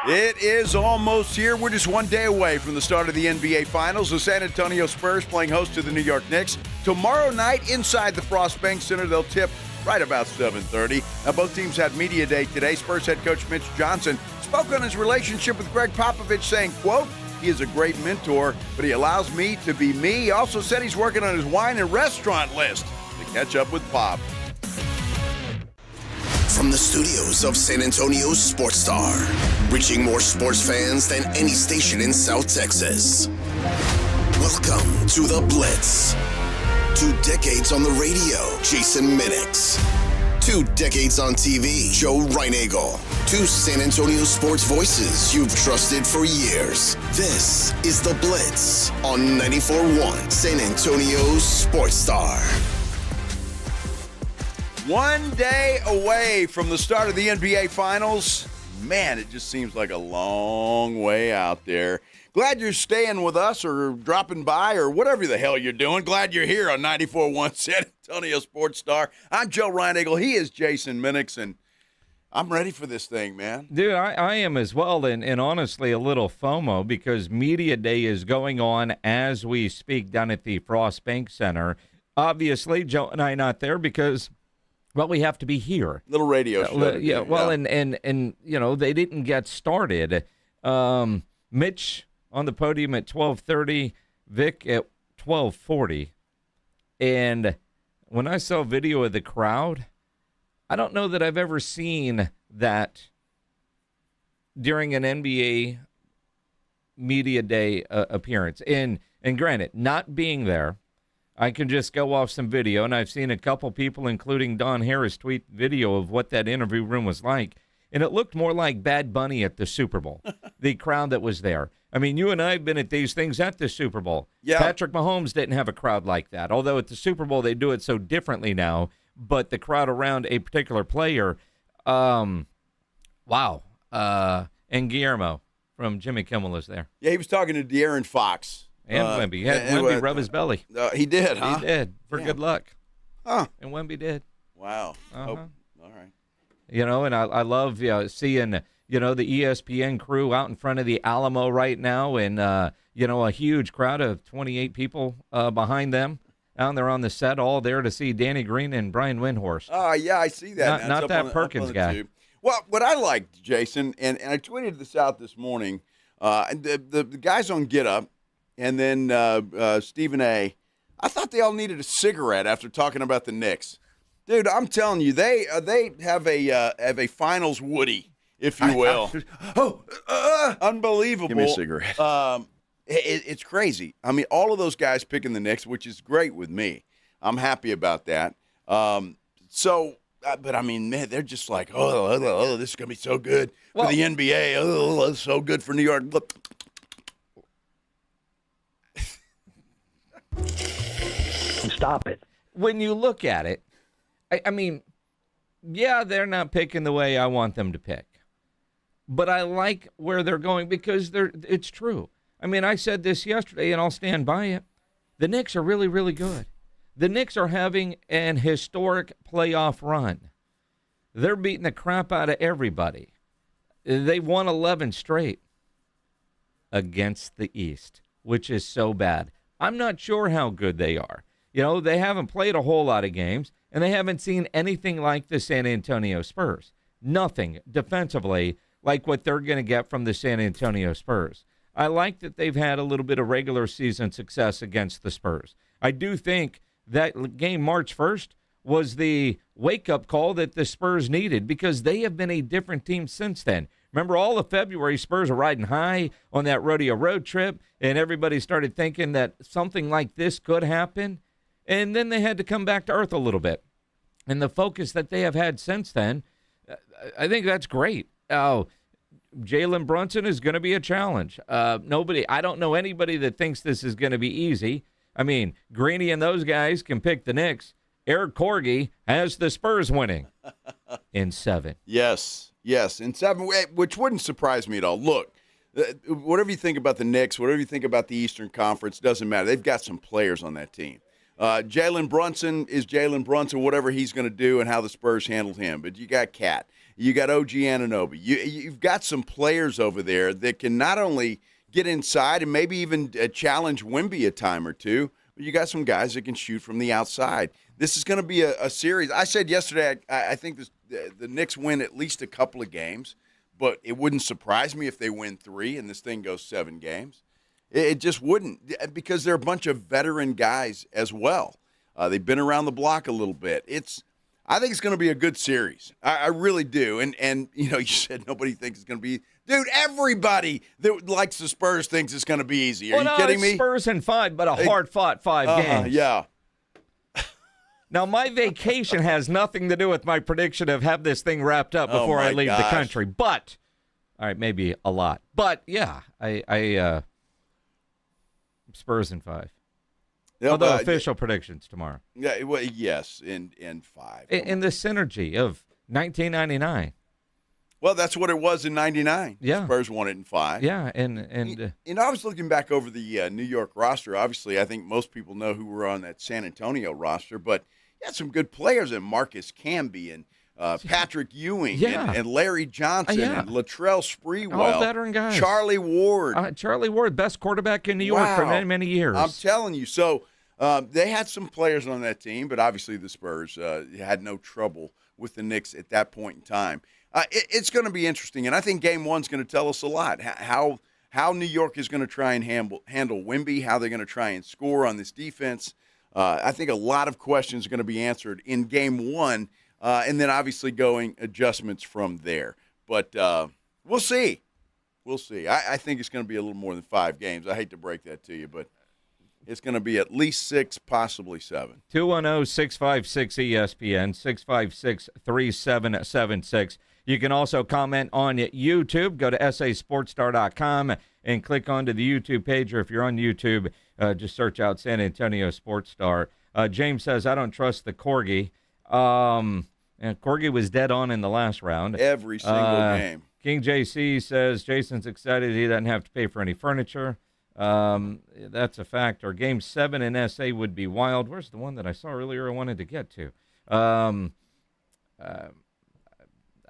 It is almost here. We're just one day away from the start of the NBA Finals. The San Antonio Spurs playing host to the New York Knicks. Tomorrow night inside the Frost Bank Center, they'll tip right about 7:30. Now, both teams had media day today. Spurs head coach Mitch Johnson spoke on his relationship with Greg Popovich, saying, quote, "He is a great mentor, but he allows me to be me." He also said he's working on his wine and restaurant list to catch up with Pop. From the studios of San Antonio's Sports Star, reaching more sports fans than any station in South Texas. Welcome to the Blitz. 2 decades on the radio, Jason Minix. 2 decades on TV, Joe Reinagel. 2 San Antonio sports voices you've trusted for years. This is the Blitz on 94.1 San Antonio's Sports Star. One day away from the start of the NBA Finals. Man, it just seems like a long way out there. Glad you're staying with us or dropping by or whatever the hell you're doing. Glad you're here on 94.1 San Antonio Sports Star. I'm Joe Reinagel. He is Jason Minix, and I'm ready for this thing, man. Dude, I am as well, and honestly a little FOMO because Media Day is going on as we speak down at the Frost Bank Center. Obviously, Joe and I not there because, well, we have to be here. Little radio show. Yeah, well, yeah. And you know, they didn't get started. Mitch on the podium at 12:30, Vic at 12:40. And when I saw video of the crowd, I don't know that I've ever seen that during an NBA Media Day appearance. And granted, not being there, I can just go off some video, and I've seen a couple people, including Don Harris, tweet video of what that interview room was like, and it looked more like Bad Bunny at the Super Bowl, the crowd that was there. I mean, you and I have been at these things at the Super Bowl. Yeah. Patrick Mahomes didn't have a crowd like that, although at the Super Bowl they do it so differently now, but the crowd around a particular player, wow. And Guillermo from Jimmy Kimmel is there. Yeah, he was talking to De'Aaron Fox. And Wemby. He had Wemby rub his belly. He did, huh? He did, for good luck. Huh. And Wemby did. Wow. Uh-huh. Oh, all right. You know, and I love seeing, you know, the ESPN crew out in front of the Alamo right now, and, you know, a huge crowd of 28 people behind them. Down there on the set, all there to see Danny Green and Brian Windhorst. Oh, yeah, I see that. Not that Perkins guy. Tube. Well, what I liked, Jason, and I tweeted this out this morning, the guys on Get Up, and then Stephen A., I thought they all needed a cigarette after talking about the Knicks. Dude, I'm telling you, they have a finals Woody, if you will. Unbelievable. Give me a cigarette. It's crazy. I mean, all of those guys picking the Knicks, which is great with me. I'm happy about that. But I mean, man, they're just like, oh, this is going to be so good for the NBA. Oh, so good for New York. Stop it. When you look at it, I mean, yeah, they're not picking the way I want them to pick. But I like where they're going because it's true. I mean, I said this yesterday, and I'll stand by it. The Knicks are really, really good. The Knicks are having an historic playoff run. They're beating the crap out of everybody. They won 11 straight against the East, which is so bad. I'm not sure how good they are. You know, they haven't played a whole lot of games, and they haven't seen anything like the San Antonio Spurs. Nothing defensively like what they're going to get from the San Antonio Spurs. I like that they've had a little bit of regular season success against the Spurs. I do think that game March 1st was the wake-up call that the Spurs needed because they have been a different team since then. Remember, all of February, Spurs were riding high on that rodeo road trip, and everybody started thinking that something like this could happen, and then they had to come back to earth a little bit. And the focus that they have had since then, I think that's great. Oh, Jalen Brunson is going to be a challenge. I don't know anybody that thinks this is going to be easy. I mean, Greeny and those guys can pick the Knicks. Eric Corgi has the Spurs winning in 7. Yes, in 7, which wouldn't surprise me at all. Look, whatever you think about the Knicks, whatever you think about the Eastern Conference, doesn't matter. They've got some players on that team. Jalen Brunson is Jalen Brunson, whatever he's going to do and how the Spurs handled him. But you got Cat. You got OG Anunoby. You've got some players over there that can not only get inside and maybe even challenge Wemby a time or two, but you got some guys that can shoot from the outside. This is going to be a series. I said yesterday I think the Knicks win at least a couple of games, but it wouldn't surprise me if they win 3 and this thing goes 7 games. It just wouldn't, because they're a bunch of veteran guys as well. They've been around the block a little bit. I think it's going to be a good series. I really do. And you said nobody thinks it's going to be. Dude, everybody that likes the Spurs thinks it's going to be easy. Are you kidding me? Spurs in 5, but a hard-fought 5 games. Yeah. Now, my vacation has nothing to do with my prediction of have this thing wrapped up before I leave the country. But, all right, maybe a lot. But, yeah, I Spurs in 5. Yeah, Although official predictions tomorrow. Yeah, well, yes, in 5. In the synergy of 1999. Well, that's what it was in 99. Yeah. Spurs won it in 5. Yeah, and I was looking back over the New York roster. Obviously, I think most people know who were on that San Antonio roster, but you had some good players in Marcus Camby and Patrick Ewing and Larry Johnson and Latrell Sprewell. All veteran guys. Charlie Ward. Charlie Ward, best quarterback in New York for many, many years. I'm telling you. So they had some players on that team, but obviously the Spurs had no trouble with the Knicks at that point in time. It's going to be interesting, and I think Game 1 is going to tell us a lot. How New York is going to try and handle Wemby, how they're going to try and score on this defense. I think a lot of questions are going to be answered in Game 1, and then obviously going adjustments from there. But we'll see. We'll see. I think it's going to be a little more than 5 games. I hate to break that to you, but it's going to be at least 6, possibly 7. 210-656-ESPN, 656-3776. You can also comment on YouTube. Go to sasportstar.com and click onto the YouTube page, or if you're on YouTube, just search out San Antonio Sports Star. James says, I don't trust the Corgi. And Corgi was dead on in the last round. Every single game. King JC says, Jason's excited he doesn't have to pay for any furniture. That's a factor. Game 7 in SA would be wild. Where's the one that I saw earlier I wanted to get to?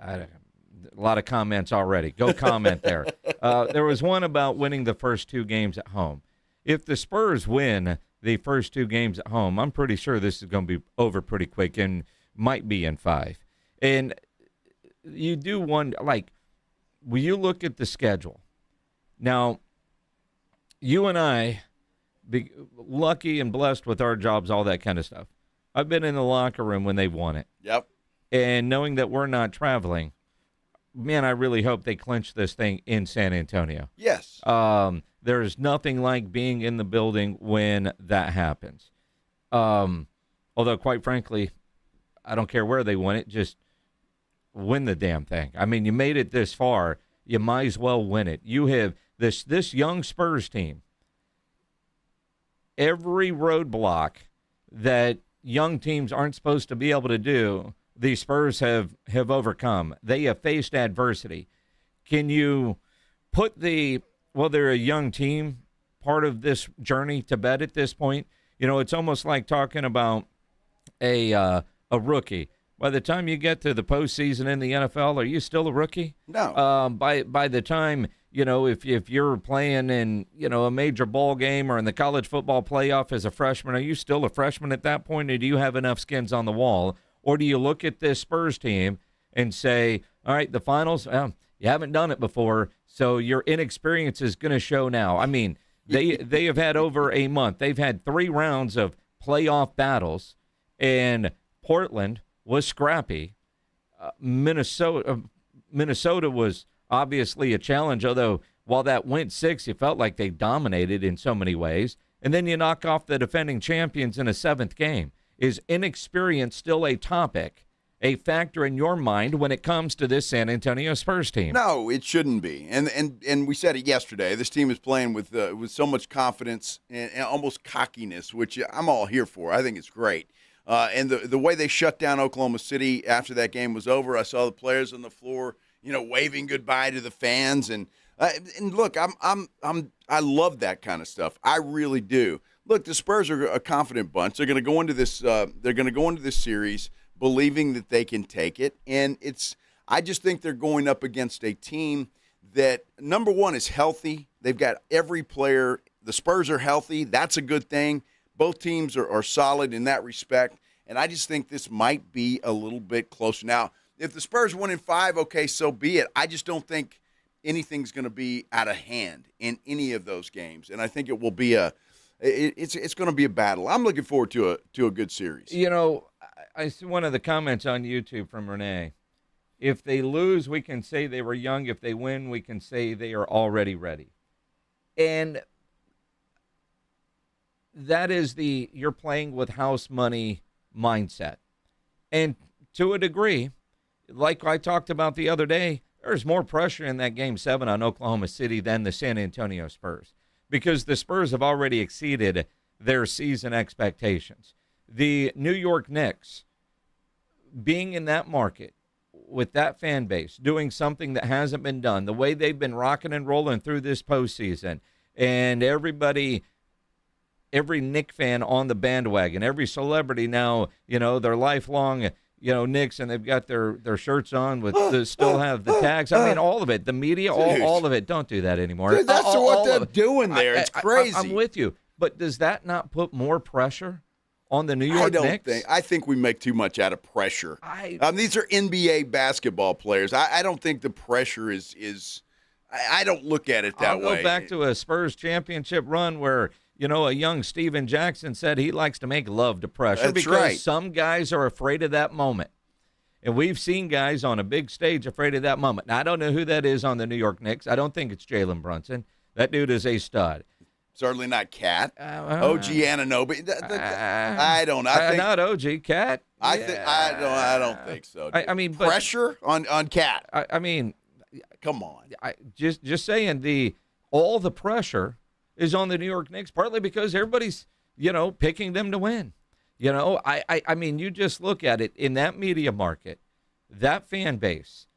A lot of comments already. Go comment there. There was one about winning the first 2 games at home. If the Spurs win the first 2 games at home, I'm pretty sure this is going to be over pretty quick and might be in 5. And you do wonder, will you look at the schedule? Now, you and I, be lucky and blessed with our jobs, all that kind of stuff. I've been in the locker room when they've won it. Yep. And knowing that we're not traveling, man, I really hope they clinch this thing in San Antonio. Yes. There's nothing like being in the building when that happens. Although, quite frankly, I don't care where they win it, just win the damn thing. I mean, you made it this far, you might as well win it. You have this young Spurs team. Every roadblock that young teams aren't supposed to be able to do, the Spurs have overcome. They have faced adversity. Can you put they're a young team, part of this journey to bed at this point? It's almost like talking about a rookie. By the time you get to the postseason in the NFL, are you still a rookie? No. By the time, if you're playing in, a major ball game or in the college football playoff as a freshman, are you still a freshman at that point, or do you have enough skins on the wall? Or do you look at this Spurs team and say, all right, the finals, you haven't done it before, so your inexperience is going to show now. I mean, they have had over a month. They've had 3 rounds of playoff battles, and Portland was scrappy. Minnesota was obviously a challenge, although while that went 6, you felt like they dominated in so many ways. And then you knock off the defending champions in a 7th game. Is inexperience still a topic, a factor in your mind when it comes to this San Antonio Spurs team? No, it shouldn't be. And we said it yesterday. This team is playing with so much confidence and almost cockiness, which I'm all here for. I think it's great. And the way they shut down Oklahoma City after that game was over, I saw the players on the floor, waving goodbye to the fans. And look, I love that kind of stuff. I really do. Look, the Spurs are a confident bunch. They're going to go into this. They're going to go into this series believing that they can take it, and I just think they're going up against a team that, number one, is healthy. They've got every player. The Spurs are healthy. That's a good thing. Both teams are solid in that respect, and I just think this might be a little bit closer. Now, if the Spurs win in 5, okay, so be it. I just don't think anything's going to be out of hand in any of those games, and I think it will be it's going to be a battle. I'm looking forward to a good series. You know, I see one of the comments on YouTube from Renee. If they lose, we can say they were young. If they win, we can say they are already ready. And that is the you're playing with house money mindset. And to a degree, like I talked about the other day, there's more pressure in that Game 7 on Oklahoma City than the San Antonio Spurs, because the Spurs have already exceeded their season expectations. The New York Knicks, being in that market with that fan base, doing something that hasn't been done, the way they've been rocking and rolling through this postseason, and every Knick fan on the bandwagon, every celebrity now, they're lifelong, Knicks, and they've got their shirts on with still have the tags. I mean, all of it, the media, all of it. Don't do that anymore. Dude, that's what they're doing there. It's crazy. I'm with you, but does that not put more pressure on the New York Knicks? I think we make too much out of pressure. These are NBA basketball players. I don't think the pressure is. I don't look at it that way. I'll go back to a Spurs championship run where, a young Steven Jackson said he likes to make love to pressure. That's because right. Some guys are afraid of that moment. And we've seen guys on a big stage afraid of that moment. Now, I don't know who that is on the New York Knicks. I don't think it's Jalen Brunson. That dude is a stud. Certainly not Cat. OG Anunoby. I don't know. Not OG, Cat. I don't think so. I mean, pressure on Cat. I mean, come on. Just saying, all the pressure is on the New York Knicks, partly because everybody's, picking them to win. I mean, you just look at it in that media market, that fan base,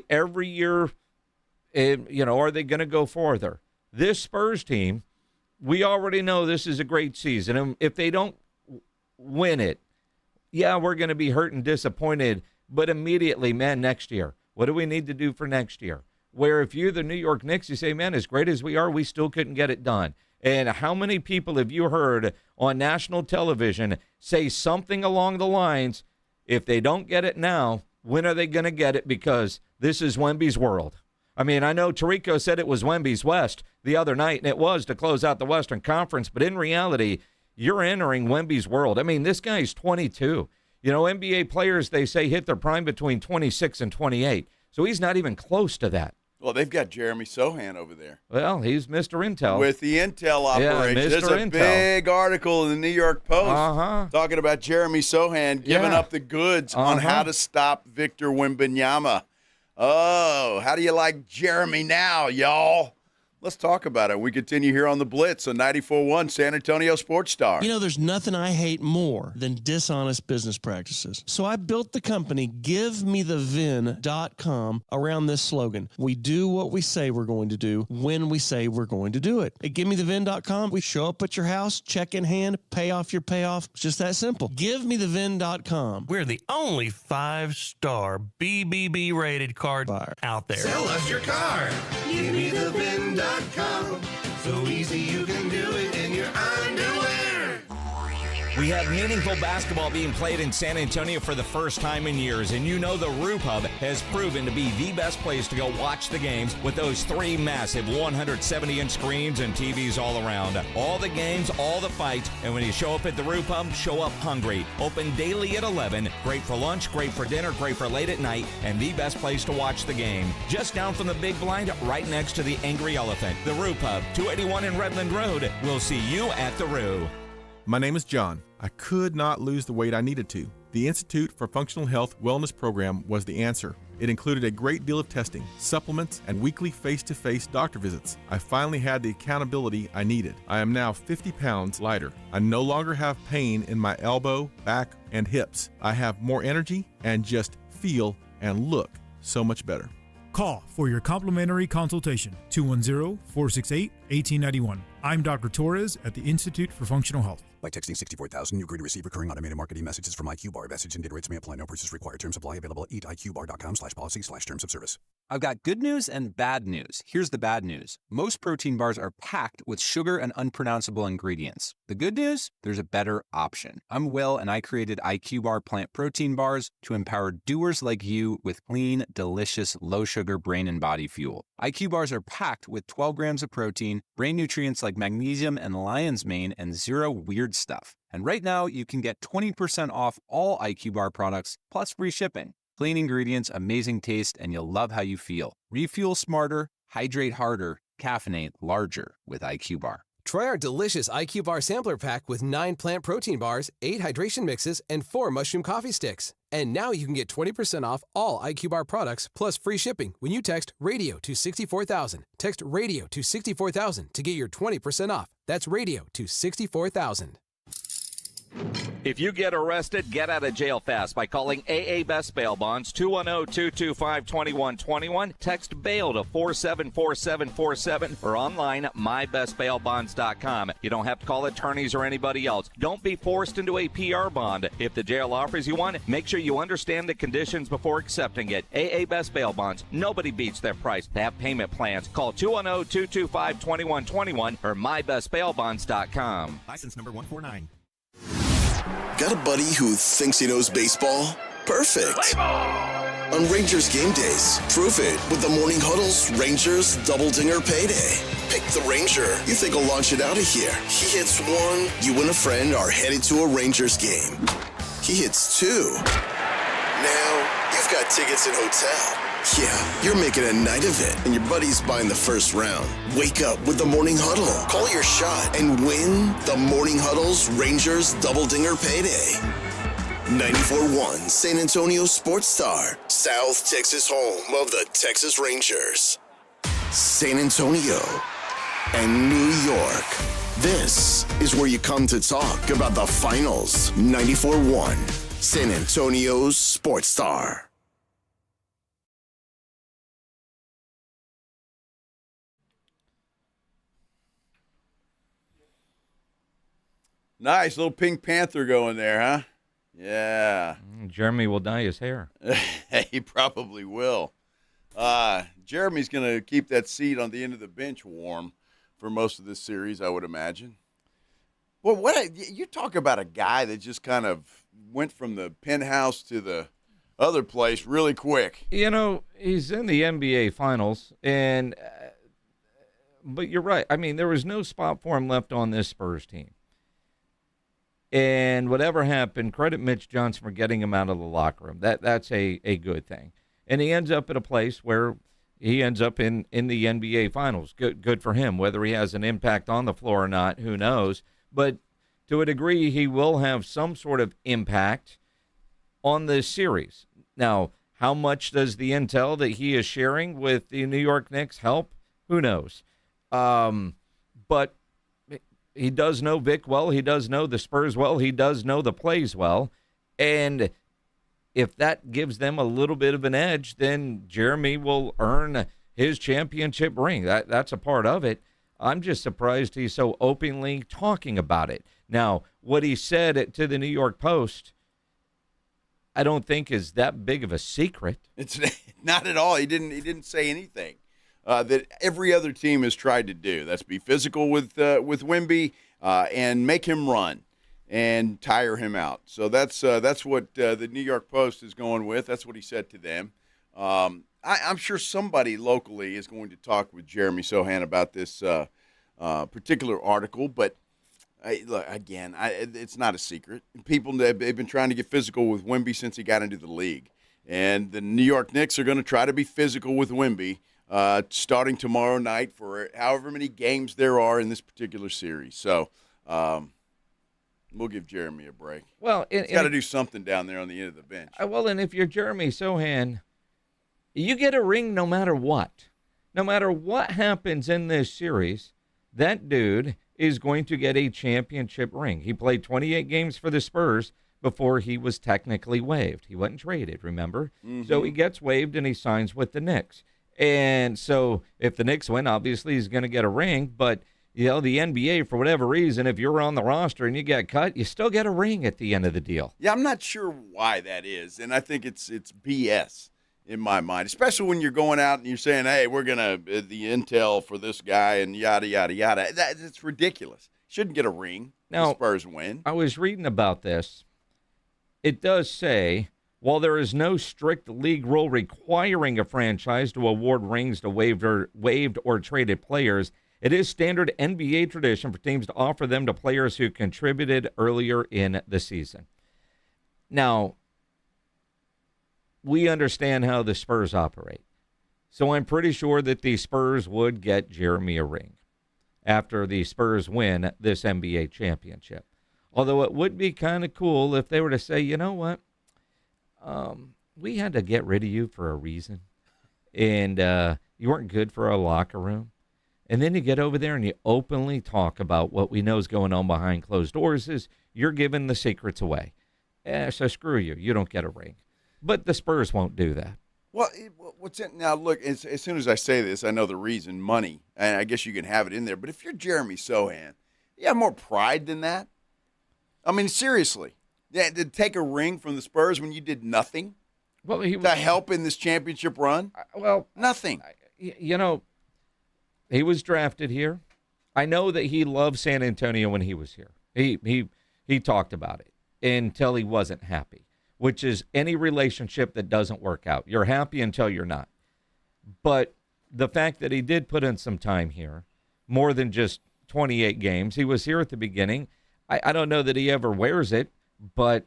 every year, are they going to go farther? This Spurs team, we already know this is a great season. And if they don't win it, we're going to be hurt and disappointed. But immediately, man, next year, what do we need to do for next year? Where if you're the New York Knicks, you say, man, as great as we are, we still couldn't get it done. And how many people have you heard on national television say something along the lines, if they don't get it now, when are they going to get it? Because this is Wemby's world. I mean, I know Tirico said it was Wemby's West the other night, and it was to close out the Western Conference. But in reality, you're entering Wemby's world. I mean, this guy's 22. NBA players, they say, hit their prime between 26 and 28. So he's not even close to that. Well, they've got Jeremy Sohan over there. Well, he's Mr. Intel. With the Intel operation. Yeah, There's a big article in the New York Post talking about Jeremy Sohan giving up the goods on how to stop Victor Wembanyama. Oh, how do you like Jeremy now, y'all? Let's talk about it. We continue here on the Blitz on 94.1 San Antonio Sports Star. There's nothing I hate more than dishonest business practices. So I built the company GiveMeTheVin.com around this slogan. We do what we say we're going to do when we say we're going to do it. At GiveMeTheVin.com, we show up at your house, check in hand, pay off your payoff. It's just that simple. GiveMeTheVin.com. We're the only 5-star BBB rated card buyer out there. Sell us your car. GiveMeTheVin.com. So easy you can do it in your underwear. We have meaningful basketball being played in San Antonio for the first time in years, and the Roo Pub has proven to be the best place to go watch the games with those 3 massive 170-inch screens and TVs all around. All the games, all the fights, and when you show up at the Roo Pub, show up hungry. Open daily at 11. Great for lunch, great for dinner, great for late at night, and the best place to watch the game. Just down from the big blind, right next to the Angry Elephant. The Roo Pub, 281 in Redland Road. We'll see you at the Roo. My name is John. I could not lose the weight I needed to. The Institute for Functional Health Wellness program was the answer. It included a great deal of testing, supplements, and weekly face-to-face doctor visits. I finally had the accountability I needed. I am now 50 pounds lighter. I no longer have pain in my elbow, back, and hips. I have more energy and just feel and look so much better. Call for your complimentary consultation, 210-468-1891. I'm Dr. Torres at the Institute for Functional Health. By texting 64000, you agree to receive recurring automated marketing messages from IQBar. Message and data rates may apply. No purchase required. Terms apply. Available at eatiqbar.com/policy/terms of service. I've got good news and bad news. Here's the bad news. Most protein bars are packed with sugar and unpronounceable ingredients. The good news? There's a better option. I'm Will, and I created IQBar plant protein bars to empower doers like you with clean, delicious, low-sugar brain and body fuel. IQ bars are packed with 12 grams of protein, brain nutrients like magnesium and lion's mane, and zero weird stuff. And right now, you can get 20% off all IQ Bar products, plus free shipping. Clean ingredients, amazing taste, and you'll love how you feel. Refuel smarter, hydrate harder, caffeinate larger with IQ Bar. Try our delicious IQ Bar sampler pack with 9 plant protein bars, 8 hydration mixes, and 4 mushroom coffee sticks. And now you can get 20% off all IQ Bar products plus free shipping when you text RADIO to 64,000. Text RADIO to 64,000 to get your 20% off. That's RADIO to 64,000. If you get arrested, get out of jail fast by calling AA Best Bail Bonds, 210-225-2121. Text BAIL to 474747 or online at mybestbailbonds.com. You don't have to call attorneys or anybody else. Don't be forced into a PR bond. If the jail offers you one, make sure you understand the conditions before accepting it. AA Best Bail Bonds. Nobody beats their price. They have payment plans. Call 210-225-2121 or mybestbailbonds.com. License number 149. Got a buddy who thinks he knows baseball? Perfect. On Rangers game days, prove it with the Morning Huddle's Rangers Double Dinger Payday. Pick the Ranger you think will launch it out of here. He hits one, you and a friend are headed to a Rangers game. He hits two. Now, you've got tickets and hotel. Yeah, you're making a night of it, and your buddy's buying the first round. Wake up with the Morning Huddle. Call your shot and win the Morning Huddle's Rangers Double Dinger Payday. 94.1 San Antonio Sports Star, South Texas home of the Texas Rangers. San Antonio and New York. This is where you come to talk about the finals. 94.1 San Antonio's Sports Star. Nice little Pink Panther going there, huh? Yeah. Jeremy will dye his hair. He probably will. Jeremy's going to keep that seat on the end of the bench warm for most of this series, I would imagine. Well, you talk about a guy that just kind of went from the penthouse to the other place really quick. You know, he's in the NBA Finals, but you're right. I mean, there was no spot for him left on this Spurs team. And whatever happened, credit Mitch Johnson for getting him out of the locker room. That's a good thing. And he ends up at a place where he ends up in the NBA Finals. Good for him. Whether he has an impact on the floor or not, who knows. But to a degree, he will have some sort of impact on this series. Now, how much does the intel that he is sharing with the New York Knicks help? Who knows? But he does know Vic well. He does know the Spurs well. He does know the plays well. And if that gives them a little bit of an edge, then Jeremy will earn his championship ring. That's a part of it. I'm just surprised he's so openly talking about it. Now, what he said to the New York Post, I don't think is that big of a secret. It's not at all. He didn't say anything that every other team has tried to do. That's be physical with Wemby and make him run and tire him out. So that's what the New York Post is going with. That's what he said to them. I'm sure somebody locally is going to talk with Jeremy Sohan about this particular article, but look, again, it's not a secret. People, they've been trying to get physical with Wemby since he got into the league. And the New York Knicks are going to try to be physical with Wemby starting tomorrow night for however many games there are in this particular series. So we'll give Jeremy a break. Well, he's got to do something down there on the end of the bench. Well, and if you're Jeremy Sohan, you get a ring no matter what. No matter what happens in this series, that dude is going to get a championship ring. He played 28 games for the Spurs before he was technically waived. He wasn't traded, remember? Mm-hmm. So he gets waived and he signs with the Knicks. And so if the Knicks win, obviously he's going to get a ring, but the NBA, for whatever reason, if you're on the roster and you get cut, you still get a ring at the end of the deal. Yeah, I'm not sure why that is, and I think it's BS in my mind, especially when you're going out and you're saying, hey, we're going to the intel for this guy and yada, yada, yada. It's ridiculous. Shouldn't get a ring. Now, the Spurs win. I was reading about this. It does say, while there is no strict league rule requiring a franchise to award rings to waived or traded players, it is standard NBA tradition for teams to offer them to players who contributed earlier in the season. Now, we understand how the Spurs operate. So I'm pretty sure that the Spurs would get Jeremy a ring after the Spurs win this NBA championship. Although it would be kind of cool if they were to say, you know what, we had to get rid of you for a reason, and you weren't good for our locker room. And then you get over there and you openly talk about what we know is going on behind closed doors is you're giving the secrets away. So screw you. You don't get a ring. But the Spurs won't do that. Well, what's it now? Look, as soon as I say this, I know the reason, money, and I guess you can have it in there. But if you're Jeremy Sohan, you have more pride than that. I mean, seriously, to take a ring from the Spurs when you did nothing to help in this championship run. Nothing. He was drafted here. I know that he loved San Antonio when he was here. He talked about it until he wasn't happy, which is any relationship that doesn't work out. You're happy until you're not. But the fact that he did put in some time here, more than just 28 games, he was here at the beginning. I don't know that he ever wears it, but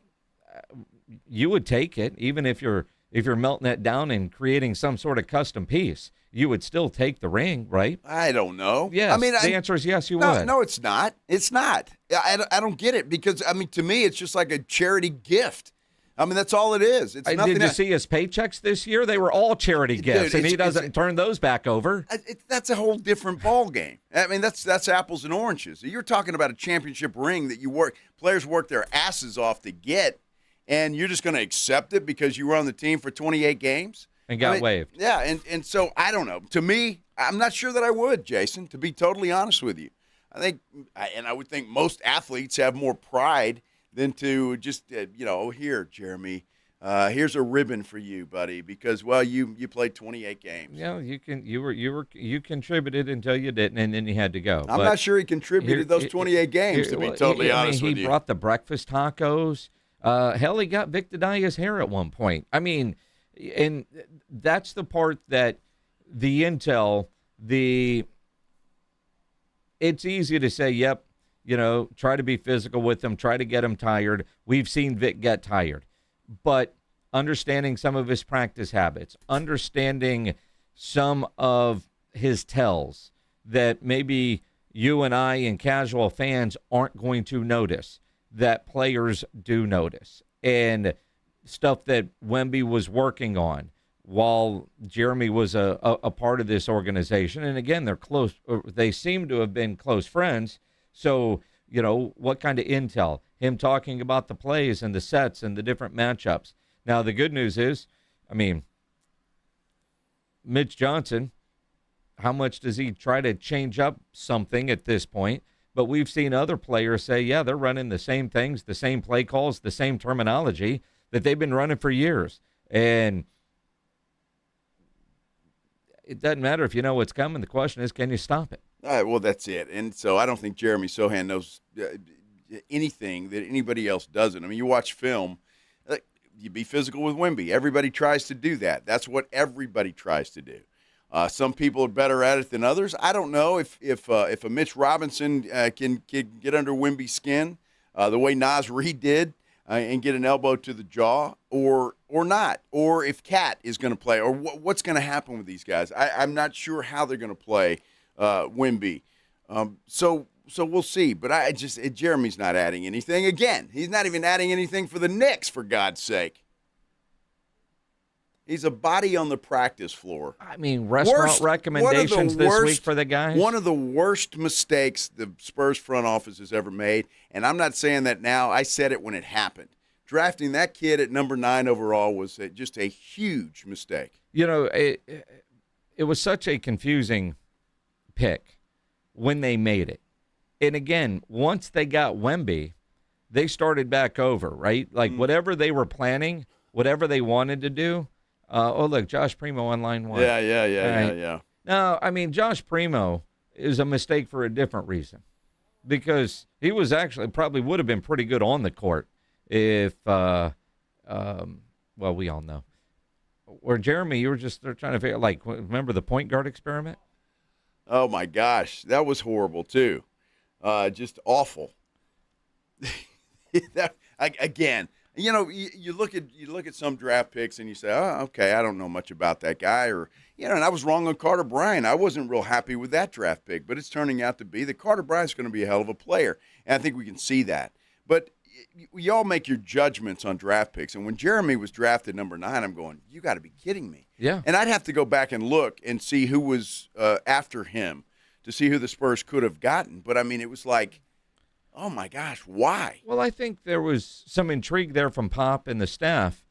you would take it, even if you're melting it down and creating some sort of custom piece. You would still take the ring, right? I don't know. Yes, the answer is yes, you would. No, it's not. It's not. I don't get it because, to me, it's just like a charity gift. That's all it is. It's nothing. Did you see his paychecks this year? They were all charity gifts, and he doesn't turn those back over. That's a whole different ball game. That's apples and oranges. You're talking about a championship ring that players work their asses off to get, and you're just going to accept it because you were on the team for 28 games? And got waived. Yeah, and so I don't know. To me, I'm not sure that I would, Jason, to be totally honest with you. I would think most athletes have more pride than to just, here, Jeremy, here's a ribbon for you, buddy, because, you played 28 games. Yeah, you contributed until you didn't, and then you had to go. I'm not sure he contributed those 28 games, to be totally honest with you. He brought the breakfast tacos. Hell, he got Vic Dadia's hair at one point. And that's the part that the intel, it's easy to say, yep, try to be physical with them, try to get them tired. We've seen Vic get tired. But understanding some of his practice habits, understanding some of his tells that maybe you and I and casual fans aren't going to notice, that players do notice. And stuff that Wemby was working on while Jeremy was a part of this organization. And again, they're close. They seem to have been close friends. So, what kind of intel? Him talking about the plays and the sets and the different matchups. Now, the good news is, Mitch Johnson, how much does he try to change up something at this point? But we've seen other players say, yeah, they're running the same things, the same play calls, the same terminology that they've been running for years. And it doesn't matter if you know what's coming. The question is, can you stop it? Well, that's it. And so I don't think Jeremy Sohan knows anything that anybody else doesn't. You watch film, you be physical with Wemby. Everybody tries to do that. That's what everybody tries to do. Some people are better at it than others. I don't know if a Mitch Robinson can get under Wemby's skin the way Naz Reid did. And get an elbow to the jaw, or not, or if Cat is going to play, or what's going to happen with these guys. I'm not sure how they're going to play Wemby. So we'll see. But Jeremy's not adding anything. Again, he's not even adding anything for the Knicks, for God's sake. He's a body on the practice floor. Restaurant recommendations this week for the guys? One of the worst mistakes the Spurs front office has ever made, and I'm not saying that now. I said it when it happened. Drafting that kid at number 9 overall was just a huge mistake. It was such a confusing pick when they made it. And again, once they got Wemby, they started back over, right? Like whatever they were planning, whatever they wanted to do. Oh, look, Josh Primo on line one. Yeah. No, I mean, Josh Primo is a mistake for a different reason, because he was actually probably would have been pretty good on the court if, well, we all know. Or Jeremy, you were just they're trying to figure, like, remember the point guard experiment? Oh my gosh, that was horrible too. Just awful. Again, you look at some draft picks and you say, oh, okay, I don't know much about that guy, or and I was wrong on Carter Bryant. I wasn't real happy with that draft pick, but it's turning out to be that Carter Bryant's going to be a hell of a player, and I think we can see that. But y'all make your judgments on draft picks, and when Jeremy was drafted number 9, I'm going, you got to be kidding me. Yeah. And I'd have to go back and look and see who was after him to see who the Spurs could have gotten. But, I mean, it was like, oh, my gosh, why? Well, I think there was some intrigue there from Pop and the staff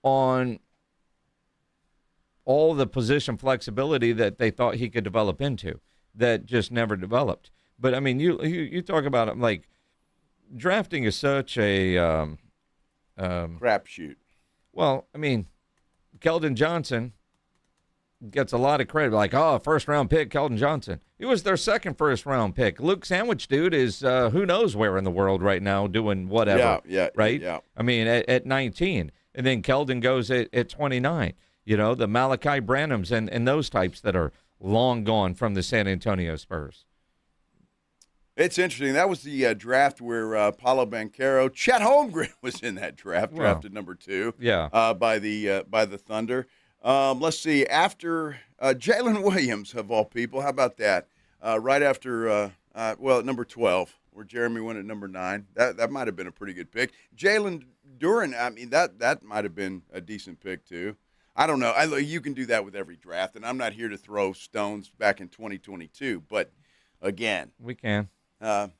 on all the position flexibility that they thought he could develop into that just never developed. But, I mean, you talk about it like drafting is such a crapshoot. Well, I mean, Keldon Johnson gets a lot of credit. Like, oh, first-round pick, Keldon Johnson. He was their second first-round pick. Luke Sandwich, dude, is who knows where in the world right now doing whatever. Yeah. Right? Yeah. I mean, at 19. And then Keldon goes at 29. The Malachi Branhams and those types that are long gone from the San Antonio Spurs. It's interesting. That was the draft where Paolo Banchero, Chet Holmgren was in that draft, drafted number 2. Yeah. By the Thunder. Let's see. After Jalen Williams, of all people, how about that? Right after, at number 12, where Jeremy went at number 9. That might have been a pretty good pick. Jalen Duren, I mean, that might have been a decent pick too. I don't know. You can do that with every draft, and I'm not here to throw stones back in 2022. But again, we can. I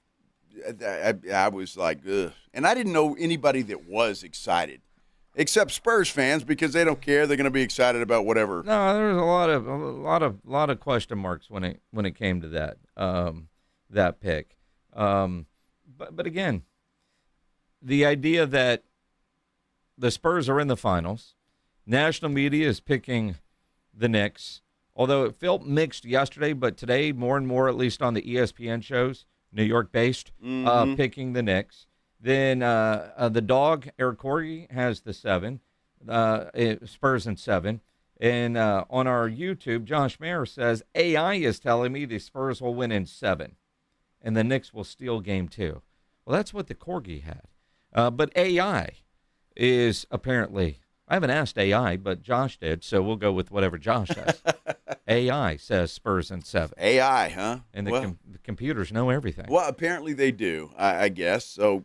was like, ugh. And I didn't know anybody that was excited, except Spurs fans, because they don't care. They're going to be excited about whatever. No, there was a lot of question marks when it came to that pick. But again, the idea that the Spurs are in the finals, national media is picking the Knicks. Although it felt mixed yesterday, but today more and more, at least on the ESPN shows, New York-based, picking the Knicks. Then the dog, Eric Corgi, has the 7, Spurs in 7. And on our YouTube, Josh Mayer says, AI is telling me the Spurs will win in 7, and the Knicks will steal game 2. Well, that's what the Corgi had. But AI is apparently, I haven't asked AI, but Josh did, so we'll go with whatever Josh says. AI says Spurs in 7. AI, huh? And the computers know everything. Well, apparently they do, I guess. So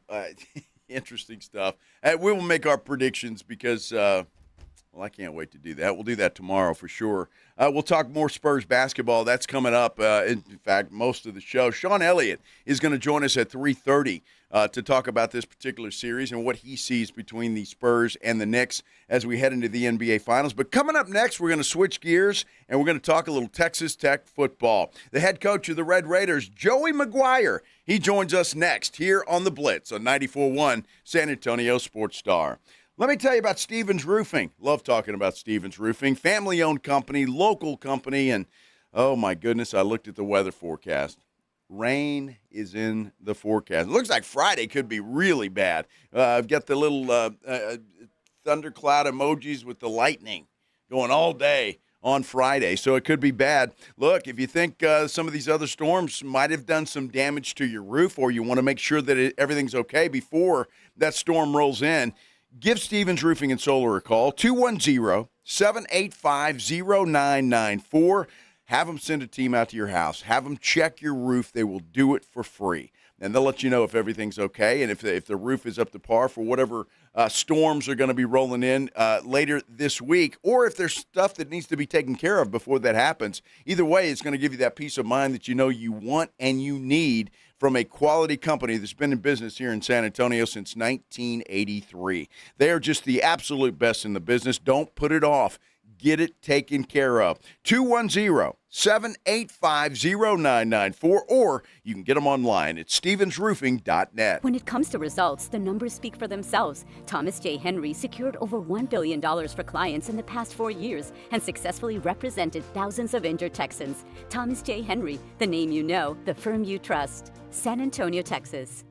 interesting stuff. We will make our predictions because, I can't wait to do that. We'll do that tomorrow for sure. We'll talk more Spurs basketball. That's coming up. In fact, most of the show. Sean Elliott is going to join us at 3:30 to talk about this particular series and what he sees between the Spurs and the Knicks as we head into the NBA Finals. But coming up next, we're going to switch gears, and we're going to talk a little Texas Tech football. The head coach of the Red Raiders, Joey McGuire, he joins us next here on The Blitz on 94.1 San Antonio Sports Star. Let me tell you about Stevens Roofing. Love talking about Stevens Roofing. Family-owned company, local company, and oh my goodness, I looked at the weather forecast. Rain is in the forecast. It looks like Friday could be really bad. I've got the little thundercloud emojis with the lightning going all day on Friday, so it could be bad. Look, if you think some of these other storms might have done some damage to your roof, or you want to make sure that everything's okay before that storm rolls in, give Stevens Roofing and Solar a call, 210-785-0994. Have them send a team out to your house. Have them check your roof. They will do it for free. And they'll let you know if everything's okay and if the roof is up to par for whatever storms are going to be rolling in later this week, or if there's stuff that needs to be taken care of before that happens. Either way, it's going to give you that peace of mind that you know you want and you need from a quality company that's been in business here in San Antonio since 1983. They are just the absolute best in the business. Don't put it off. get it taken care of. 210-785-0994, or you can get them online at stevensroofing.net. When it comes to results, the numbers speak for themselves. Thomas J. Henry secured over $1 billion for clients in the past 4 years and successfully represented thousands of injured Texans. Thomas J. Henry, the name you know, the firm you trust. San Antonio, Texas.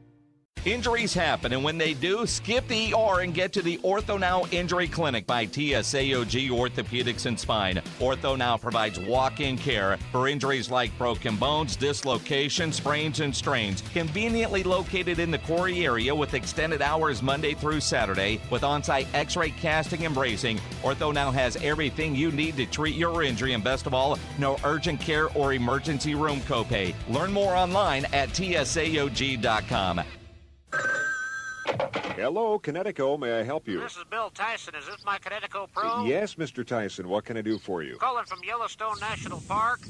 Injuries happen, and when they do, skip the ER and get to the Ortho Now Injury Clinic by TSAOG Orthopedics and Spine. Ortho Now provides walk-in care for injuries like broken bones, dislocations, sprains, and strains. Conveniently located in the Quarry area with extended hours Monday through Saturday with on-site x-ray casting and bracing, Ortho Now has everything you need to treat your injury, and best of all, no urgent care or emergency room copay. Learn more online at TSAOG.com. Hello, Connecticut. May I help you? This is Bill Tyson. Is this my Connecticut Pro? Yes, Mr. Tyson. What can I do for you? Calling from Yellowstone National Park.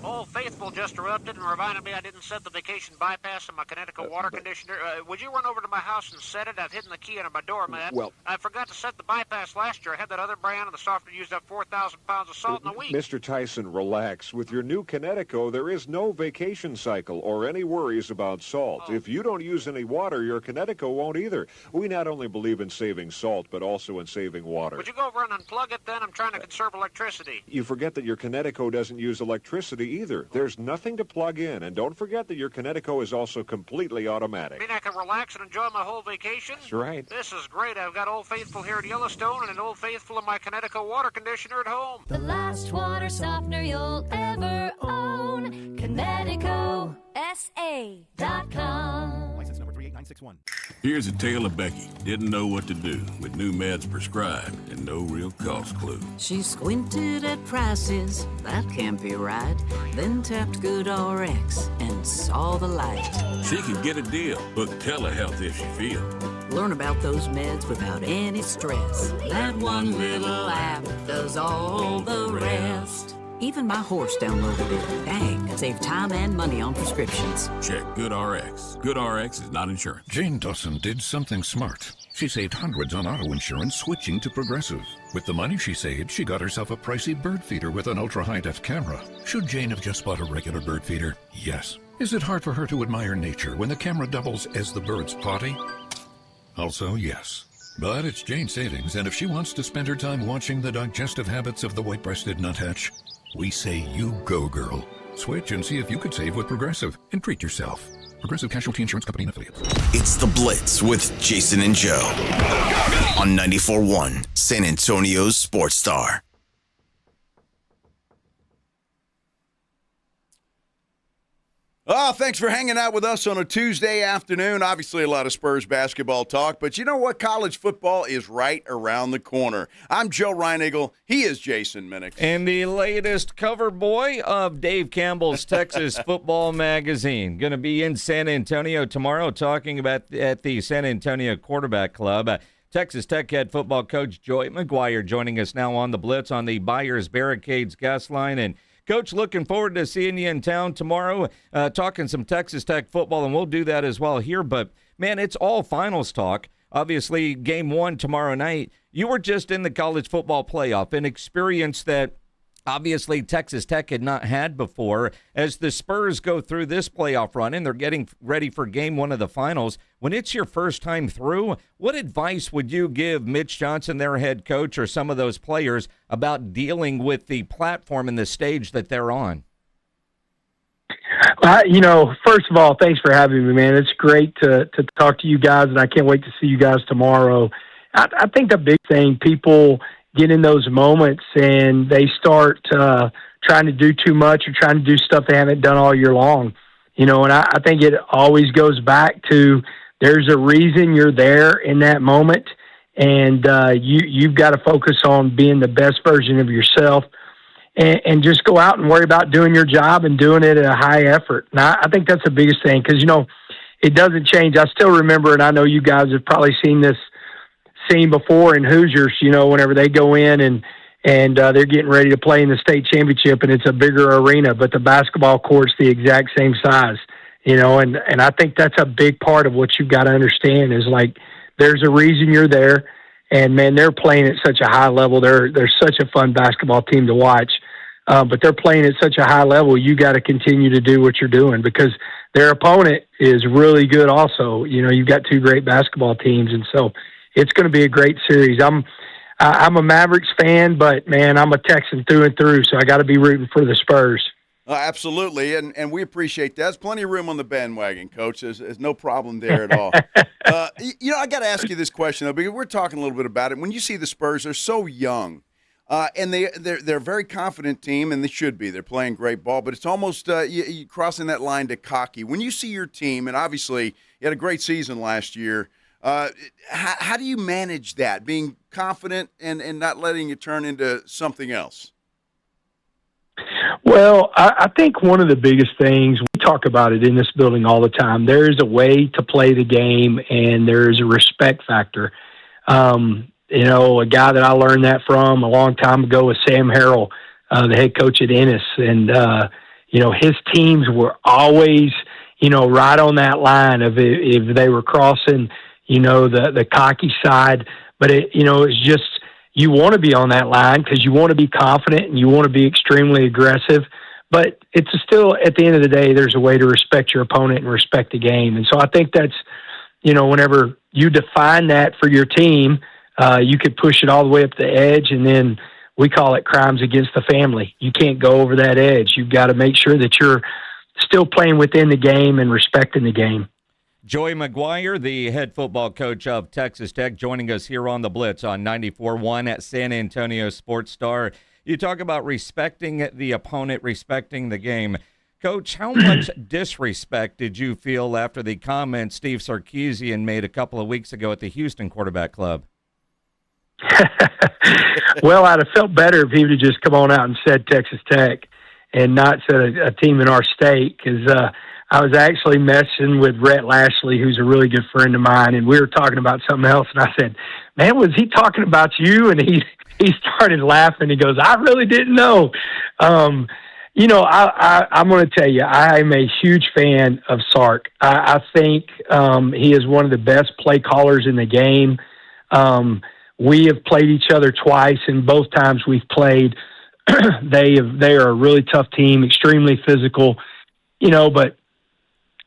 Old Faithful just erupted and reminded me I didn't set the vacation bypass in my Connecticut water conditioner. Would you run over to my house and set it? I've hidden the key under my doormat. Well, I forgot to set the bypass last year. I had that other brand, and the softener used up 4,000 pounds of salt in a week. Mr. Tyson, relax. With your new Connecticut, there is no vacation cycle or any worries about salt. If you don't use any water, your Connecticut won't either. We not only believe in saving salt, but also in saving water. Would you go over and unplug it then? I'm trying to conserve electricity. You forget that your Connecticut doesn't use electricity either. There's nothing to plug in. And don't forget that your Connecticut is also completely automatic. Mean I can relax and enjoy my whole vacation? That's right. This is great. I've got Old Faithful here at Yellowstone and an Old Faithful in my Connecticut water conditioner at home. The last water softener you'll ever own. Connecticut. SA.com. License number 38961. Here's a tale of Becky. Didn't know what to do with new meds prescribed and no real cost clue. She squinted at prices, that can't be right. Then tapped GoodRx and saw the light. She could get a deal. Book telehealth if she feels. Learn about those meds without any stress. That one little app does all the rest. Even my horse downloaded it. Dang, save time and money on prescriptions. Check GoodRx. GoodRx is not insurance. Jane Dawson did something smart. She saved hundreds on auto insurance switching to Progressive. With the money she saved, she got herself a pricey bird feeder with an ultra-high-def camera. Should Jane have just bought a regular bird feeder? Yes. Is it hard for her to admire nature when the camera doubles as the bird's potty? Also, yes. But it's Jane's savings, and if she wants to spend her time watching the digestive habits of the white-breasted nuthatch, we say you go, girl. Switch and see if you could save with Progressive and treat yourself. Progressive Casualty Insurance Company and Affiliates. It's The Blitz with Jason and Joe on 94.1 San Antonio's Sports Star. Oh, thanks for hanging out with us on a Tuesday afternoon. Obviously, a lot of Spurs basketball talk, but you know what? College football is right around the corner. I'm Joe Reinagle. He is Jason Minnick. And the latest cover boy of Dave Campbell's Texas Football Magazine. Going to be in San Antonio tomorrow talking about at the San Antonio Quarterback Club. Texas Tech head football coach Joey McGuire joining us now on the Blitz on the Buyers Barricades guest line. And Coach, looking forward to seeing you in town tomorrow, talking some Texas Tech football, and we'll do that as well here. But, man, it's all finals talk. Obviously, game one tomorrow night. You were just in the college football playoff, an experience that obviously Texas Tech had not had before. As the Spurs go through this playoff run and they're getting ready for game one of the finals, when it's your first time through, what advice would you give Mitch Johnson, their head coach, or some of those players about dealing with the platform and the stage that they're on? First of all, thanks for having me, man. It's great to talk to you guys, and I can't wait to see you guys tomorrow. I think the big thing, people get in those moments and they start trying to do too much or trying to do stuff they haven't done all year long. And I think it always goes back to there's a reason you're there in that moment, and you've got to focus on being the best version of yourself and just go out and worry about doing your job and doing it at a high effort. And I think that's the biggest thing because, it doesn't change. I still remember, and I know you guys have probably seen this scene before in Hoosiers, whenever they go in and they're getting ready to play in the state championship and it's a bigger arena, but the basketball court's the exact same size, and I think that's a big part of what you've got to understand is like, there's a reason you're there And man, they're playing at such a high level. They're such a fun basketball team to watch. But they're playing at such a high level. You got to continue to do what you're doing because their opponent is really good. Also, you've got two great basketball teams, and so it's going to be a great series. I'm a Mavericks fan, but man, I'm a Texan through and through. So I got to be rooting for the Spurs. Absolutely, and we appreciate that. There's plenty of room on the bandwagon, Coach. There's no problem there at all. I got to ask you this question, though, because we're talking a little bit about it. When you see the Spurs, they're so young, and they're a very confident team, and they should be. They're playing great ball, but it's almost you crossing that line to cocky. When you see your team, and obviously you had a great season last year, how do you manage that, being confident and not letting it turn into something else? Well, I think one of the biggest things, we talk about it in this building all the time, there is a way to play the game and there is a respect factor. A guy that I learned that from a long time ago was Sam Harrell, the head coach at Ennis. And, his teams were always, right on that line of if they were crossing, the cocky side. But, it's just, you want to be on that line because you want to be confident and you want to be extremely aggressive. But it's still, at the end of the day, there's a way to respect your opponent and respect the game. And so I think that's, whenever you define that for your team, you could push it all the way up the edge, and then we call it crimes against the family. You can't go over that edge. You've got to make sure that you're still playing within the game and respecting the game. Joey McGuire, the head football coach of Texas Tech, joining us here on the Blitz on 94.1 at San Antonio Sports Star. You talk about respecting the opponent, respecting the game. Coach, how much disrespect did you feel after the comment Steve Sarkisian made a couple of weeks ago at the Houston Quarterback Club? Well, I'd have felt better if he would have just come on out and said Texas Tech and not said a team in our state, because I was actually messing with Rhett Lashley, who's a really good friend of mine, and we were talking about something else, and I said, man, was he talking about you? And he started laughing. He goes, I really didn't know. I'm going to tell you, I am a huge fan of Sark. I think he is one of the best play callers in the game. We have played each other twice, and both times we've played, they are a really tough team, extremely physical, but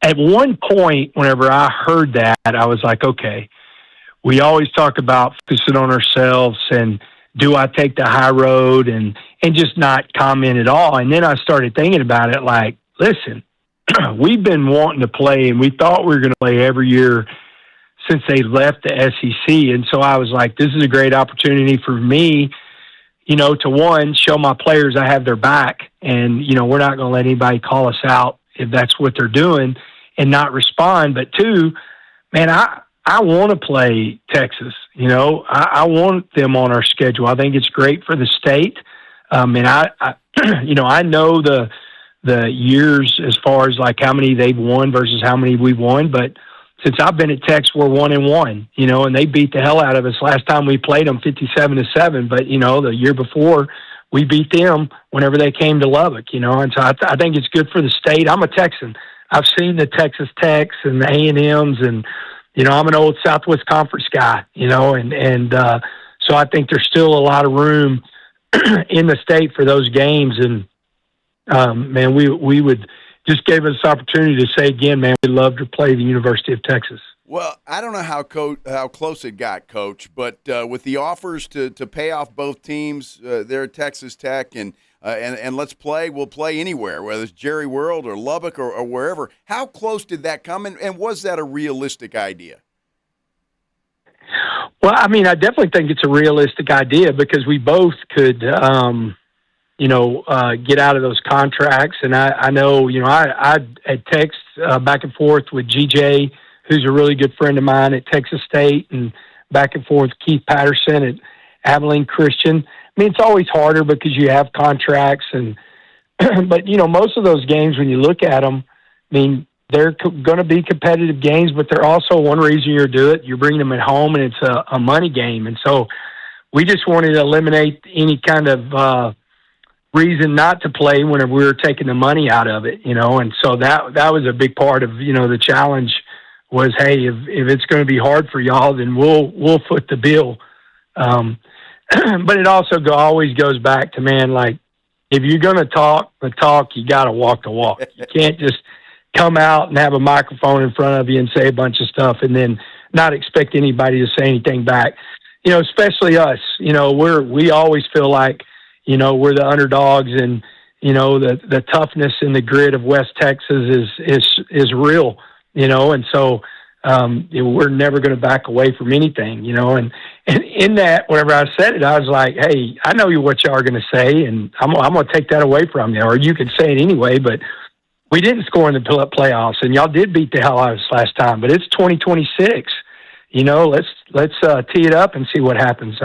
at one point, whenever I heard that, I was like, okay, we always talk about focusing on ourselves and do I take the high road and just not comment at all. And then I started thinking about it like, listen, we've been wanting to play, and we thought we were going to play every year since they left the SEC. And so I was like, this is a great opportunity for me, to one, show my players I have their back, and, we're not going to let anybody call us out if that's what they're doing and not respond. But two, man, I want to play Texas. I want them on our schedule. I think it's great for the state. And I know the years as far as like how many they've won versus how many we've won, but since I've been at Tex, we're 1-1, and they beat the hell out of us last time we played them 57-7. But, the year before we beat them whenever they came to Lubbock, and so I think it's good for the state. I'm a Texan. I've seen the Texas Techs and the A&Ms, and, I'm an old Southwest Conference guy, so I think there's still a lot of room in the state for those games. And, man, we would just gave us the opportunity to say again, man, we'd love to play the University of Texas. Well, I don't know how close it got, Coach, but with the offers to pay off both teams there at Texas Tech and let's play, we'll play anywhere, whether it's Jerry World or Lubbock or wherever. How close did that come, and was that a realistic idea? Well, I mean, I definitely think it's a realistic idea because we both could get out of those contracts. And I know, I had text back and forth with GJ, who's a really good friend of mine at Texas State, and back and forth with Keith Patterson at Abilene Christian. I mean, it's always harder because you have contracts but most of those games, when you look at them, I mean, they're going to be competitive games, but they're also one reason you're doing it. You're bringing them at home, and it's a money game. And so we just wanted to eliminate any kind of, reason not to play whenever we were taking the money out of it, and so that was a big part of, the challenge was, hey, if it's going to be hard for y'all, then we'll foot the bill, But it also always goes back to, man, like, if you're going to talk the talk, you got to walk the walk. You can't just come out and have a microphone in front of you and say a bunch of stuff and then not expect anybody to say anything back. You know, especially us, you know, we always feel like, you know, we're the underdogs, and, you know, the toughness and the grit of West Texas is real, you know, and so we're never going to back away from anything, you know, and in that, whenever I said it, I was like, hey, I know what y'all are going to say, and I'm going to take that away from you, or you could say it anyway, but we didn't score in the playoffs, and y'all did beat the hell out of us last time, but it's 2026. You know, let's tee it up and see what happens.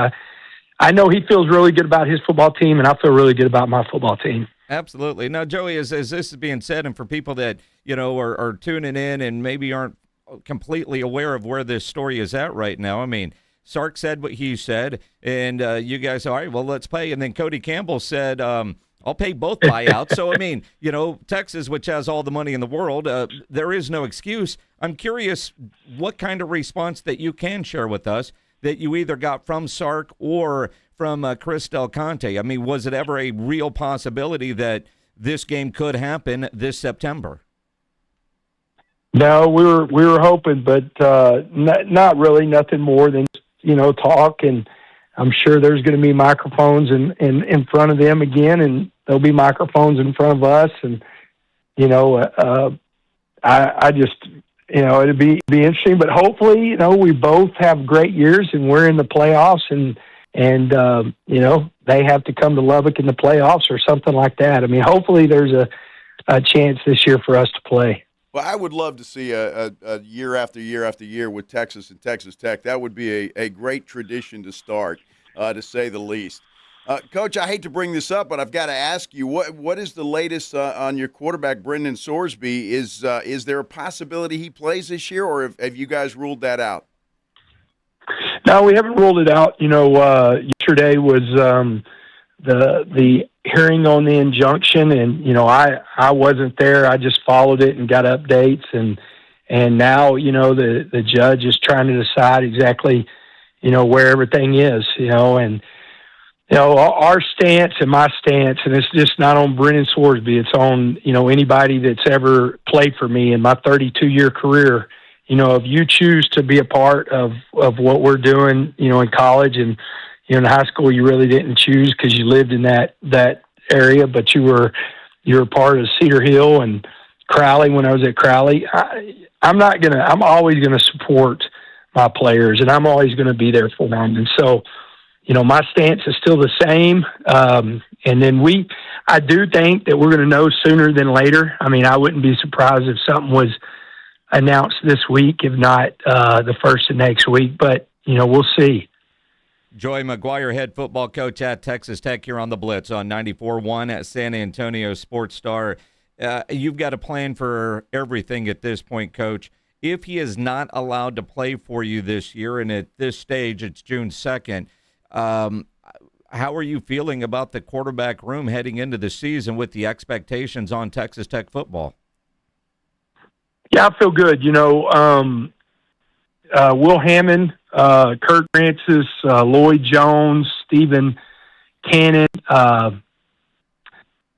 I know he feels really good about his football team, and I feel really good about my football team. Absolutely. Now, Joey, as this is being said, and for people that, you know, are tuning in and maybe aren't completely aware of where this story is at right now, I mean, Sark said what he said, and you guys, all right, well, let's pay. And then Cody Campbell said, I'll pay both buyouts. So, I mean, you know, Texas, which has all the money in the world, there is no excuse. I'm curious what kind of response that you can share with us that you either got from Sark or from Chris Del Conte. I mean, was it ever a real possibility that this game could happen this September? No, we were hoping, but not really, nothing more than, you know, talk, and I'm sure there's going to be microphones in front of them again, and there'll be microphones in front of us. And, you know, I just, you know, it'd be interesting, but hopefully, you know, we both have great years and we're in the playoffs, and you know, they have to come to Lubbock in the playoffs or something like that. I mean, hopefully there's a chance this year for us to play. Well, I would love to see a year after year after year with Texas and Texas Tech. That would be a great tradition to start, to say the least. Coach, I hate to bring this up, but I've got to ask you, what is the latest on your quarterback, Brendan Sorsby? Is there a possibility he plays this year, or have you guys ruled that out? No, we haven't ruled it out. You know, yesterday was the hearing on the injunction, and, you know, I wasn't there. I just followed it and got updates, and now, you know, the judge is trying to decide exactly, you know, where everything is, you know, and, you know, our stance and my stance, and it's just not on Brendan Sorsby, it's on, you know, anybody that's ever played for me in my 32-year career. You know, if you choose to be a part of what we're doing, you know, in college, and, you know, in high school, you really didn't choose because you lived in that area, but you were part of Cedar Hill and Crowley when I was at Crowley. I'm always going to support my players, and I'm always going to be there for them. And so, you know, my stance is still the same. And then I do think that we're going to know sooner than later. I mean, I wouldn't be surprised if something was announced this week, if not the first of next week, but, you know, we'll see. Joey McGuire, head football coach at Texas Tech, here on the Blitz on 94.1 at San Antonio Sports Star. You've got a plan for everything at this point, Coach. If he is not allowed to play for you this year, and at this stage it's June 2nd, how are you feeling about the quarterback room heading into the season with the expectations on Texas Tech football? Yeah, I feel good. You know, Will Hammond, Kurt Francis, Lloyd Jones, Stephen Cannon.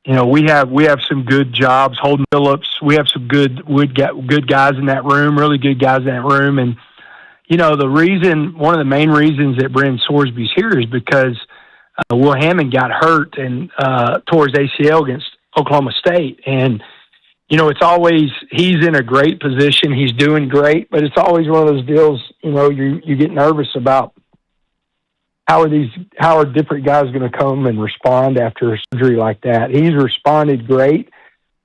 You know, we have some good jobs. Holden Phillips. We have some good guys in that room. Really good guys in that room. And, you know, one of the main reasons that Brendan Sorsby's here is because Will Hammond got hurt and tore his ACL against Oklahoma State. And, you know, it's always, he's in a great position. He's doing great, but it's always one of those deals, you know, you get nervous about how are different guys going to come and respond after a surgery like that. He's responded great,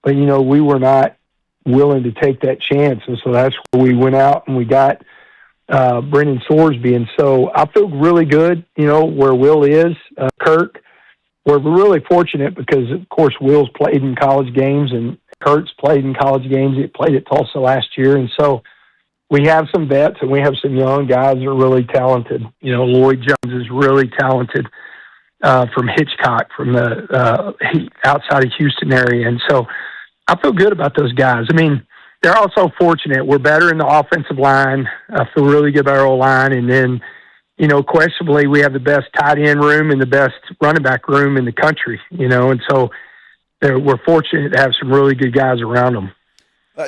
but, you know, we were not willing to take that chance. And so that's where we went out and we got Brendan Sorsby. And so I feel really good, you know, where Will is. Kirk, we're really fortunate because, of course, Will's played in college games and Kurt's played in college games. He played at Tulsa last year. And so we have some vets and we have some young guys that are really talented. You know, Lloyd Jones is really talented from Hitchcock, from the outside of Houston area. And so I feel good about those guys. I mean, they're also fortunate. We're better in the offensive line. I feel really good about our O-line. And then, questionably we have the best tight end room and the best running back room in the country, and so we're fortunate to have some really good guys around them.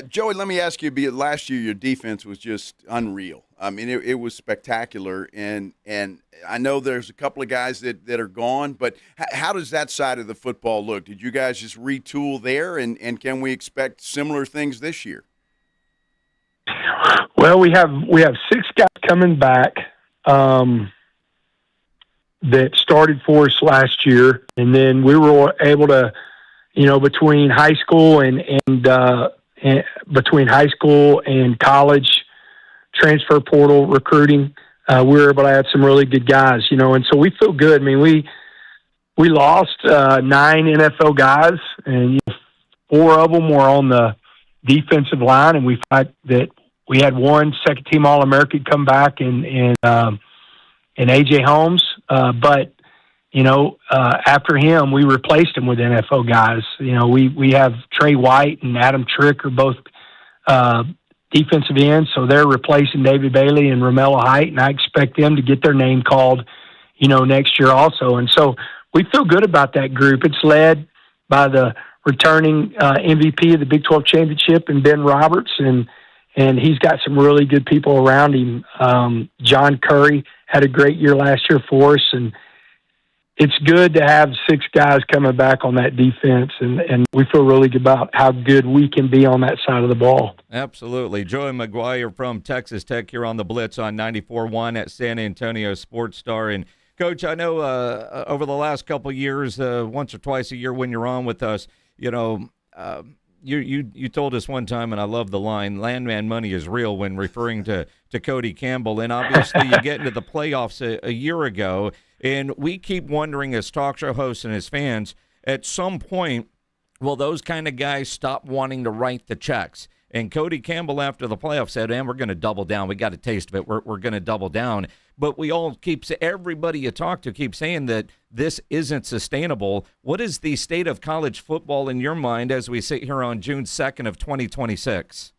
Joey, let me ask you, last year your defense was just unreal. I mean, it was spectacular, and I know there's a couple of guys that are gone, but how does that side of the football look? Did you guys just retool there, and can we expect similar things this year? Well, we have 6 guys coming back that started for us last year, and then we were able to, between high school and between high school and college transfer portal recruiting, we were able to add some really good guys, and so we feel good. I mean, we lost 9 NFL guys, and 4 of them were on the defensive line, and we thought that we had 1 second-team All-American come back in A.J. Holmes, but after him, we replaced him with NFL guys. We have Trey White and Adam Trick are both defensive ends, so they're replacing David Bailey and Romello Height, and I expect them to get their name called, next year also. And so we feel good about that group. It's led by the returning MVP of the Big 12 Championship and Ben Roberts, and he's got some really good people around him. John Curry had a great year last year for us, and it's good to have 6 guys coming back on that defense, and we feel really good about how good we can be on that side of the ball. Absolutely. Joey McGuire from Texas Tech here on the Blitz on 94.1 at San Antonio Sports Star. And, Coach, I know over the last couple of years, once or twice a year when you're on with us, you told us one time, and I love the line, landman money is real when referring to Cody Campbell. And obviously you get into the playoffs a year ago, and we keep wondering as talk show hosts and as fans, at some point, will those kind of guys stop wanting to write the checks? And Cody Campbell after the playoffs said, we're going to double down. We got a taste of it. We're going to double down. But we all everybody you talk to keeps saying that this isn't sustainable. What is the state of college football in your mind as we sit here on June 2nd of 2026?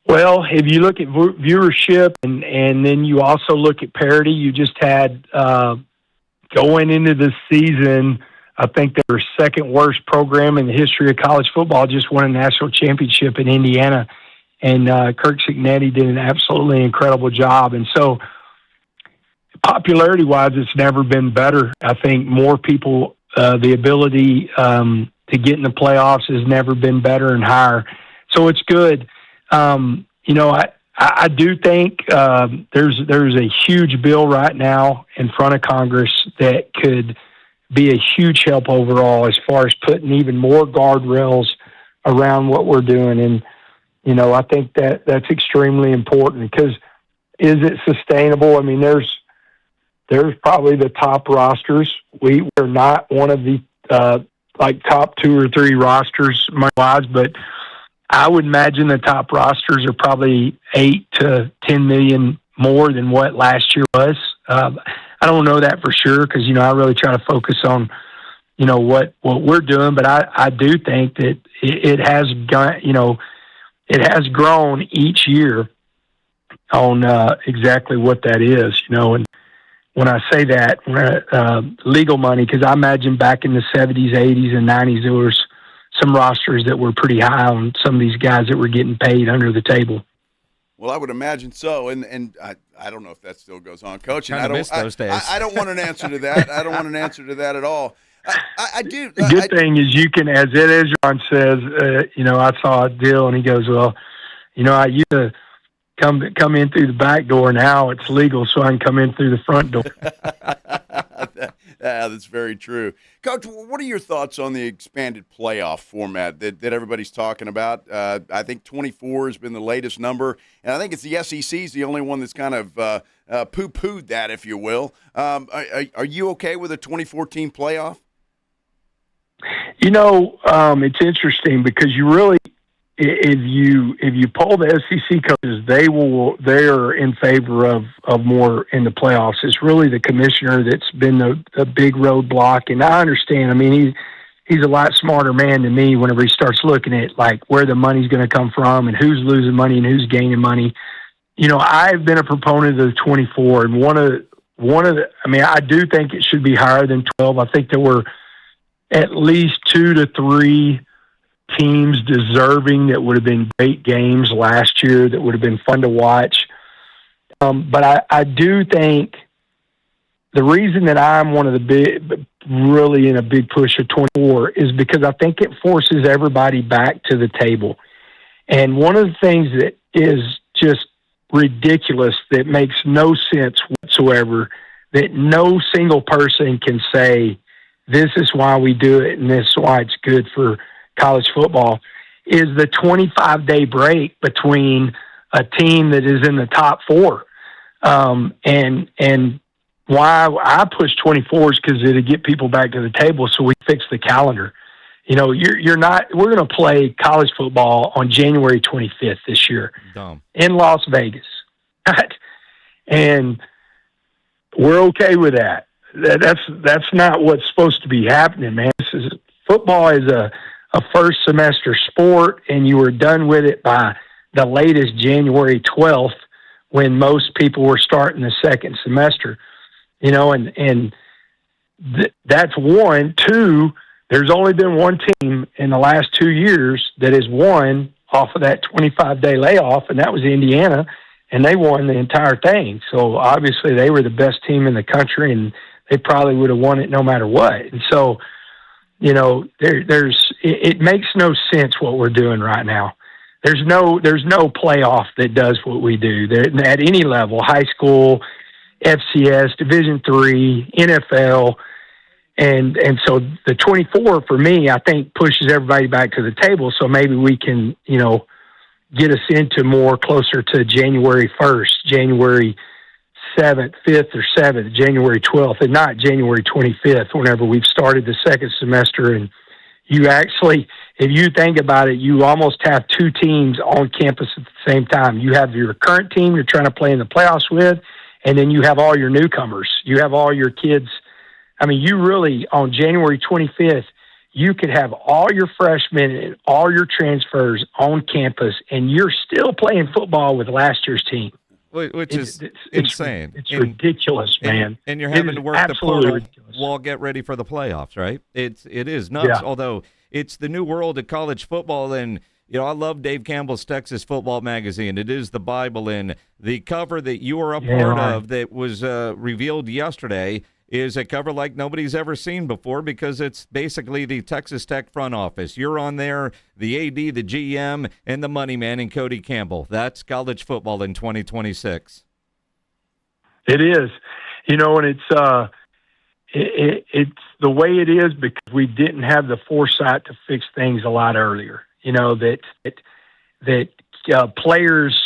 Well, if you look at viewership and then you also look at parity, you just had going into the season, I think their second worst program in the history of college football just won a national championship in Indiana. And Kirk Cignetti did an absolutely incredible job. And so popularity-wise, it's never been better. I think more people, the ability to get in the playoffs has never been better and higher. So it's good. I do think there's a huge bill right now in front of Congress that could be a huge help overall as far as putting even more guardrails around what we're doing. And, I think that's extremely important because is it sustainable? I mean, there's probably the top rosters. We're not one of the top 2 or 3 rosters money-wise, but I would imagine the top rosters are probably 8 to 10 million more than what last year was. I don't know that for sure because, I really try to focus on, what we're doing. But I do think that it has got, it has grown each year on exactly what that is, And when I say that, legal money, because I imagine back in the 70s, 80s, and 90s, there was some rosters that were pretty high on some of these guys that were getting paid under the table. Well, I would imagine so, and I don't know if that still goes on, Coach. And I miss those days. I don't want an answer to that. I don't want an answer to that at all. I do. The good thing is you can, as John says, I saw a deal, and he goes, well, I used to come in through the back door. Now it's legal, so I can come in through the front door. That's very true. Coach, what are your thoughts on the expanded playoff format that everybody's talking about? I think 24 has been the latest number, and I think it's the SEC is the only one that's kind of poo-pooed that, if you will. Are you okay with a 24-team playoff? It's interesting because you really, if you poll the SEC coaches, they are in favor of more in the playoffs. It's really the commissioner that's been the big roadblock, and I understand. I mean, he's a lot smarter man than me whenever he starts looking at like where the money's going to come from and who's losing money and who's gaining money. I've been a proponent of the 24, and I do think it should be higher than 12. I think there were at least 2 to 3 teams deserving that would have been great games last year that would have been fun to watch. But I do think the reason that I'm one of the really in a big push of 24 is because I think it forces everybody back to the table. And one of the things that is just ridiculous, that makes no sense whatsoever, that no single person can say, this is why we do it and this is why it's good for college football, is the 25-day break between a team that is in the top 4. And why I push 24 is because it'll get people back to the table so we fix the calendar. We're going to play college football on January 25th this year in Las Vegas. And we're okay with that. That's not what's supposed to be happening, man. Football is a first semester sport, and you were done with it by the latest January 12th when most people were starting the second semester. That's one. 2, there's only been one team in the last 2 years that has won off of that 25-day layoff, and that was Indiana, and they won the entire thing. So obviously they were the best team in the country, and they probably would have won it no matter what. And so, it makes no sense what we're doing right now. There's no playoff that does what we do at any level, high school, FCS, Division III, NFL. And so the 24 for me, I think pushes everybody back to the table. So maybe we can, get us into more closer to January 1st, January 7th, 5th or 7th, January 12th, and not January 25th, whenever we've started the second semester. And you actually, if you think about it, you almost have 2 teams on campus at the same time. You have your current team you're trying to play in the playoffs with, and then you have all your newcomers. You have all your kids. I mean, you really, on January 25th, you could have all your freshmen and all your transfers on campus, and you're still playing football with last year's team. Which is insane. It's ridiculous, man. And you're having to work the portal while get ready for the playoffs, right? It is nuts. Yeah. Although it's the new world of college football, and I love Dave Campbell's Texas Football Magazine. It is the Bible, and the cover that you are a part of that was revealed yesterday is a cover like nobody's ever seen before, because it's basically the Texas Tech front office. You're on there, the AD, the GM, and the money man in Cody Campbell. That's college football in 2026. It is. And it's the way it is because we didn't have the foresight to fix things a lot earlier. That players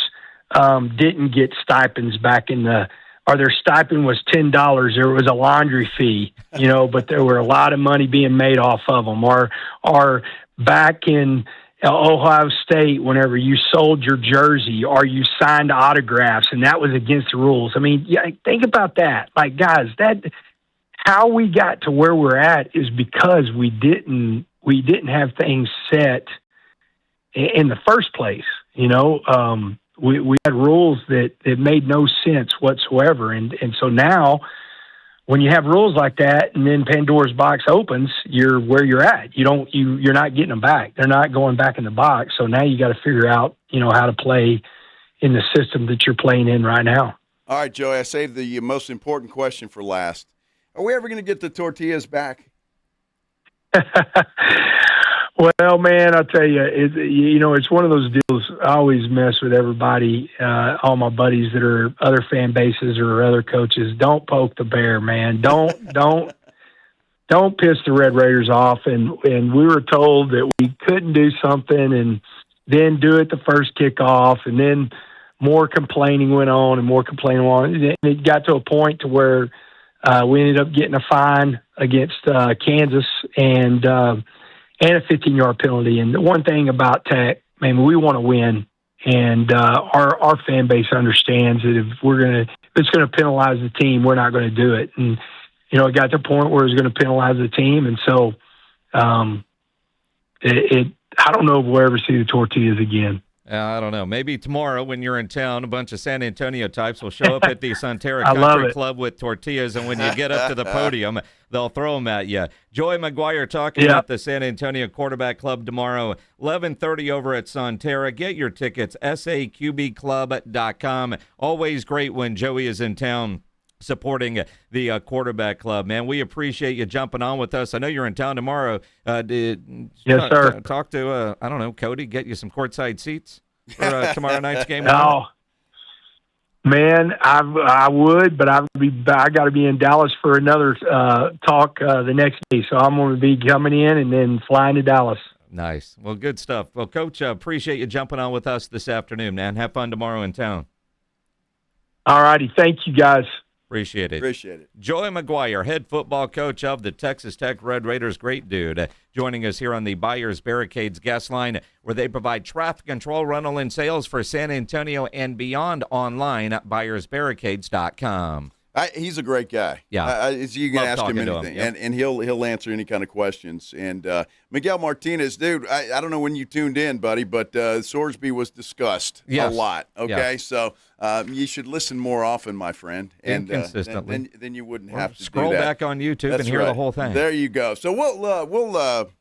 didn't get stipends back in or their stipend was $10. There was a laundry fee, but there were a lot of money being made off of them. Or back in Ohio State, whenever you sold your jersey or you signed autographs, and that was against the rules. I mean, think about that. Like, guys, how we got to where we're at is because we didn't have things set in the first place. We had rules that made no sense whatsoever. And so now when you have rules like that and then Pandora's box opens, you're where you're at. You're not getting them back. They're not going back in the box. So now you got to figure out, how to play in the system that you're playing in right now. All right, Joey, I saved the most important question for last. Are we ever going to get the tortillas back? Well, man, I'll tell you, it's one of those deals. I always mess with everybody, all my buddies that are other fan bases or other coaches. Don't poke the bear, man. Don't piss the Red Raiders off. And we were told that we couldn't do something and then do it the first kickoff, and then more complaining went on and more complaining went on. And it got to a point to where we ended up getting a fine against Kansas and a 15-yard penalty. And the one thing about Tech, man, we want to win, and our fan base understands that if it's going to penalize the team, we're not going to do it. And it got to the point where it was going to penalize the team, and so I don't know if we'll ever see the tortillas again. I don't know. Maybe tomorrow when you're in town, a bunch of San Antonio types will show up at the Sonterra I love Country it. Club with tortillas, and when you get up to the podium, they'll throw them at you. Joey McGuire talking about the San Antonio Quarterback Club tomorrow, 11:30 over at Sonterra. Get your tickets, saqbclub.com. Always great when Joey is in town supporting the quarterback club, man. We appreciate you jumping on with us. I know you're in town tomorrow. Yes, sir. Talk to, I don't know, Cody, get you some courtside seats for tomorrow night's game. No, man, I would, but I got to be in Dallas for another talk the next day, so I'm going to be coming in and then flying to Dallas. Nice. Well, good stuff. Well, Coach, appreciate you jumping on with us this afternoon, man. Have fun tomorrow in town. All righty. Thank you, guys. Appreciate it. Appreciate it. Joey McGuire, head football coach of the Texas Tech Red Raiders. Great dude. Joining us here on the Buyers Barricades guest line, where they provide traffic control, rental, and sales for San Antonio and beyond online at buyersbarricades.com. He's a great guy. Yeah. You can ask him anything, and he'll answer any kind of questions. And Miguel Martinez, dude, I don't know when you tuned in, buddy, but Sorsby was discussed a lot. Okay, so you should listen more often, my friend, and consistently. Then you wouldn't have to scroll do that. back on YouTube That's and hear the whole thing. There you go. So we'll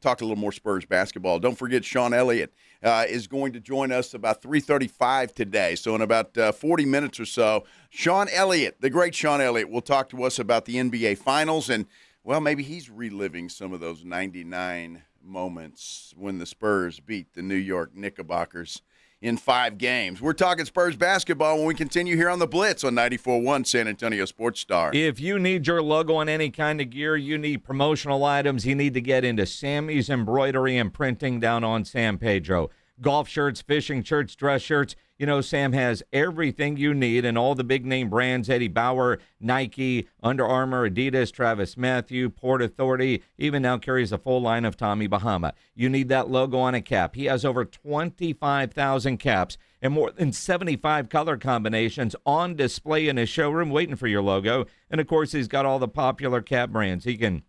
talk a little more Spurs basketball. Don't forget Sean Elliott is going to join us about 3:35 today. So in about 40 minutes or so, Sean Elliott, the great Sean Elliott, will talk to us about the NBA Finals. And, well, maybe he's reliving some of those 99 moments when the Spurs beat the New York Knickerbockers in 5 games. We're talking Spurs basketball when we continue here on the Blitz on 94.1 San Antonio Sports Star. If you need your logo on any kind of gear, you need promotional items, you need to get into Sammy's Embroidery and Printing down on San Pedro. Golf shirts, fishing shirts, dress shirts. You know, Sam has everything you need and all the big-name brands, Eddie Bauer, Nike, Under Armour, Adidas, Travis Matthew, Port Authority, even now carries a full line of Tommy Bahama. You need that logo on a cap. He has over 25,000 caps and more than 75 color combinations on display in his showroom waiting for your logo. And, of course, he's got all the popular cap brands. He can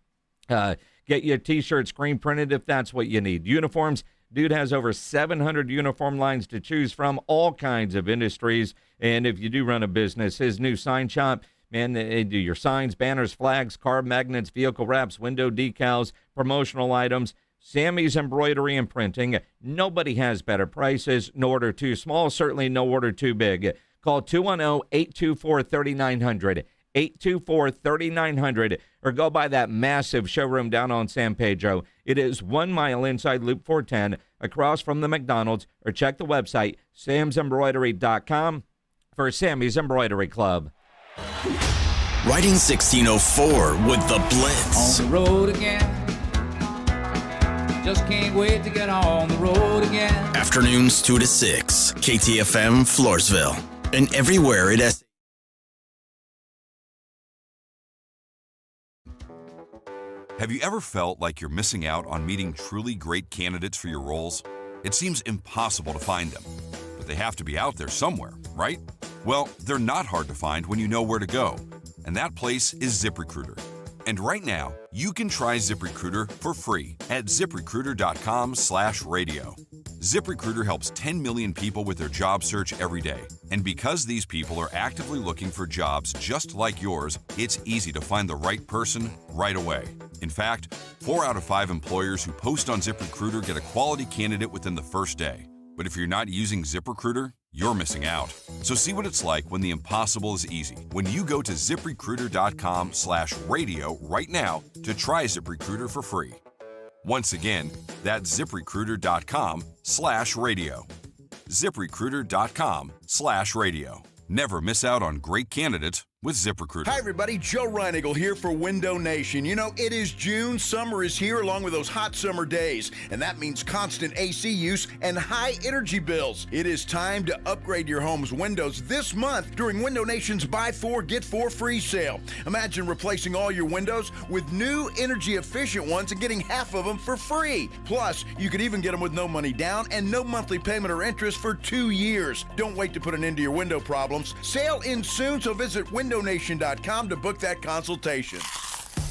get you a T-shirt screen printed if that's what you need. Uniforms. Dude has over 700 uniform lines to choose from, all kinds of industries. And if you do run a business, his new sign shop, man, they do your signs, banners, flags, car magnets, vehicle wraps, window decals, promotional items, Sammy's Embroidery and Printing. Nobody has better prices. No order too small, certainly no order too big. Call 210-824-3900. 824-3900, or go by that massive showroom down on San Pedro. It is 1 mile inside Loop 410 across from the McDonald's, or check the website samsembroidery.com for Sammy's Embroidery Club. Riding 1604 with the Blitz. On the road again. Just can't wait to get on the road again. Afternoons 2 to 6, KTFM Floresville, and everywhere it is. Have you ever felt like you're missing out on meeting truly great candidates for your roles? It seems impossible to find them, but they have to be out there somewhere, right? Well, they're not hard to find when you know where to go, and that place is ZipRecruiter. And right now, you can try ZipRecruiter for free at ZipRecruiter.com/radio. ZipRecruiter helps 10 million people with their job search every day. And because these people are actively looking for jobs just like yours, it's easy to find the right person right away. In fact, 4 out of 5 employers who post on ZipRecruiter get a quality candidate within the first day. But if you're not using ZipRecruiter, you're missing out. So see what it's like when the impossible is easy. When you go to ZipRecruiter.com/radio right now to try ZipRecruiter for free. Once again, that's ZipRecruiter.com/radio. ZipRecruiter.com/radio. Never miss out on great candidates with ZipRecruiter. Hi, everybody. Joe Reinigle here for Window Nation. You know, it is June. Summer is here along with those hot summer days, and that means constant AC use and high energy bills. It is time to upgrade your home's windows this month during Window Nation's Buy 4, Get 4 free sale. Imagine replacing all your windows with new energy-efficient ones and getting half of them for free. Plus, you could even get them with no money down and no monthly payment or interest for 2 years. Don't wait to put an end to your window problems. Sale ends soon, so visit windownation.com to book that consultation.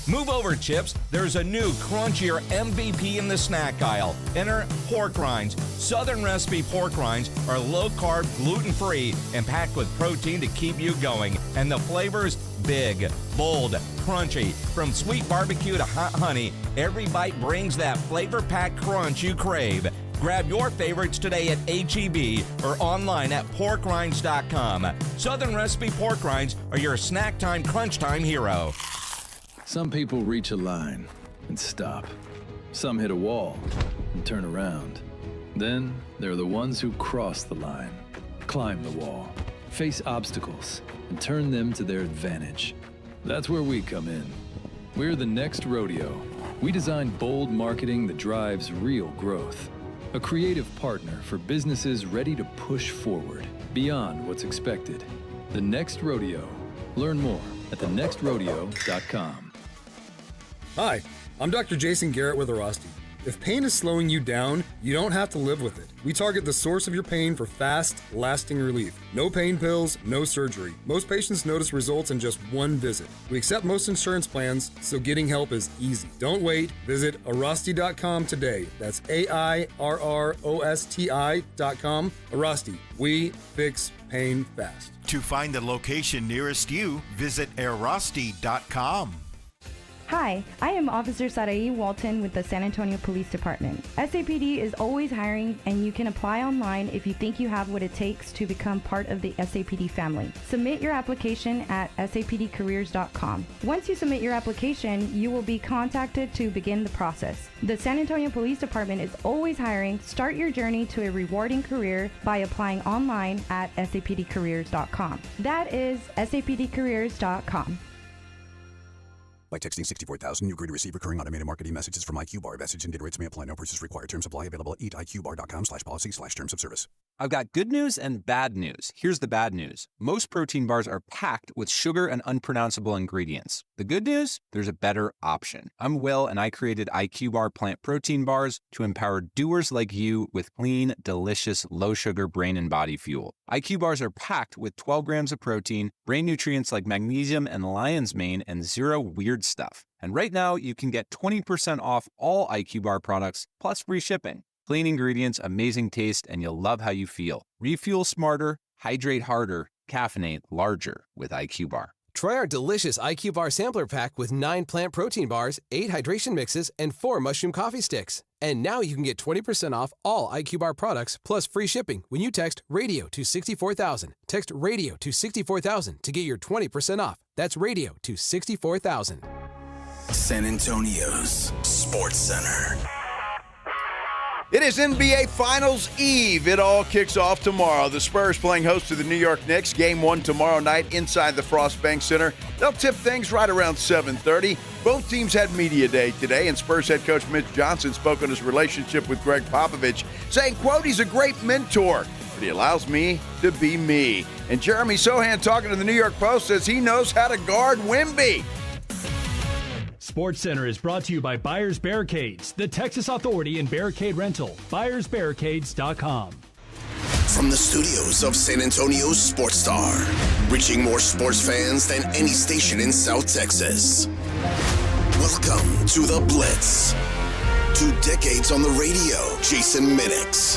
Move over, Chips. There's a new crunchier MVP in the snack aisle. Enter pork rinds. Southern recipe pork rinds are low-carb, gluten-free, and packed with protein to keep you going. And the flavors, big, bold, crunchy. From sweet barbecue to hot honey, every bite brings that flavor-packed crunch you crave. Grab your favorites today at H-E-B or online at porkrinds.com. Southern recipe pork rinds are your snack time, crunch time hero. Some people reach a line and stop. Some hit a wall and turn around. Then there are the ones who cross the line, climb the wall, face obstacles, and turn them to their advantage. That's where we come in. We're the Next Rodeo. We design bold marketing that drives real growth. A creative partner for businesses ready to push forward beyond what's expected. The Next Rodeo. Learn more at thenextrodeo.com. Hi, I'm Dr. Jason Garrett with Arasti. If pain is slowing you down, you don't have to live with it. We target the source of your pain for fast, lasting relief. No pain pills, no surgery. Most patients notice results in just one visit. We accept most insurance plans, so getting help is easy. Don't wait. Visit Arasti.com today. That's AIRROSTI.com. Arasti. We fix pain fast. To find the location nearest you, visit Arasti.com. Hi, I am Officer Sarai Walton with the San Antonio Police Department. SAPD is always hiring, and you can apply online if you think you have what it takes to become part of the SAPD family. Submit your application at sapdcareers.com. Once you submit your application, you will be contacted to begin the process. The San Antonio Police Department is always hiring. Start your journey to a rewarding career by applying online at sapdcareers.com. That is sapdcareers.com. By texting 64,000, you agree to receive recurring automated marketing messages from IQBar. Message and data rates may apply. No purchase required. Terms apply. Available at eatiqbar.com/policy/terms of service. I've got good news and bad news. Here's the bad news. Most protein bars are packed with sugar and unpronounceable ingredients. The good news? There's a better option. I'm Will, and I created IQBar plant protein bars to empower doers like you with clean, delicious, low-sugar brain and body fuel. IQ bars are packed with 12 grams of protein, brain nutrients like magnesium and lion's mane, and zero weird stuff. And right now, you can get 20% off all IQ bar products, plus free shipping. Clean ingredients, amazing taste, and you'll love how you feel. Refuel smarter, hydrate harder, caffeinate larger with IQ Bar. Try our delicious IQ Bar sampler pack with 9 plant protein bars, 8 hydration mixes, and 4 mushroom coffee sticks. And now you can get 20% off all IQ Bar products plus free shipping when you text RADIO to 64,000. Text RADIO to 64,000 to get your 20% off. That's RADIO to 64,000. San Antonio's Sports Center. It is NBA Finals Eve. It all kicks off tomorrow. The Spurs playing host to the New York Knicks. Game 1 tomorrow night inside the Frost Bank Center. They'll tip things right around 7:30. Both teams had media day today, and Spurs head coach Mitch Johnson spoke on his relationship with Greg Popovich, saying, quote, he's a great mentor, but he allows me to be me. And Jeremy Sohan, talking to the New York Post, says he knows how to guard Wemby. Sports Center is brought to you by Buyers Barricades, the Texas authority in barricade rental. BuyersBarricades.com. From the studios of San Antonio's Sports Star, reaching more sports fans than any station in South Texas. Welcome to the Blitz. 2 decades on the radio, Jason Minix.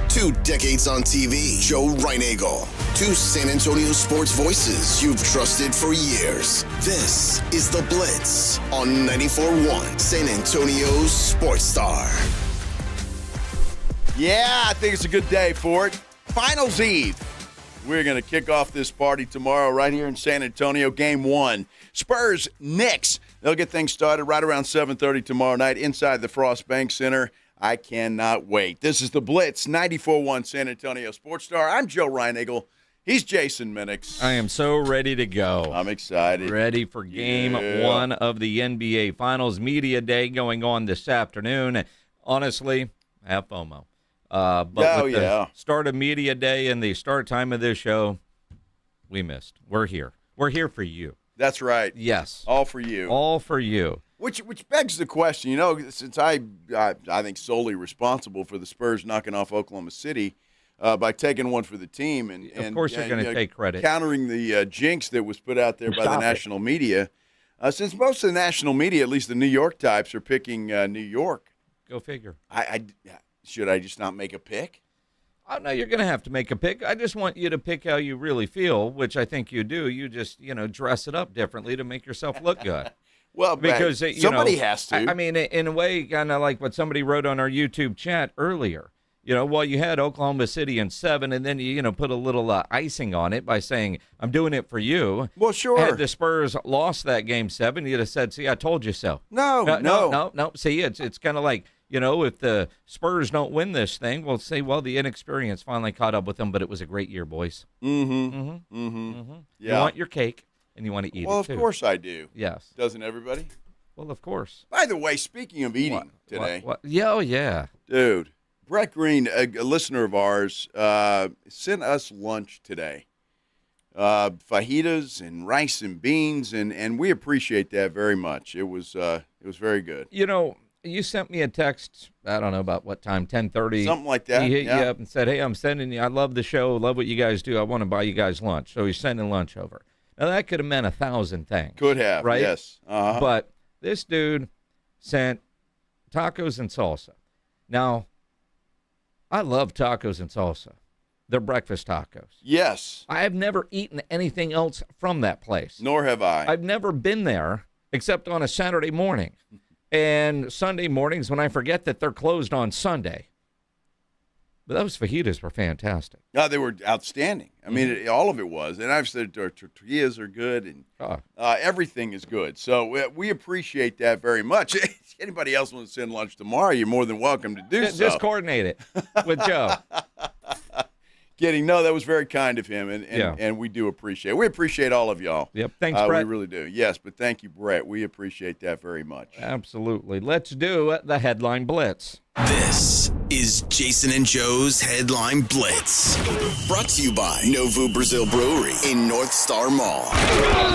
2 decades on TV, Joe Reinagel. 2 San Antonio sports voices you've trusted for years. This is The Blitz on 94.1 San Antonio's Sports Star. Yeah, I think it's a good day for it. Finals Eve. We're going to kick off this party tomorrow right here in San Antonio. Game 1. Spurs, Knicks. They'll get things started right around 7:30 tomorrow night inside the Frost Bank Center. I cannot wait. This is The Blitz, 94.1 San Antonio Sports Star. I'm Joe Reinagel. He's Jason Minix. I am so ready to go. I'm excited. Ready for Game 1 of the NBA Finals. Media Day going on this afternoon. Honestly, I have FOMO. But with the start of Media Day and the start time of this show, we missed. We're here. We're here for you. That's right. Yes. All for you. All for you. Which begs the question, since I think solely responsible for the Spurs knocking off Oklahoma City by taking one for the team. And of course you're going to take credit. Countering the jinx that was put out there by the national media. Since most of the national media, at least the New York types, are picking New York. Go figure. Should I just not make a pick? Oh, no, you're going to have to make a pick. I just want you to pick how you really feel, which I think you do. You just, dress it up differently to make yourself look good. Well, because somebody has to. I mean, in a way, kind of like what somebody wrote on our YouTube chat earlier. Well, you had Oklahoma City in 7, and then you put a little icing on it by saying, I'm doing it for you. Well, sure. Had the Spurs lost that game 7, you'd have said, see, I told you so. No. See, it's kind of like, if the Spurs don't win this thing, we'll say, well, the inexperience finally caught up with them, but it was a great year, boys. Yeah. You want your cake, and you want to eat it, Well, too. of course I do. Yes. Doesn't everybody? Well, of course. By the way, speaking of eating today. What? Yeah, oh, yeah. Dude. Brett Green, a listener of ours, sent us lunch today. Fajitas and rice and beans, and we appreciate that very much. It was very good. You sent me a text, I don't know about what time, 10:30. Something like that. He hit you up and said, hey, I'm sending you, I love the show, love what you guys do, I want to buy you guys lunch. So he's sending lunch over. Now, that could have meant 1,000 things. Could have, right? Yes. Uh-huh. But this dude sent tacos and salsa. Now, I love tacos and salsa. They're breakfast tacos. Yes. I have never eaten anything else from that place. Nor have I. I've never been there except on a Saturday morning. And Sunday mornings when I forget that they're closed on Sunday. But those fajitas were fantastic. No, they were outstanding. I mean, all of it was. And I've said our tortillas are good, and everything is good. So we appreciate that very much. If anybody else wants to send lunch tomorrow, you're more than welcome to do so. Just coordinate it with Joe. Kidding. No, that was very kind of him, and we do appreciate it. We appreciate all of y'all. Yep. Thanks, Brett. We really do. Yes, but thank you, Brett. We appreciate that very much. Absolutely. Let's do the Headline Blitz. This is Jason and Joe's Headline Blitz. Brought to you by Novu Brazil Brewery in North Star Mall.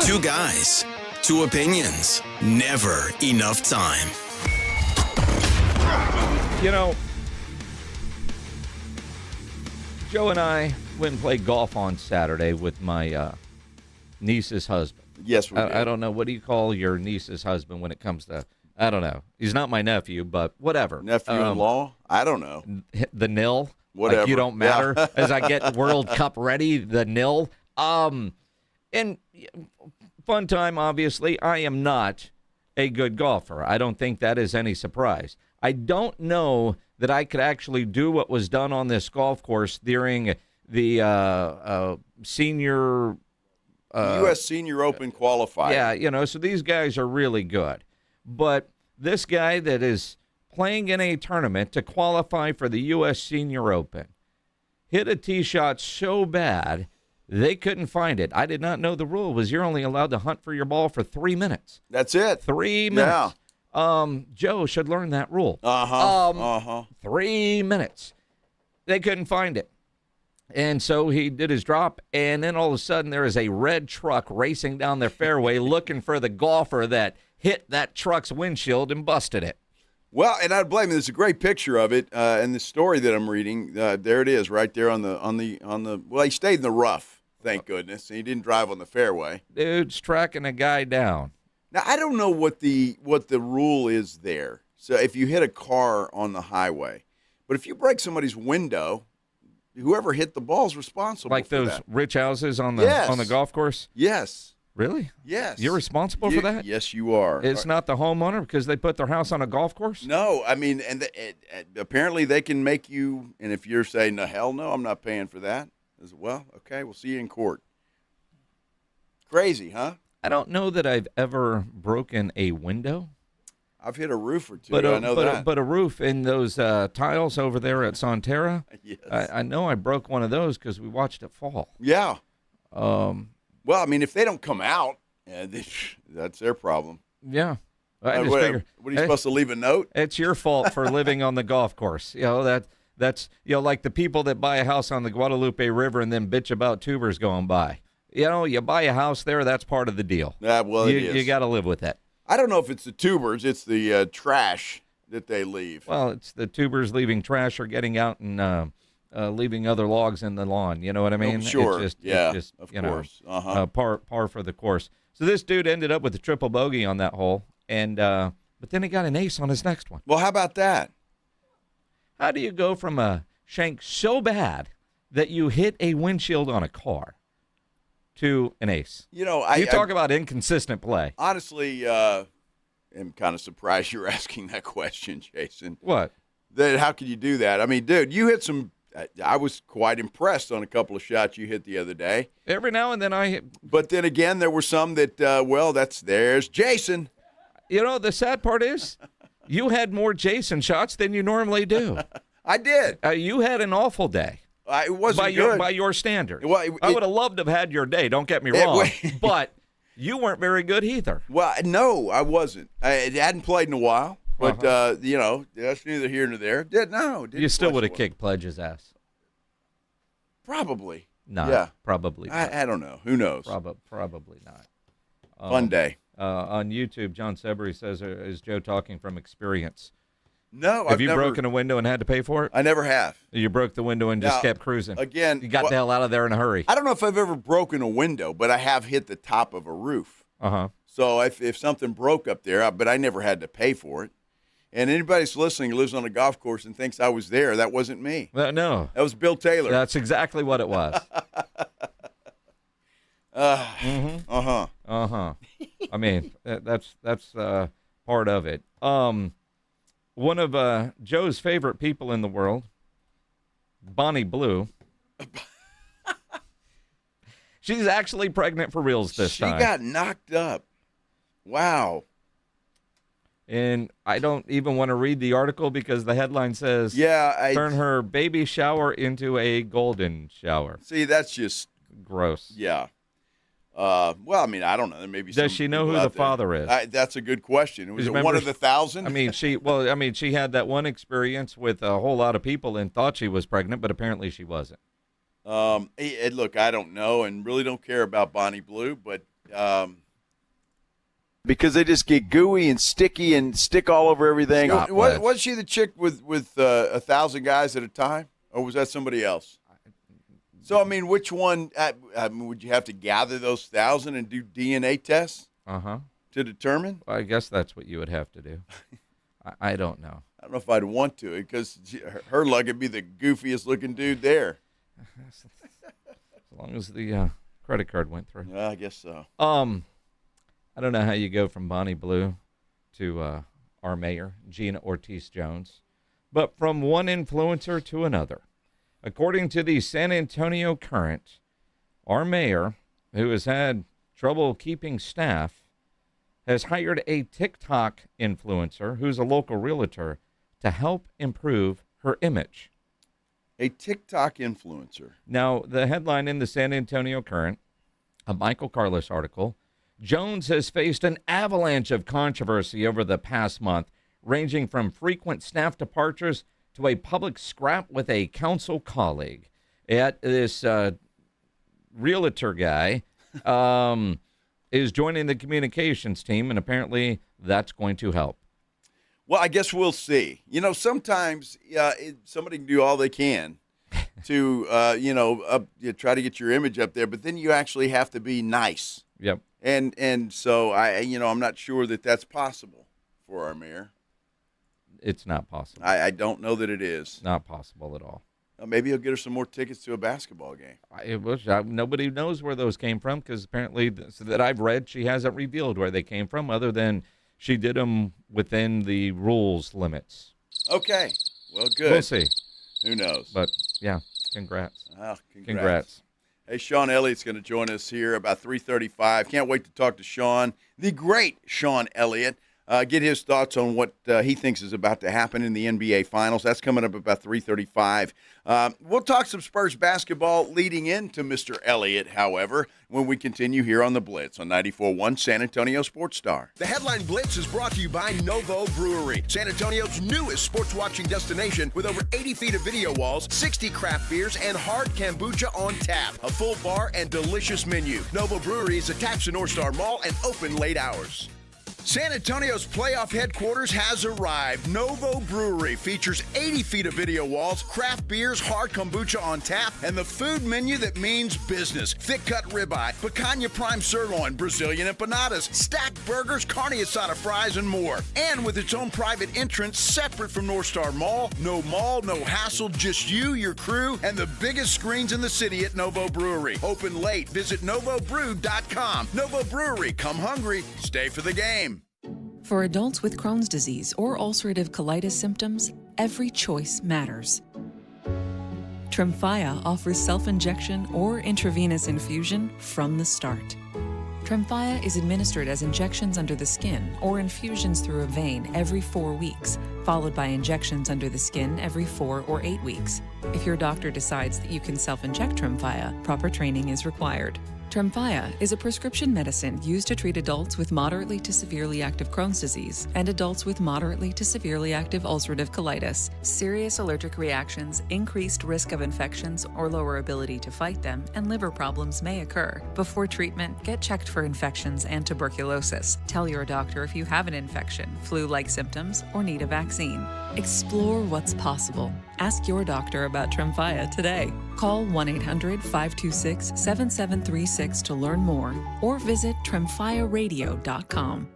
2 guys, 2 opinions, never enough time. Joe and I went and played golf on Saturday with my niece's husband. Yes, we did. I don't know. What do you call your niece's husband when it comes to, I don't know. He's not my nephew, but whatever. Nephew-in-law? I don't know. The nil? Whatever. Like you don't matter. Yeah. As I get World Cup ready, the nil. And fun time, obviously. I am not a good golfer. I don't think that is any surprise. I don't know that I could actually do what was done on this golf course during the senior U.S. Senior Open qualifier. Yeah, so these guys are really good. But this guy that is playing in a tournament to qualify for the U.S. Senior Open hit a tee shot so bad they couldn't find it. I did not know the rule was you're only allowed to hunt for your ball for 3 minutes. That's it. 3 minutes. Joe should learn that rule. 3 minutes. They couldn't find it. And so he did his drop, and then all of a sudden there is a red truck racing down the fairway looking for the golfer that hit that truck's windshield and busted it. Well, and I don't blame him. There's a great picture of it in the story that I'm reading. There it is, right there on the. Well, he stayed in the rough, thank goodness. He didn't drive on the fairway. Dude's tracking a guy down. Now I don't know what the rule is there. So if you hit a car on the highway, but if you break somebody's window, whoever hit the ball is responsible. Like for those that. rich houses on the golf course. Yes. Really? Yes. You're responsible for that? Yes, you are. It's not the homeowner because they put their house on a golf course? No, I mean, and apparently they can make you, and if you're saying, no, hell no, I'm not paying for that, well, okay, we'll see you in court. Crazy, huh? I don't know that I've ever broken a window. I've hit a roof or two, I know that. But a roof in those tiles over there at Sonterra, yes. I know I broke one of those because we watched it fall. Yeah. Well, I mean, if they don't come out, that's their problem. Yeah. I just what figure, are you supposed to leave a note? It's your fault for living on the golf course. That's like the people that buy a house on the Guadalupe River and then bitch about tubers going by. You buy a house there, that's part of the deal. Well, it is. You got to live with that. I don't know if it's the tubers, it's the trash that they leave. Well, it's the tubers leaving trash or getting out and leaving other logs in the lawn. You know what I mean? Sure. It's just of course. Par for the course. So this dude ended up with a triple bogey on that hole, and but then he got an ace on his next one. Well, how about that? How do you go from a shank so bad that you hit a windshield on a car to an ace? You know, you talk about inconsistent play. Honestly, I'm kind of surprised you're asking that question, Jason. What? How could you do that? I mean, dude, you hit some. I was quite impressed on a couple of shots you hit the other day. Every now and then I hit. But then again, there were some that, there's Jason. You know, the sad part is you had more Jason shots than you normally do. I did. You had an awful day. It wasn't good. By your standard. Well, I would have loved to have had your day, don't get me wrong. But you weren't very good either. Well, no, I wasn't. I hadn't played in a while. But, that's neither here nor there. You still would have kicked Pledge's ass. Probably. No, yeah. Probably not. I don't know. Who knows? Probably not. Fun day. On YouTube, John Sebery says, is Joe talking from experience? No, Have you broken a window and had to pay for it? I never have. You broke the window and just kept cruising. Again. You got the hell out of there in a hurry. I don't know if I've ever broken a window, but I have hit the top of a roof. Uh-huh. So if something broke up there, but I never had to pay for it. And anybody that's listening who lives on a golf course and thinks I was there, that wasn't me. No. That was Bill Taylor. That's exactly what it was. Uh-huh. I mean, that's part of it. One of Joe's favorite people in the world, Bonnie Blue. She's actually pregnant for reals this time. She got knocked up. Wow. And I don't even want to read the article because the headline says, turn her baby shower into a golden shower. See, that's just gross. Yeah. Well, I mean, I don't know. There may be. Does she know who the father is? That's a good question. Was it one of the 1,000? I mean, she had that one experience with a whole lot of people and thought she was pregnant, but apparently she wasn't. Look, I don't know and really don't care about Bonnie Blue, but because they just get gooey and sticky and stick all over everything. Was she the chick with 1,000 guys at a time, or was that somebody else? So, I mean, which one? Would you have to gather those 1,000 and do DNA tests to determine? Well, I guess that's what you would have to do. I don't know. I don't know if I'd want to, because her luck would be the goofiest looking dude there. As long as the credit card went through. Yeah, I guess so. I don't know how you go from Bonnie Blue to our mayor, Gina Ortiz-Jones, but from one influencer to another. According to the San Antonio Current, our mayor, who has had trouble keeping staff, has hired a TikTok influencer who's a local realtor to help improve her image. A TikTok influencer. Now, the headline in the San Antonio Current, a Michael Carlos article, Jones has faced an avalanche of controversy over the past month, ranging from frequent staff departures to a public scrap with a council colleague. This realtor guy is joining the communications team, and apparently that's going to help. Well, I guess we'll see. You know, sometimes somebody can do all they can to, try to get your image up there, but then you actually have to be nice. Yep. And so I'm not sure that that's possible for our mayor. It's not possible. I don't know that it is. Not possible at all. Maybe he'll get her some more tickets to a basketball game. Nobody knows where those came from because apparently, that I've read, she hasn't revealed where they came from other than she did them within the rules limits. Okay. Well, good. We'll see. Who knows? But, yeah, congrats. Congrats. Hey, Sean Elliott's going to join us here about 3:35. Can't wait to talk to Sean, the great Sean Elliott. Get his thoughts on what he thinks is about to happen in the NBA Finals. That's coming up about 3:35. We'll talk some Spurs basketball leading into Mr. Elliott, however, when we continue here on The Blitz on 94.1 San Antonio Sports Star. The Headline Blitz is brought to you by Novo Brewery, San Antonio's newest sports watching destination with over 80 feet of video walls, 60 craft beers, and hard kombucha on tap. A full bar and delicious menu. Novo Brewery is attached to North Star Mall and open late hours. San Antonio's playoff headquarters has arrived. Novo Brewery features 80 feet of video walls, craft beers, hard kombucha on tap, and the food menu that means business. Thick-cut ribeye, picanha prime sirloin, Brazilian empanadas, stacked burgers, carne asada fries, and more. And with its own private entrance separate from North Star Mall, no hassle, just you, your crew, and the biggest screens in the city at Novo Brewery. Open late. Visit novobrew.com. Novo Brewery. Come hungry. Stay for the game. For adults with Crohn's disease or ulcerative colitis symptoms, every choice matters. Tremfya offers self-injection or intravenous infusion from the start. Tremfya is administered as injections under the skin or infusions through a vein every 4 weeks, followed by injections under the skin every 4 or 8 weeks. If your doctor decides that you can self-inject Tremfya, proper training is required. Tremfya is a prescription medicine used to treat adults with moderately to severely active Crohn's disease and adults with moderately to severely active ulcerative colitis. Serious allergic reactions, increased risk of infections or lower ability to fight them, and liver problems may occur. Before treatment, get checked for infections and tuberculosis. Tell your doctor if you have an infection, flu-like symptoms, or need a vaccine. Explore what's possible. Ask your doctor about Tremfya today. Call 1-800-526-7736 to learn more or visit tremfyaradio.com.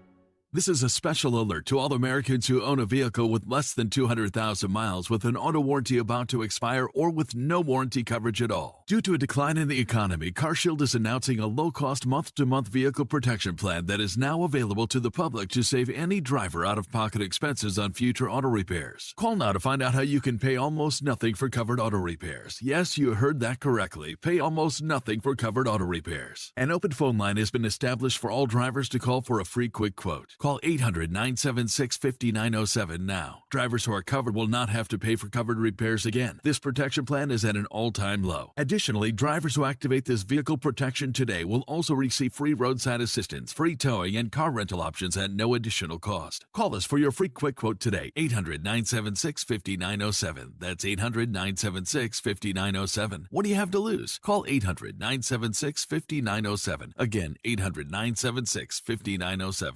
This is a special alert to all Americans who own a vehicle with less than 200,000 miles with an auto warranty about to expire or with no warranty coverage at all. Due to a decline in the economy, CarShield is announcing a low-cost month-to-month vehicle protection plan that is now available to the public to save any driver out-of-pocket expenses on future auto repairs. Call now to find out how you can pay almost nothing for covered auto repairs. Yes, you heard that correctly. Pay almost nothing for covered auto repairs. An open phone line has been established for all drivers to call for a free quick quote. Call 800-976-5907 now. Drivers who are covered will not have to pay for covered repairs again. This protection plan is at an all-time low. Additionally, drivers who activate this vehicle protection today will also receive free roadside assistance, free towing, and car rental options at no additional cost. Call us for your free quick quote today. 800-976-5907. That's 800-976-5907. What do you have to lose? Call 800-976-5907. Again, 800-976-5907.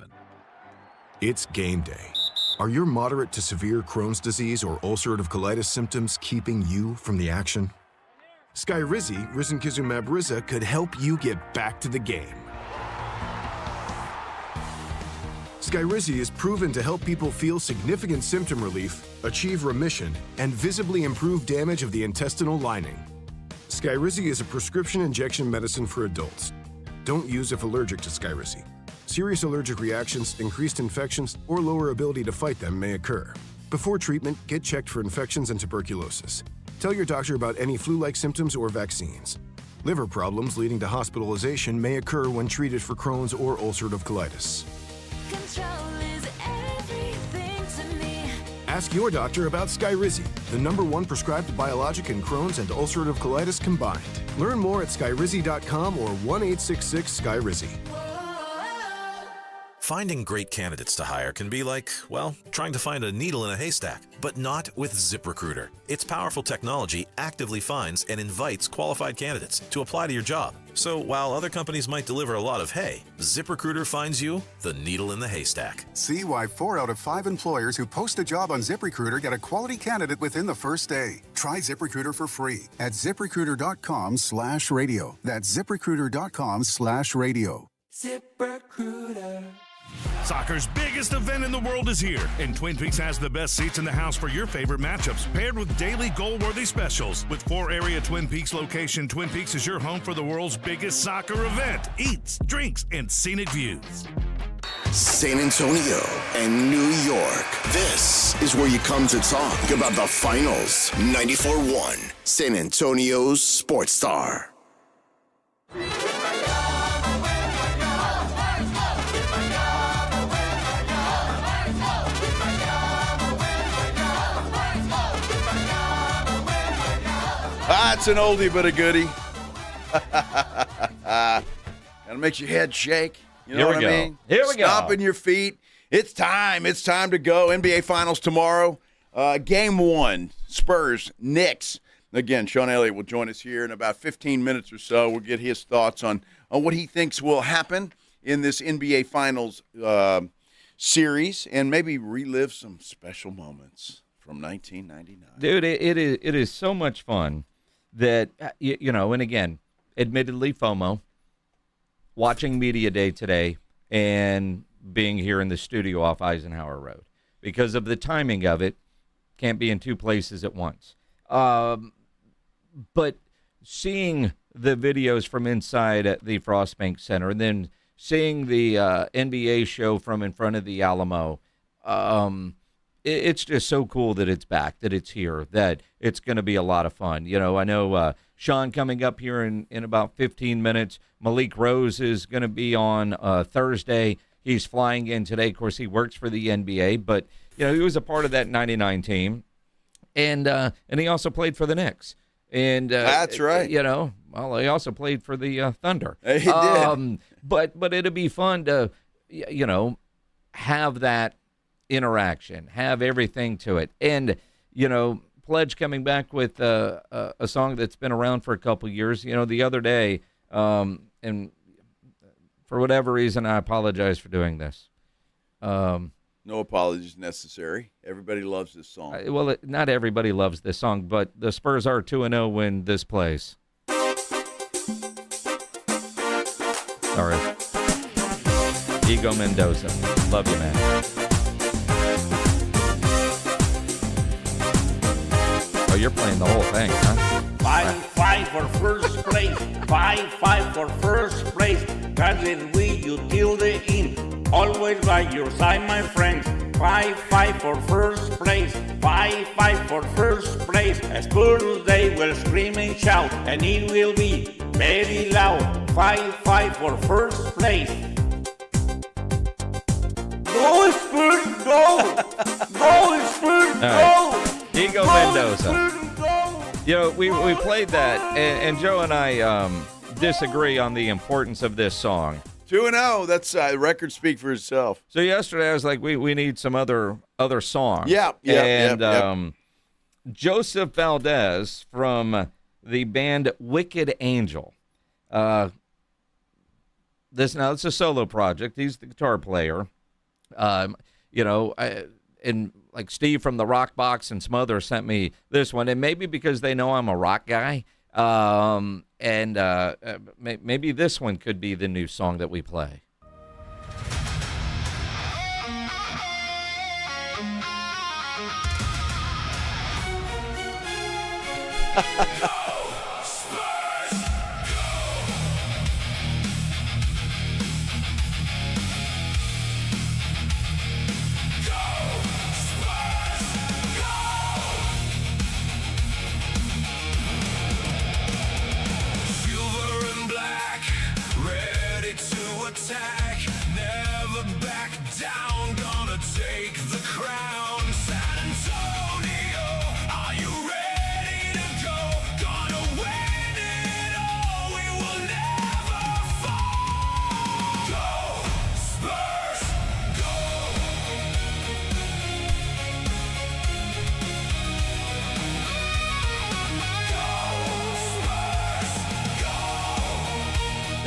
It's game day. Are your moderate to severe Crohn's disease or ulcerative colitis symptoms keeping you from the action? Skyrizi, risankizumab Riza, could help you get back to the game. Skyrizi is proven to help people feel significant symptom relief, achieve remission, and visibly improve damage of the intestinal lining. Skyrizi is a prescription injection medicine for adults. Don't use if allergic to Skyrizi. Serious allergic reactions, increased infections, or lower ability to fight them may occur. Before treatment, get checked for infections and tuberculosis. Tell your doctor about any flu-like symptoms or vaccines. Liver problems leading to hospitalization may occur when treated for Crohn's or ulcerative colitis. Control is everything to me. Ask your doctor about Skyrizi, the #1 prescribed biologic in Crohn's and ulcerative colitis combined. Learn more at skyrizi.com or 1-866-SKYRIZI. Finding great candidates to hire can be like, well, trying to find a needle in a haystack, but not with ZipRecruiter. Its powerful technology actively finds and invites qualified candidates to apply to your job. So while other companies might deliver a lot of hay, ZipRecruiter finds you the needle in the haystack. See why 4 out of 5 employers who post a job on ZipRecruiter get a quality candidate within the first day. Try ZipRecruiter for free at ZipRecruiter.com/radio. That's ZipRecruiter.com/radio. ZipRecruiter. Soccer's biggest event in the world is here, and Twin Peaks has the best seats in the house for your favorite matchups, paired with daily goal-worthy specials. With 4 area Twin Peaks locations, Twin Peaks is your home for the world's biggest soccer event. Eats, drinks, and scenic views. San Antonio and New York. This is where you come to talk about the finals. 94.1 San Antonio's Sports Star. It's an oldie but a goodie. Kind of makes your head shake. You know what I mean? Here we go. Stomping your feet. It's time. It's time to go. NBA Finals tomorrow. Game 1, Spurs, Knicks. Again, Sean Elliott will join us here in about 15 minutes or so. We'll get his thoughts on what he thinks will happen in this NBA Finals series and maybe relive some special moments from 1999. Dude, it is so much fun that, and again, admittedly, FOMO, watching Media Day today and being here in the studio off Eisenhower Road. Because of the timing of it, can't be in two places at once. But seeing the videos from inside at the Frostbank Center and then seeing the NBA show from in front of the Alamo, it's just so cool that it's back, that it's here, that it's going to be a lot of fun. I know Sean coming up here in about 15 minutes. Malik Rose is going to be on Thursday. He's flying in today. Of course, he works for the NBA, but he was a part of that 99 team, and he also played for the Knicks. And that's right. He also played for the Thunder. He did. But it'll be fun to have that interaction, have everything to it, and Pledge coming back with a song that's been around for a couple years. The other day, and for whatever reason, I apologize for doing this. No apologies necessary. Everybody loves this song. Well, not everybody loves this song, but the Spurs are 2-0 when this plays. Sorry. Ego Mendoza. Love you, man. Oh, you're playing the whole thing, huh? Fight for first place. Fight for first place. God is with you till the end. Always by your side, my friends. Fight for first place. Fight for first place. Spurs they will scream and shout, and it will be very loud. Fight for first place. Go Spurs, go! Go Spurs, go! Ego Mendoza. We played that, and Joe and I disagree on the importance of this song. 2-0. That's record speak for itself. So yesterday I was like, we need some other songs. Yeah. Joseph Valdez from the band Wicked Angel. It's a solo project. He's the guitar player. And like Steve from the Rock Box and some others sent me this one, and maybe because they know I'm a rock guy. Maybe this one could be the new song that we play.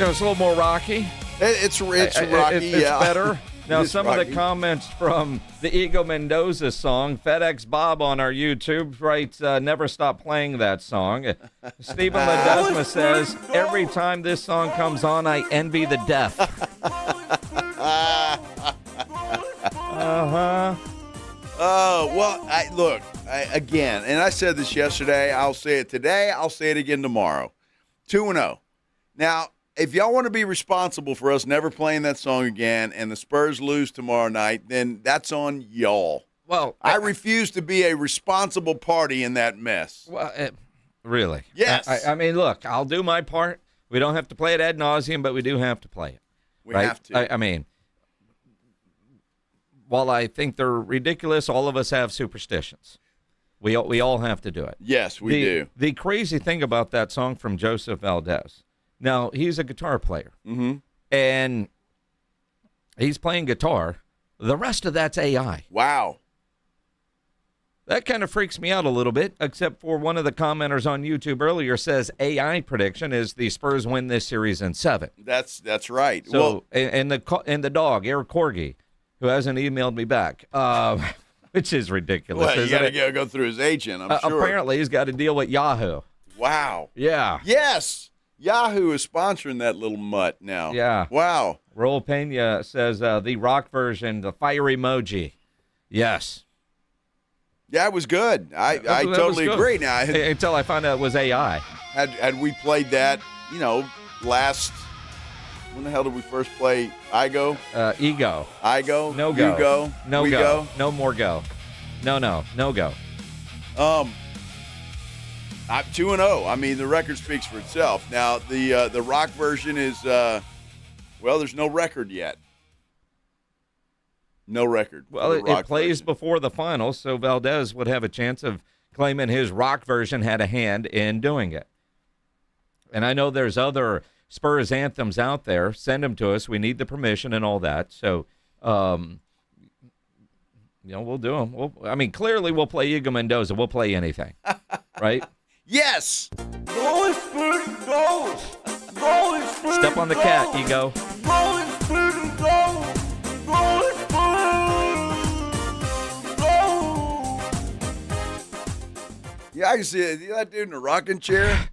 It's a little more rocky. It's rocky, it's better. Now, some rocky. of the comments from the Ego Mendoza song, FedEx Bob on our YouTube writes, never stop playing that song. Stephen Ledesma says, every time this song comes on, I envy the deaf. Uh-huh. Well, again, and I said this yesterday, I'll say it today, I'll say it again tomorrow. 2-0. Now, if y'all want to be responsible for us never playing that song again and the Spurs lose tomorrow night, then that's on y'all. Well, I refuse to be a responsible party in that mess. Well, really? Yes. I mean, look, I'll do my part. We don't have to play it ad nauseum, but we do have to play it. We have to. I mean, while I think they're ridiculous, all of us have superstitions. We all have to do it. Yes, we do. The crazy thing about that song from Joseph Valdez, now he's a guitar player, and he's playing guitar. The rest of that's AI. Wow. That kind of freaks me out a little bit, except for one of the commenters on YouTube earlier says AI prediction is the Spurs win this series in 7. That's right. So and the dog, Eric Corgi, who hasn't emailed me back, which is ridiculous. Well, you got to go through his agent, I'm sure. Apparently, he's got to deal with Yahoo. Wow. Yeah. Yes. Yahoo is sponsoring that little mutt now. Yeah. Wow. Raul Pena says the rock version, the fire emoji. Yes. Yeah, it was good. I totally agree. Now, until I found out it was AI. Had we played that, last, when the hell did we first play Ego? Ego. Igo. No go. You go. No we go. No more go. No go. I'm 2-0. I mean, the record speaks for itself. Now, the rock version is, there's no record yet. No record. Well, it plays before the finals, so Valdez would have a chance of claiming his rock version had a hand in doing it. And I know there's other Spurs anthems out there. Send them to us. We need the permission and all that. So, we'll do them. Clearly we'll play Ego Mendoza. We'll play anything, right? Yes. Go Spurs, go. Go Spurs, Step on the cat, Ego. Go Spurs, go. Go Spurs, go. Yeah, I can see it. That dude in a rocking chair.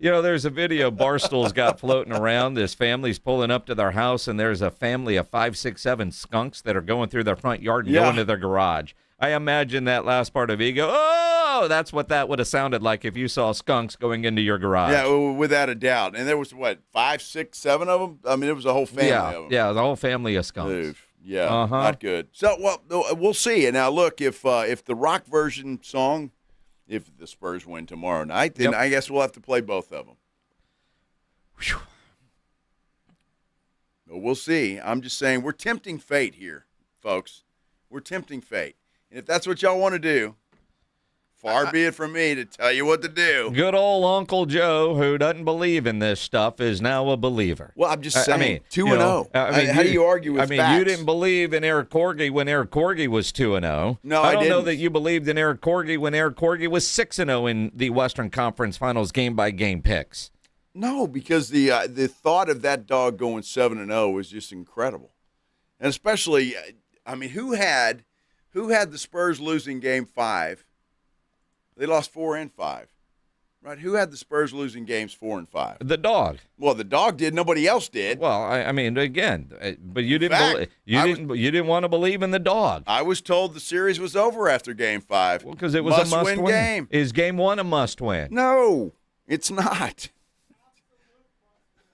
There's a video Barstool's got floating around. This family's pulling up to their house, and there's a family of 5, 6, 7 skunks that are going through their front yard and going to their garage. I imagine that last part of Ego. Oh, that's what that would have sounded like if you saw skunks going into your garage. Yeah, without a doubt. And there was, 5, 6, 7 of them? I mean, it was a whole family of them. Yeah, the whole family of skunks. Dude, yeah, not good. So, we'll see. And now, look, if the rock version song, if the Spurs win tomorrow night, then I guess we'll have to play both of them. Whew. But we'll see. I'm just saying we're tempting fate here, folks. We're tempting fate. And if that's what y'all want to do, far be it from me to tell you what to do. Good old Uncle Joe, who doesn't believe in this stuff, is now a believer. Well, I'm just saying, 2-0. How do you argue with facts? You didn't believe in Eric Corgi when Eric Corgi was 2-0. No, I don't know that you believed in Eric Corgi when Eric Corgi was 6-0 in the Western Conference Finals game-by-game picks. No, because the thought of that dog going 7-0 was just incredible. And especially, who had the Spurs losing Game 5? They lost 4 and 5, right? Who had the Spurs losing games 4 and 5? The dog. Well, the dog did. Nobody else did. Well, but you didn't. You didn't want to believe in the dog. I was told the series was over after Game 5. Well, because it was a must-win game. Is Game 1 a must-win? No, it's not.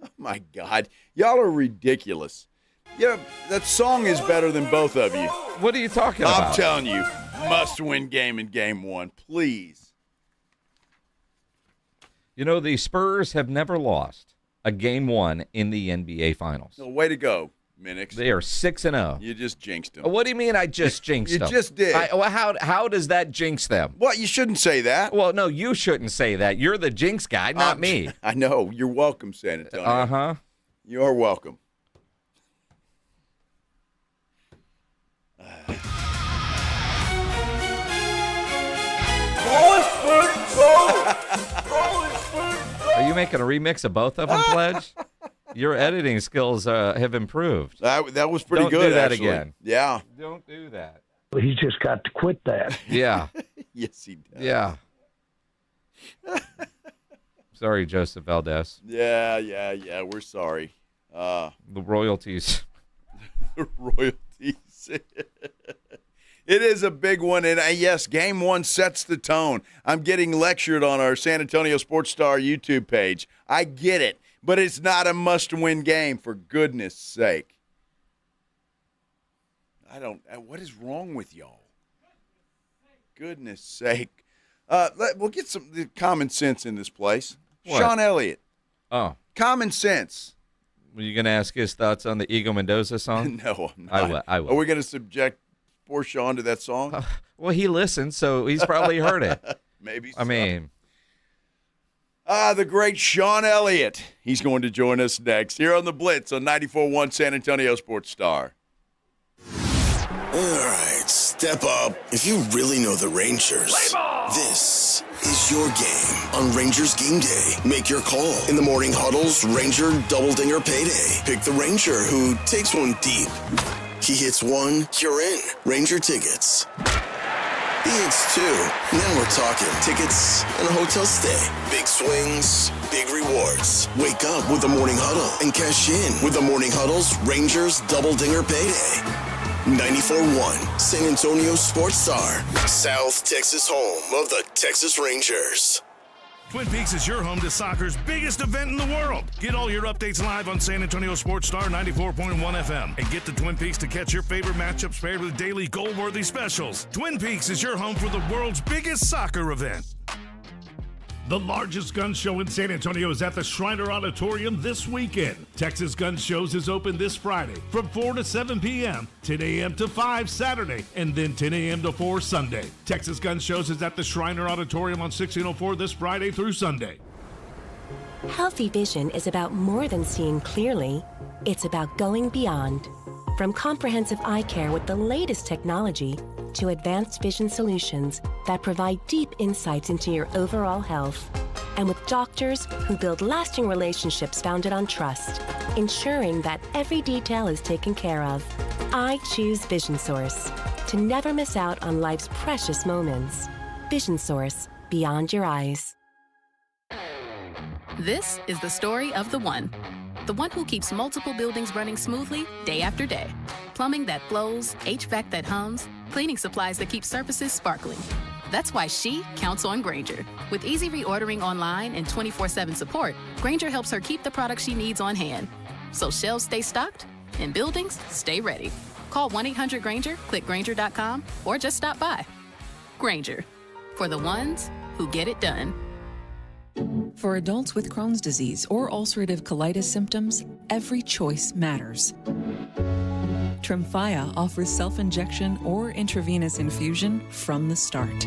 Oh my God, y'all are ridiculous. Yeah, that song is better than both of you. What are you talking about? I'm telling you, must-win game in Game 1, please. The Spurs have never lost a Game 1 in the NBA Finals. No, way to go, Minix. They are 6-0. You just jinxed them. What do you mean I just jinxed them? You just did. How does that jinx them? Well, you shouldn't say that. Well, no, you shouldn't say that. You're the jinx guy, not me. I know. You're welcome, San Antonio. Uh-huh. You are welcome. Are you making a remix of both of them, Pledge? Your editing skills have improved. That was pretty good. Don't do that actually. again. Yeah. Don't do that. He's just got to quit that. Yeah. Yes, he does. Yeah. Sorry, Joseph Valdez. Yeah. We're sorry. The royalties. The royalties. It is a big one, and yes, Game 1 sets the tone. I'm getting lectured on our San Antonio Sports Star YouTube page. I get it, but it's not a must-win game, for goodness sake. What is wrong with y'all? Goodness sake. We'll get some common sense in this place. What? Sean Elliott. Oh. Common sense. Were you going to ask his thoughts on the Ego Mendoza song? No, I'm not. I will. Are we going to subject poor Sean to that song? Well, he listens, so he's probably heard it. Maybe so. I mean. The great Sean Elliott. He's going to join us next here on the Blitz on 94.1 San Antonio Sports Star. All right, step up. If you really know the Rangers, this is your game on Rangers Game Day. Make your call in the morning huddle's Ranger Double Dinger Payday. Pick the Ranger who takes one deep. He hits one, you're in. Ranger tickets. He hits two. Now we're talking tickets and a hotel stay. Big swings, big rewards. Wake up with the morning huddle and cash in with the morning huddle's Rangers Double Dinger Payday. 94.1 San Antonio Sports Star, South Texas home of the Texas Rangers. Twin Peaks is your home to soccer's biggest event in the world. Get all your updates live on San Antonio Sports Star 94.1 FM. And get to Twin Peaks to catch your favorite matchups paired with daily goal-worthy specials. Twin Peaks is your home for the world's biggest soccer event. The largest gun show in San Antonio is at the Shriner Auditorium this weekend. Texas Gun Shows is open this Friday from 4 to 7 p.m., 10 a.m. to 5 Saturday, and then 10 a.m. to 4 Sunday. Texas Gun Shows is at the Shriner Auditorium on 1604 this Friday through Sunday. Healthy vision is about more than seeing clearly. It's about going beyond. From comprehensive eye care with the latest technology to advanced vision solutions that provide deep insights into your overall health. And with doctors who build lasting relationships founded on trust, ensuring that every detail is taken care of. I choose Vision Source to never miss out on life's precious moments. Vision Source, beyond your eyes. This is the story of the one who keeps multiple buildings running smoothly day after day. Plumbing that flows, HVAC that hums, cleaning supplies that keep surfaces sparkling. That's why she counts on Grainger. With easy reordering online and 24/7 support, Grainger helps her keep the products she needs on hand. So shelves stay stocked and buildings stay ready. Call 1-800-GRAINGER, click Grainger.com, or just stop by. Grainger, for the ones who get it done. For adults with Crohn's disease or ulcerative colitis symptoms, every choice matters. Tremfya offers self-injection or intravenous infusion from the start.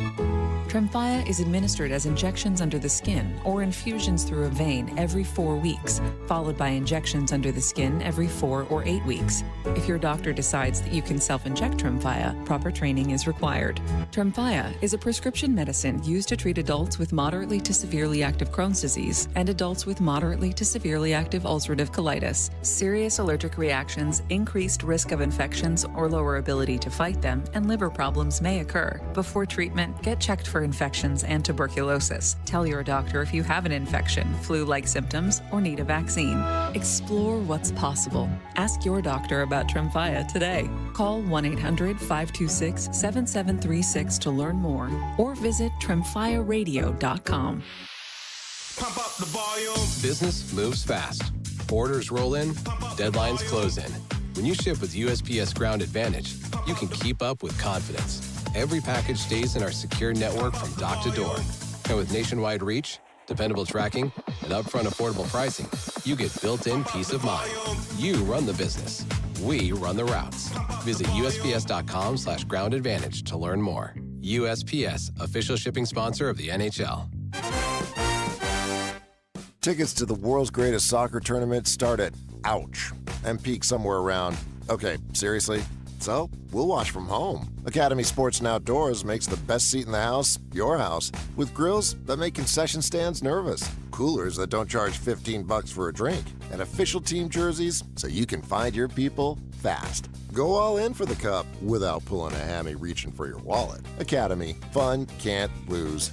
Tremfya is administered as injections under the skin or infusions through a vein every 4 weeks, followed by injections under the skin every 4 or 8 weeks. If your doctor decides that you can self-inject Tremfya, proper training is required. Tremfya is a prescription medicine used to treat adults with moderately to severely active Crohn's disease and adults with moderately to severely active ulcerative colitis. Serious allergic reactions, increased risk of infections or lower ability to fight them, and liver problems may occur. Before treatment, get checked for infections and tuberculosis. Tell your doctor if you have an infection, flu-like symptoms, or need a vaccine. Explore what's possible. Ask your doctor about Tremfya today. Call 1-800-526-7736 to learn more, or visit tremfyaradio.com. Pump up the volume. Business moves fast. Orders roll in, deadlines close in. When you ship with USPS Ground Advantage, you can keep up with confidence. Every package stays in our secure network from dock to door. And with nationwide reach, dependable tracking, and upfront affordable pricing, you get built-in peace of mind. You run the business. We run the routes. Visit USPS.com/Ground Advantage to learn more. USPS, official shipping sponsor of the NHL. Tickets to the world's greatest soccer tournament start at, ouch, and peak somewhere around, okay, seriously? So, we'll watch from home. Academy Sports and Outdoors makes the best seat in the house your house, with grills that make concession stands nervous, coolers that don't charge $15 for a drink, and official team jerseys so you can find your people fast. Go all in for the cup without pulling a hammy reaching for your wallet. Academy. Fun can't lose.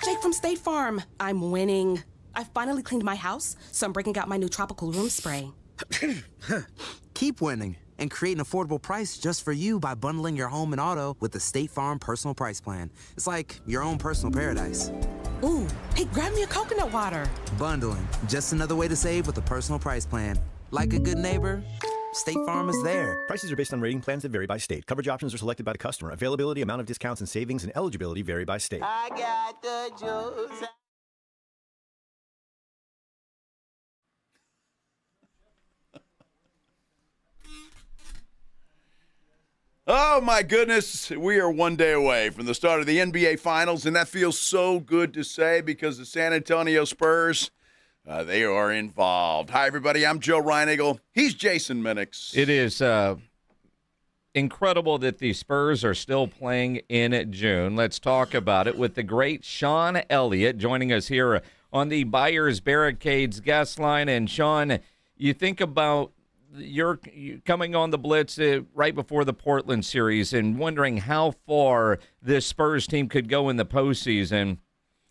Jake from State Farm. I'm winning. I finally cleaned my house, so I'm breaking out my new tropical room spray. Keep winning and create an affordable price just for you by bundling your home and auto with the State Farm Personal Price Plan. It's like your own personal paradise. Ooh, hey, grab me a coconut water. Bundling, just another way to save with a personal price plan. Like a good neighbor, State Farm is there. Prices are based on rating plans that vary by state. Coverage options are selected by the customer. Availability, amount of discounts and savings, and eligibility vary by state. I got the juice. Oh, my goodness. We are one day away from the start of the NBA Finals, and that feels so good to say because the San Antonio Spurs, they are involved. Hi, everybody. I'm Joe Reinigal. He's Jason Minix. It is incredible that the Spurs are still playing in June. Let's talk about it with the great Sean Elliott joining us here on the Buyers Barricades guest line. And Sean, you think about you're coming on the Blitz right before the Portland series and wondering how far this Spurs team could go in the postseason.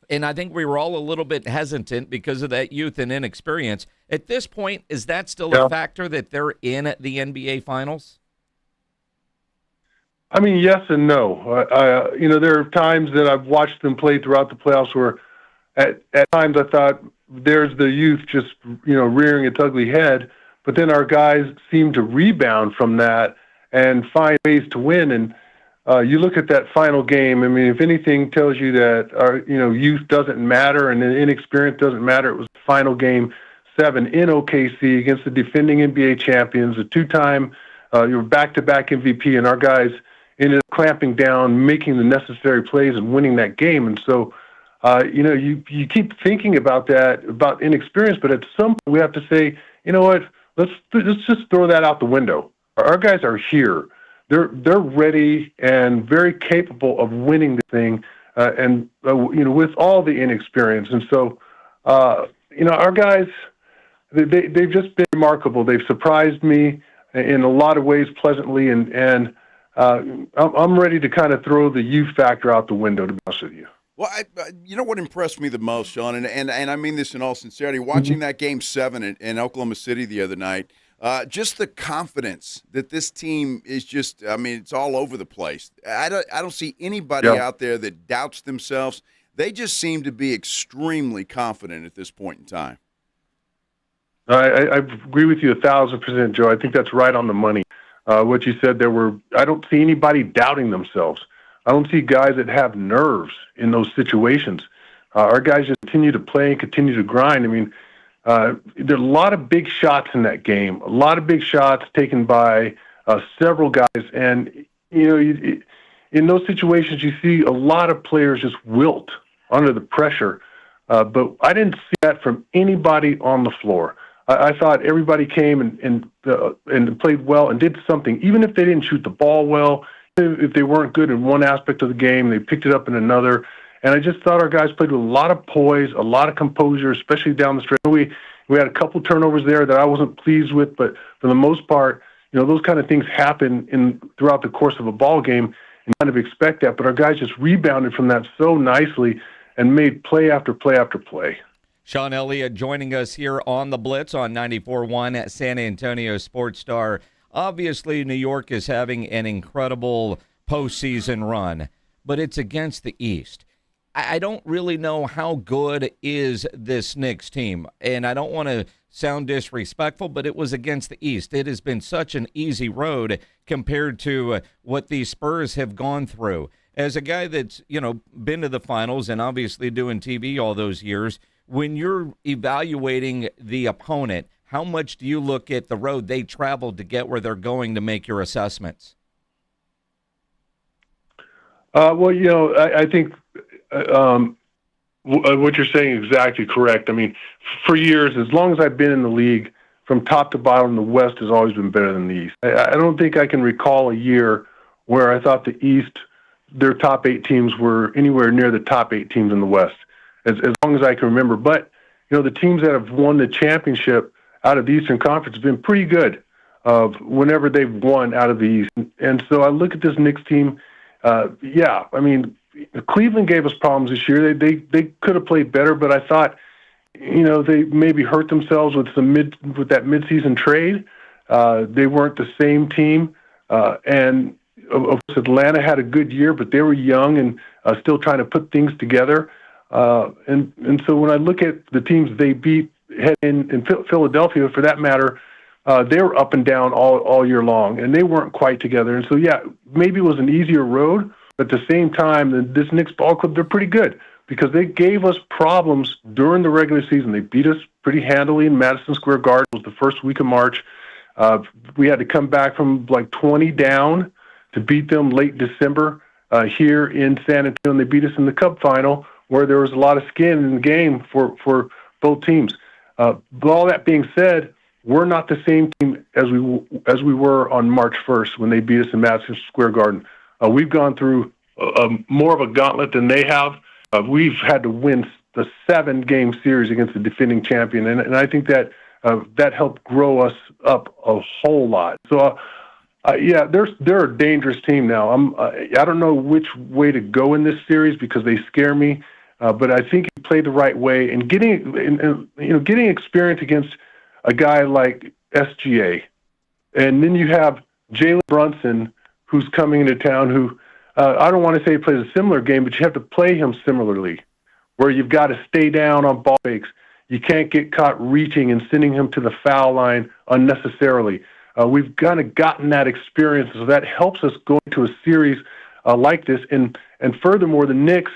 And I think we were all a little bit hesitant because of that youth and inexperience. At this point, is that still a factor that they're in the NBA Finals? I mean, yes and no. There are times that I've watched them play throughout the playoffs where at times I thought there's the youth just, rearing its ugly head. But then our guys seem to rebound from that and find ways to win. And you look at that final game. I mean, if anything tells you that our youth doesn't matter and inexperience doesn't matter, it was final game 7 in OKC against the defending NBA champions, a two-time back-to-back MVP, and our guys ended up clamping down, making the necessary plays and winning that game. And so, you keep thinking about that, about inexperience, but at some point we have to say, you know what? Let's just throw that out the window. Our guys are here. They're ready and very capable of winning the thing, with all the inexperience. And so, our guys, they've just been remarkable. They've surprised me in a lot of ways pleasantly, and I'm ready to kind of throw the youth factor out the window, to be honest with you. Well, you know what impressed me the most, Sean, and I mean this in all sincerity, watching that Game 7 in Oklahoma City the other night, just the confidence that this team is just, it's all over the place. I don't see anybody out there that doubts themselves. They just seem to be extremely confident at this point in time. I agree with you 1,000%, Joe. I think that's right on the money. What you said I don't see anybody doubting themselves. I don't see guys that have nerves in those situations. Our guys just continue to play and continue to grind. I mean, there are a lot of big shots in that game, a lot of big shots taken by several guys. And, in those situations, you see a lot of players just wilt under the pressure. But I didn't see that from anybody on the floor. I thought everybody came and played well and did something, even if they didn't shoot the ball well. If they weren't good in one aspect of the game, they picked it up in another. And I just thought our guys played with a lot of poise, a lot of composure, especially down the stretch. We had a couple turnovers there that I wasn't pleased with, but for the most part, those kind of things happen throughout the course of a ball game, and kind of expect that. But our guys just rebounded from that so nicely and made play after play after play. Sean Elliott joining us here on the Blitz on 94.1 at San Antonio Sports Star. Obviously, New York is having an incredible postseason run, but it's against the East. I don't really know how good is this Knicks team, and I don't want to sound disrespectful, but it was against the East. It has been such an easy road compared to what the Spurs have gone through. As a guy that's, been to the finals and obviously doing TV all those years, when you're evaluating the opponent, how much do you look at the road they traveled to get where they're going to make your assessments? I think what you're saying is exactly correct. I mean, for years, as long as I've been in the league, from top to bottom, the West has always been better than the East. I don't think I can recall a year where I thought the East, their top 8 teams were anywhere near the top 8 teams in the West, as long as I can remember. But, the teams that have won the championship out of the Eastern Conference have been pretty good whenever they've won out of the East. And so I look at this Knicks team, Cleveland gave us problems this year. They could have played better, but I thought, they maybe hurt themselves with that midseason trade. They weren't the same team. And of course, Atlanta had a good year, but they were young and still trying to put things together. And so when I look at the teams they beat in Philadelphia, for that matter, they were up and down all year long, and they weren't quite together. And so, maybe it was an easier road, but at the same time, this Knicks ball club, they're pretty good because they gave us problems during the regular season. They beat us pretty handily in Madison Square Garden. It was the first week of March. We had to come back from like 20 down to beat them late December here in San Antonio, and they beat us in the Cup final where there was a lot of skin in the game for both teams. But all that being said, we're not the same team as we were on March 1st when they beat us in Madison Square Garden. We've gone through more of a gauntlet than they have. We've had to win the 7-game series against the defending champion, and I think that that helped grow us up a whole lot. So, they're a dangerous team now. I don't know which way to go in this series because they scare me, but I think you play the right way and getting experience against a guy like SGA, and then you have Jalen Brunson who's coming into town. Who I don't want to say he plays a similar game, but you have to play him similarly, where you've got to stay down on ball fakes. You can't get caught reaching and sending him to the foul line unnecessarily. We've kind of gotten that experience, so that helps us go into a series like this. And furthermore, the Knicks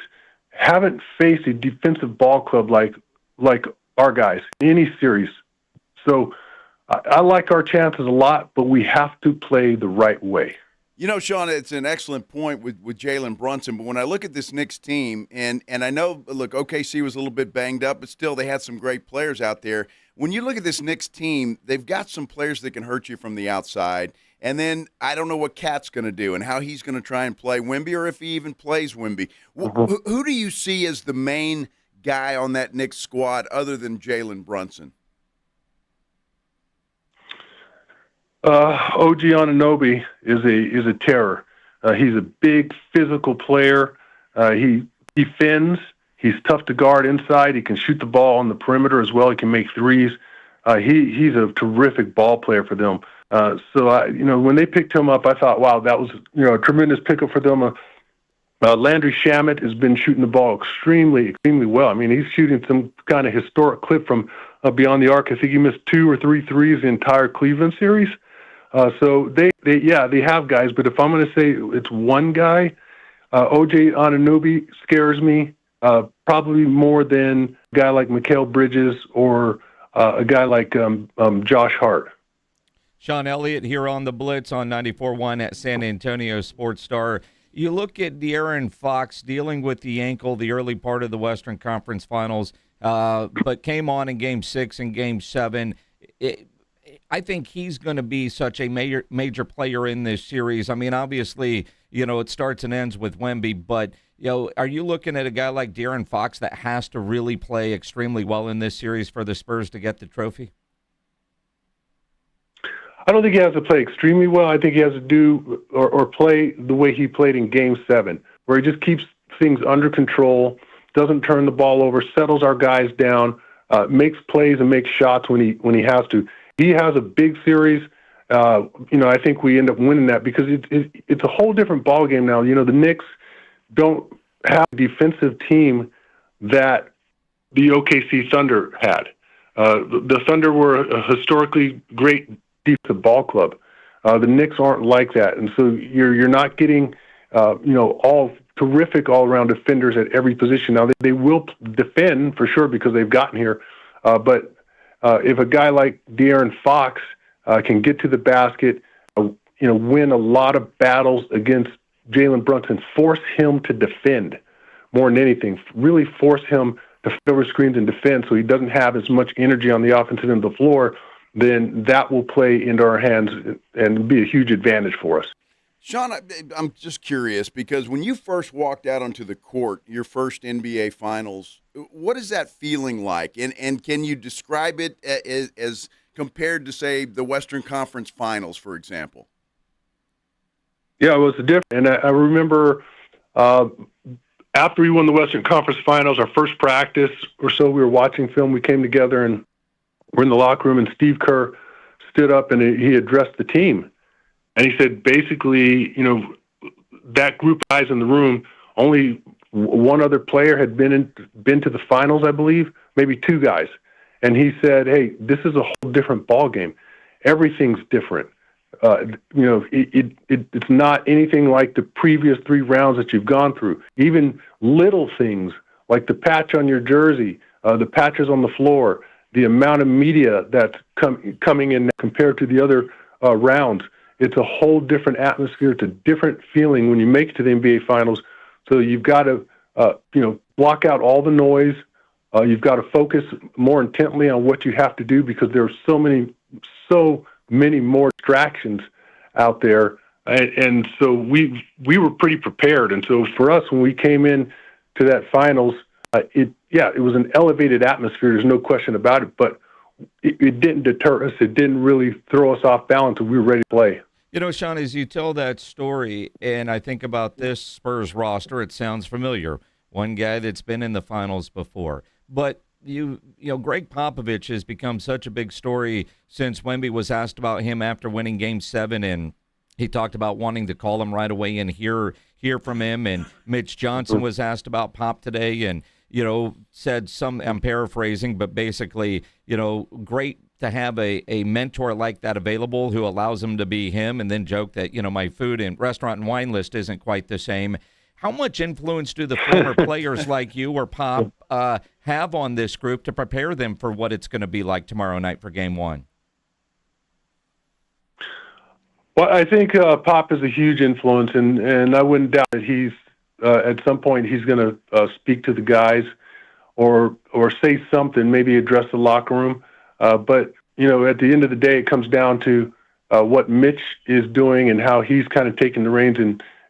haven't faced a defensive ball club like our guys in any series. So I like our chances a lot, but we have to play the right way. You know, Sean, it's an excellent point with Jalen Brunson, but when I look at this Knicks team, and I know, look, OKC was a little bit banged up, but still they had some great players out there. When you look at this Knicks team, they've got some players that can hurt you from the outside, and then I don't know what Cat's going to do and how he's going to try and play Wemby or if he even plays Wemby. Who do you see as the main guy on that Knicks squad other than Jalen Brunson? OG Anunoby is a terror. He's a big physical player. He defends. He's tough to guard inside. He can shoot the ball on the perimeter as well. He can make threes. He's a terrific ball player for them. When they picked him up, I thought, wow, that was a tremendous pickup for them. Landry Shamet has been shooting the ball extremely well. I mean, he's shooting some kind of historic clip from beyond the arc. I think he missed 2 or 3 threes the entire Cleveland series. So they have guys, but if I'm going to say it's one guy, OJ Anunoby scares me probably more than a guy like Mikal Bridges or a guy like Josh Hart. Sean Elliott here on the Blitz on 94.1 at San Antonio Sports Star. You look at De'Aaron Fox dealing with the ankle the early part of the Western Conference Finals, but came on in Game 6 and Game 7. I think he's going to be such a major player in this series. I mean, obviously, it starts and ends with Wemby, but, are you looking at a guy like De'Aaron Fox that has to really play extremely well in this series for the Spurs to get the trophy? I don't think he has to play extremely well. I think he has to do or play the way he played in Game 7, where he just keeps things under control, doesn't turn the ball over, settles our guys down, makes plays and makes shots when he has to. He has a big series. I think we end up winning that because it's a whole different ball game now. The Knicks don't have a defensive team that the OKC Thunder had. The Thunder were a historically great defensive ball club. The Knicks aren't like that, and so you're not getting all terrific all-around defenders at every position. Now they will defend for sure because they've gotten here, but if a guy like De'Aaron Fox can get to the basket, win a lot of battles against Jalen Brunson, force him to defend more than anything, really force him to fill over screens and defend so he doesn't have as much energy on the offensive end of the floor, then that will play into our hands and be a huge advantage for us. Sean, I'm just curious because when you first walked out onto the court, your first NBA Finals, what is that feeling like? And can you describe it as compared to, say, the Western Conference Finals, for example? Yeah, it was different. And I remember after we won the Western Conference Finals, our first practice or so, we were watching film. We came together and we're in the locker room, and Steve Kerr stood up and he addressed the team. And he said, basically, that group of guys in the room, only one other player had been to the finals, I believe, maybe 2 guys. And he said, hey, this is a whole different ball game. Everything's different. It's not anything like the previous 3 rounds that you've gone through. Even little things like the patch on your jersey, the patches on the floor, the amount of media that's coming in compared to the other rounds. It's a whole different atmosphere. It's a different feeling when you make it to the NBA Finals. So you've got to, block out all the noise. You've got to focus more intently on what you have to do because there are so many so many more distractions out there. And so we were pretty prepared. And so for us, when we came in to that finals, it was an elevated atmosphere. There's no question about it, but it didn't deter us. It didn't really throw us off balance, and we were ready to play. You know, Sean, as you tell that story, and I think about this Spurs roster, it sounds familiar. One guy that's been in the finals before. But, you know, Greg Popovich has become such a big story since Wemby was asked about him after winning Game 7, and he talked about wanting to call him right away and hear from him. And Mitch Johnson was asked about Pop today and, you know, said I'm paraphrasing, but basically, you know, great to have a mentor like that available who allows him to be him, and then joke that, you know, my food and restaurant and wine list isn't quite the same. How much influence do the former players like you or Pop have on this group to prepare them for what it's going to be like tomorrow night for Game 1? Well, I think Pop is a huge influence, and I wouldn't doubt that he's at some point he's going to speak to the guys or say something, maybe address the locker room. But, you know, at the end of the day, it comes down to what Mitch is doing and how he's kind of taking the reins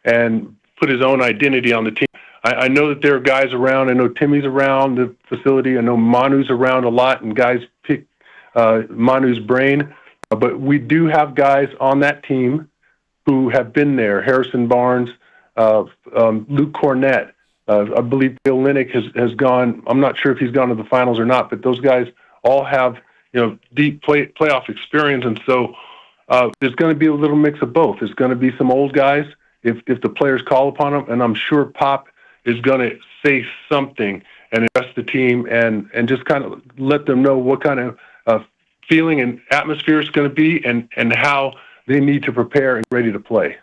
and put his own identity on the team. I know that there are guys around. I know Timmy's around the facility. I know Manu's around a lot, and guys pick Manu's brain. But we do have guys on that team who have been there. Harrison Barnes, Luke Cornett. I believe Bill Linick has gone. I'm not sure if he's gone to the finals or not, but those guys all have, you know, deep playoff experience. And so there's going to be a little mix of both. There's going to be some old guys if the players call upon them, and I'm sure Pop is going to say something and address the team and just kind of let them know what kind of feeling and atmosphere it's going to be and how they need to prepare and ready to play.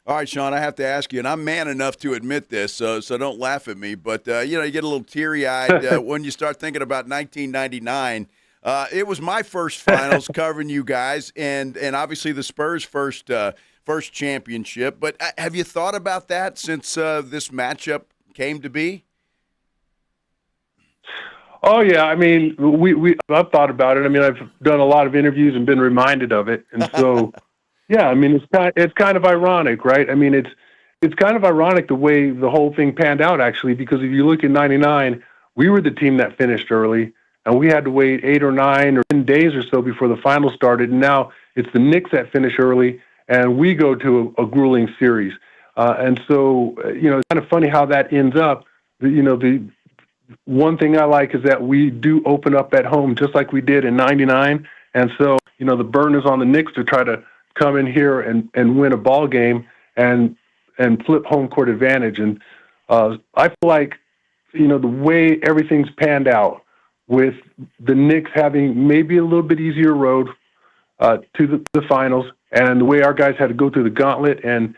All right, Sean, I have to ask you, and I'm man enough to admit this, so don't laugh at me, but, you know, you get a little teary-eyed when you start thinking about 1999. It was my first finals covering you guys, and obviously the Spurs' first championship. But have you thought about that since this matchup came to be? Oh yeah, I mean, I've thought about it. I mean, I've done a lot of interviews and been reminded of it, and so yeah, I mean, it's kind of ironic, right? I mean, it's kind of ironic the way the whole thing panned out, actually, because if you look at '99, we were the team that finished early, and we had to wait 8 or 9 or 10 days or so before the finals started, and now it's the Knicks that finish early, and we go to a grueling series. And so, you know, it's kind of funny how that ends up. You know, the one thing I like is that we do open up at home just like we did in '99. And so, you know, the burden is on the Knicks to try to come in here and win a ball game and flip home court advantage. And I feel like, you know, the way everything's panned out with the Knicks having maybe a little bit easier road to the finals, and the way our guys had to go through the gauntlet and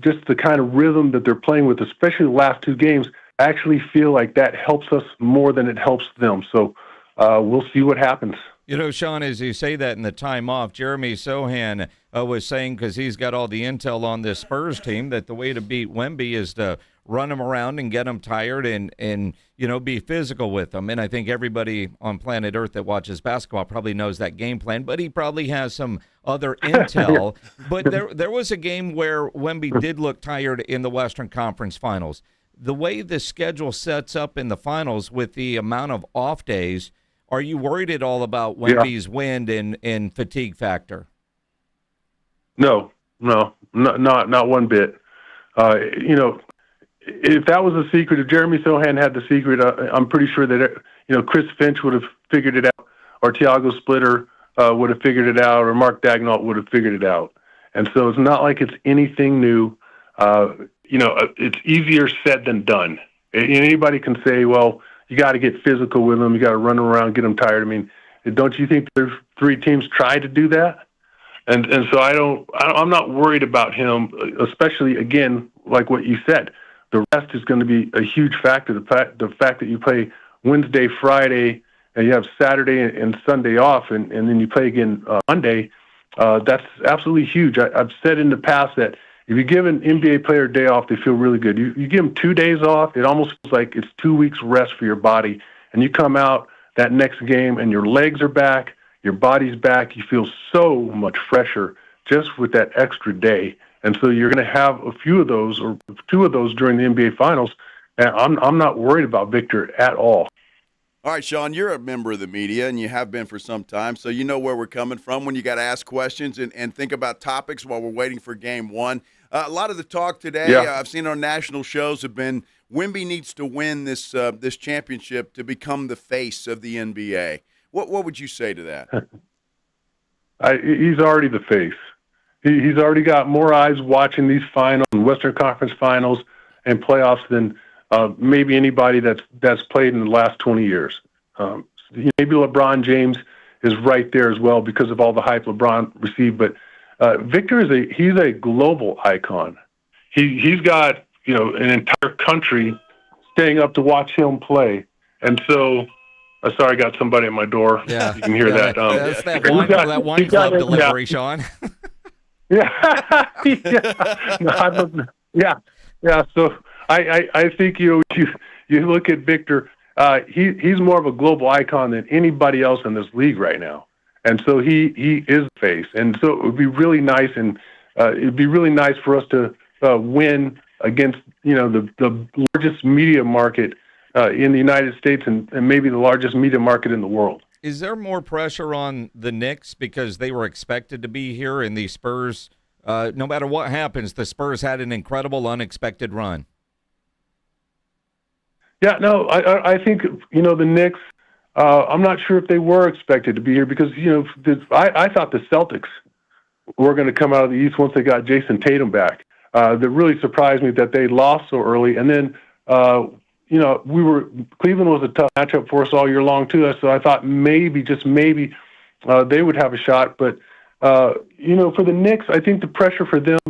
just the kind of rhythm that they're playing with, especially the last 2 games, I actually feel like that helps us more than it helps them. So we'll see what happens. You know, Sean, as you say that in the time off, Jeremy Sohan was saying, because he's got all the intel on this Spurs team, that the way to beat Wemby is to run them around and get them tired and you know, be physical with them. And I think everybody on planet Earth that watches basketball probably knows that game plan, but he probably has some other intel. But there was a game where Wemby did look tired in the Western Conference Finals. The way the schedule sets up in the finals with the amount of off days, are you worried at all about Wemby's wind and fatigue factor? No, not one bit. You know, if that was a secret, if Jeremy Sohan had the secret, I'm pretty sure that, you know, Chris Finch would have figured it out, or Thiago Splitter would have figured it out, or Mark Daigneault would have figured it out. And so it's not like it's anything new. You know, it's easier said than done. Anybody can say, well, you got to get physical with them. You got to run around, get them tired. I mean, don't you think there's 3 teams try to do that? And so I'm not worried about him, especially, again, like what you said. The rest is going to be a huge factor. The fact that you play Wednesday, Friday, and you have Saturday and Sunday off, and then you play again Monday, that's absolutely huge. I've said in the past that if you give an NBA player a day off, they feel really good. You give them 2 days off, it almost feels like it's 2 weeks rest for your body. And you come out that next game and your legs are back, Your body's back. You feel so much fresher just with that extra day. And so you're going to have a few of those or two of those during the NBA Finals. And I'm not worried about Victor at all. All right, Sean, you're a member of the media, and you have been for some time, so you know where we're coming from when you got to ask questions and think about topics while we're waiting for Game 1. A lot of the talk today, I've seen on national shows, have been Wemby needs to win this championship to become the face of the NBA. What would you say to that? He's already the face. He's already got more eyes watching these finals, Western Conference Finals, and playoffs than maybe anybody that's played in the last 20 years. Maybe LeBron James is right there as well because of all the hype LeBron received. But Victor he's a global icon. He's got an entire country staying up to watch him play. And so, sorry, I got somebody at my door. Yeah, you can hear that. That's that wine club delivery, Sean. Yeah. So I think you look at Victor. He's more of a global icon than anybody else in this league right now, and so he is the face. And so it would be really nice, and it'd be really nice for us to win against the largest media market in the United States and maybe the largest media market in the world. Is there more pressure on the Knicks because they were expected to be here, and the Spurs? No matter what happens, the Spurs had an incredible, unexpected run. Yeah, no, I think, the Knicks, I'm not sure if they were expected to be here because, I thought the Celtics were going to come out of the East once they got Jason Tatum back. That really surprised me that they lost so early. And then, Cleveland was a tough matchup for us all year long, too. So I thought maybe, just maybe, they would have a shot. But, for the Knicks, I think the pressure for them,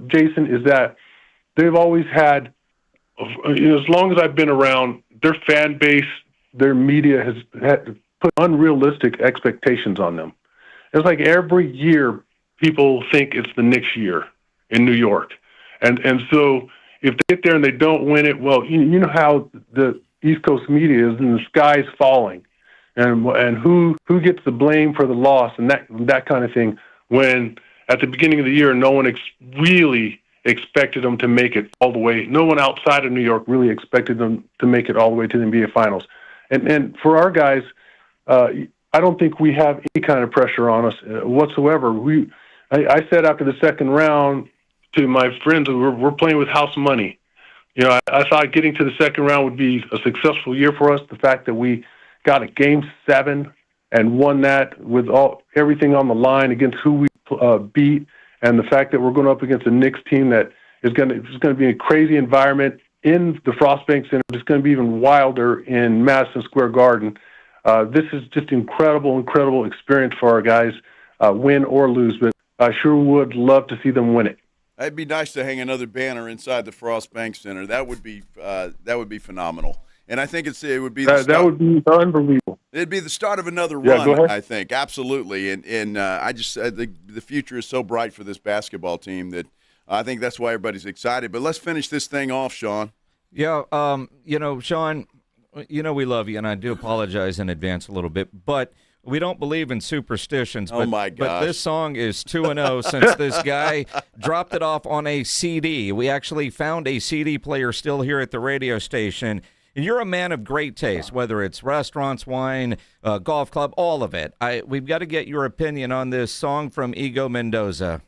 Jason, is that they've always had, as long as I've been around, their fan base, their media has had to put unrealistic expectations on them. It's like every year people think it's the Knicks year in New York. And so if they get there and they don't win it, well, you know how the East Coast media is, and the sky's falling. And who gets the blame for the loss and that kind of thing, when at the beginning of the year no one really expected them to make it all the way. No one outside of New York really expected them to make it all the way to the NBA Finals. And for our guys, I don't think we have any kind of pressure on us whatsoever. I said after the second round to my friends, we're playing with house money. I thought getting to the second round would be a successful year for us. The fact that we got a Game 7 and won that with everything on the line against who we beat, and the fact that we're going up against a Knicks team that is going to be a crazy environment in the Frostbank Center. It's going to be even wilder in Madison Square Garden. This is just incredible experience for our guys, win or lose. But I sure would love to see them win it. It'd be nice to hang another banner inside the Frostbank Center. That would be phenomenal. And I think it would be that would be unbelievable. It'd be the start of another Go run, ahead. I think. Absolutely. And I just the future is so bright for this basketball team that I think that's why everybody's excited. But let's finish this thing off, Sean. Yeah, Sean, we love you, and I do apologize in advance a little bit, but we don't believe in superstitions. Oh, my gosh. But this song is 2-0 since this guy dropped it off on a CD. We actually found a CD player still here at the radio station. And you're a man of great taste, whether it's restaurants, wine, golf club, all of it. We've got to get your opinion on this song from Ego Mendoza.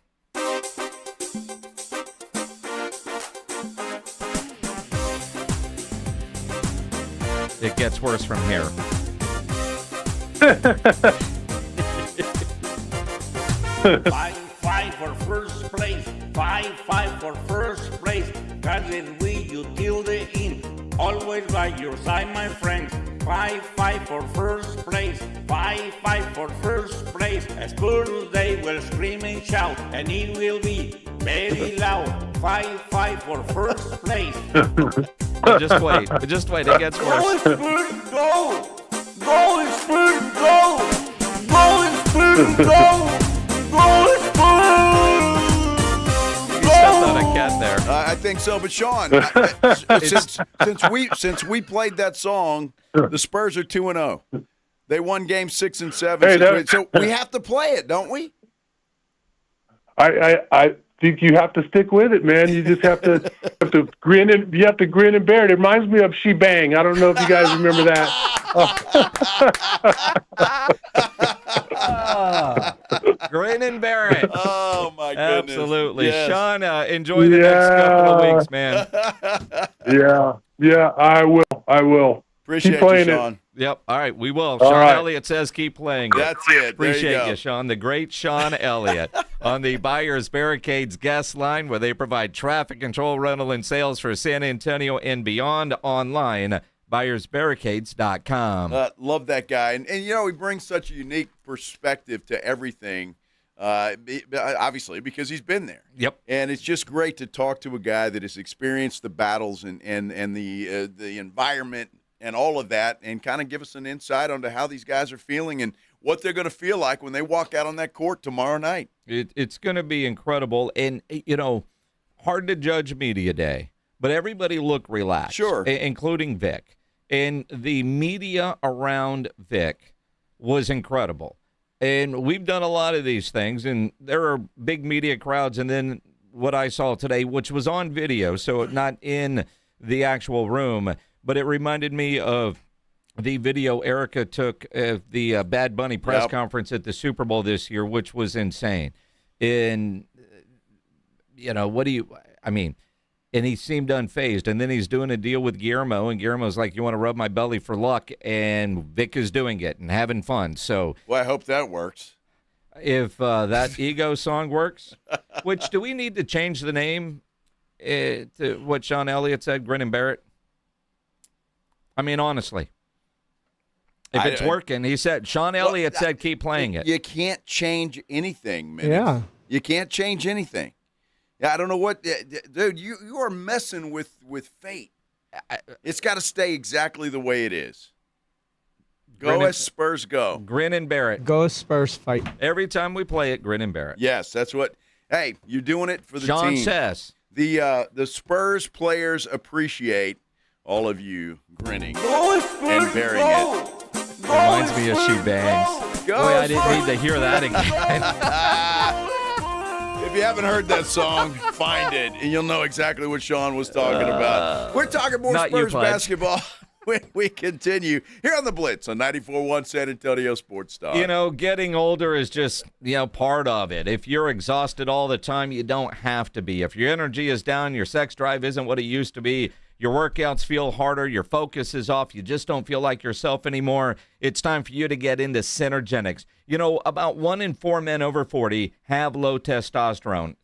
It gets worse from here. Five for first place. Five for first place. Guiding with you till the end. Always by your side, my friends. Five for first place. Five for first place. Spurs they will scream and shout, and it will be very loud. Five for first place. Just wait. It gets worse. Go Spurs, go! Go Spurs, go! Go Spurs, go! Go Spurs! You stepped on a cat there. I think so, but Sean, since we played that song, the Spurs are 2-0. They won game 6 and 7. Hey, so we have to play it, don't we? I think you have to stick with it, man. You just have to grin and bear it. It reminds me of She Bang. I don't know if you guys remember that. Grin and bear it. Oh my goodness! Absolutely, Yes. Sean. Enjoy the next couple of weeks, man. Yeah, I will. Appreciate Keep playing you, Sean. Yep. All right, we will. All Sean right. Elliott says keep playing it. That's it. Appreciate there you, go. Sean. The great Sean Elliott on the Buyers Barricades guest line, where they provide traffic control, rental, and sales for San Antonio and beyond. Online, buyersbarricades.com. Love that guy. And he brings such a unique perspective to everything, obviously, because he's been there. Yep. And it's just great to talk to a guy that has experienced the battles and the environment and all of that, and kind of give us an insight onto how these guys are feeling and what they're going to feel like when they walk out on that court tomorrow night. It's going to be incredible. And, hard to judge media day, but everybody looked relaxed. Sure. Including Vic. And the media around Vic was incredible. And we've done a lot of these things, and there are big media crowds. And then what I saw today, which was on video, so not in the actual room, but it reminded me of the video Erica took of the Bad Bunny press conference at the Super Bowl this year, which was insane. And, and he seemed unfazed. And then he's doing a deal with Guillermo, and Guillermo's like, you want to rub my belly for luck? And Vic is doing it and having fun. So, well, I hope that works. If that Ego song works, which do we need to change the name to what Sean Elliott said, Grin and Bear It? I mean, honestly, if it's working, he said, Sean Elliott said, keep playing it. You can't change anything, man. Yeah. You can't change anything. Yeah, I don't know what, dude, you are messing with fate. It's got to stay exactly the way it is. Go as Spurs go. Grin and bear it. Go Spurs fight. Every time we play it, grin and bear it. Yes, that's what, hey, you're doing it for the Sean team. says. The Spurs players appreciate all of you grinning and bearing it. Reminds me of She Bangs. Boy, I didn't need to hear that again. If you haven't heard that song, find it, and you'll know exactly what Sean was talking about. We're talking more Spurs basketball when we continue here on the Blitz on 94.1 San Antonio Sports Star. Getting older is just, part of it. If you're exhausted all the time, you don't have to be. If your energy is down, your sex drive isn't what it used to be, your workouts feel harder, your focus is off, you just don't feel like yourself anymore, it's time for you to get into Synergenics. About 1 in 4 men over 40 have low testosterone.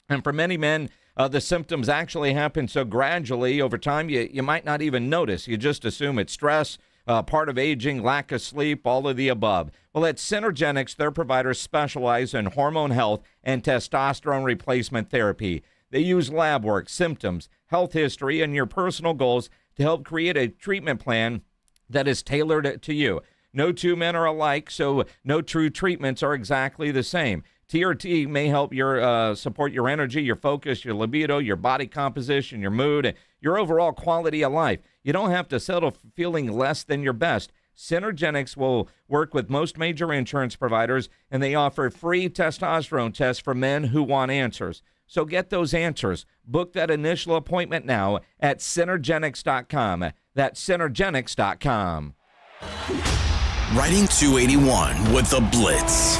And for many men, the symptoms actually happen so gradually over time you might not even notice. You just assume it's stress, part of aging, lack of sleep, all of the above. Well, at Synergenics, their providers specialize in hormone health and testosterone replacement therapy. They use lab work, symptoms, health history, and your personal goals to help create a treatment plan that is tailored to you. No two men are alike, so no true treatments are exactly the same. TRT may help support your energy, your focus, your libido, your body composition, your mood, and your overall quality of life. You don't have to settle for feeling less than your best. Synergenics will work with most major insurance providers, and they offer free testosterone tests for men who want answers. So get those answers. Book that initial appointment now at Synergenics.com. That's Synergenics.com. Riding 281 with the Blitz.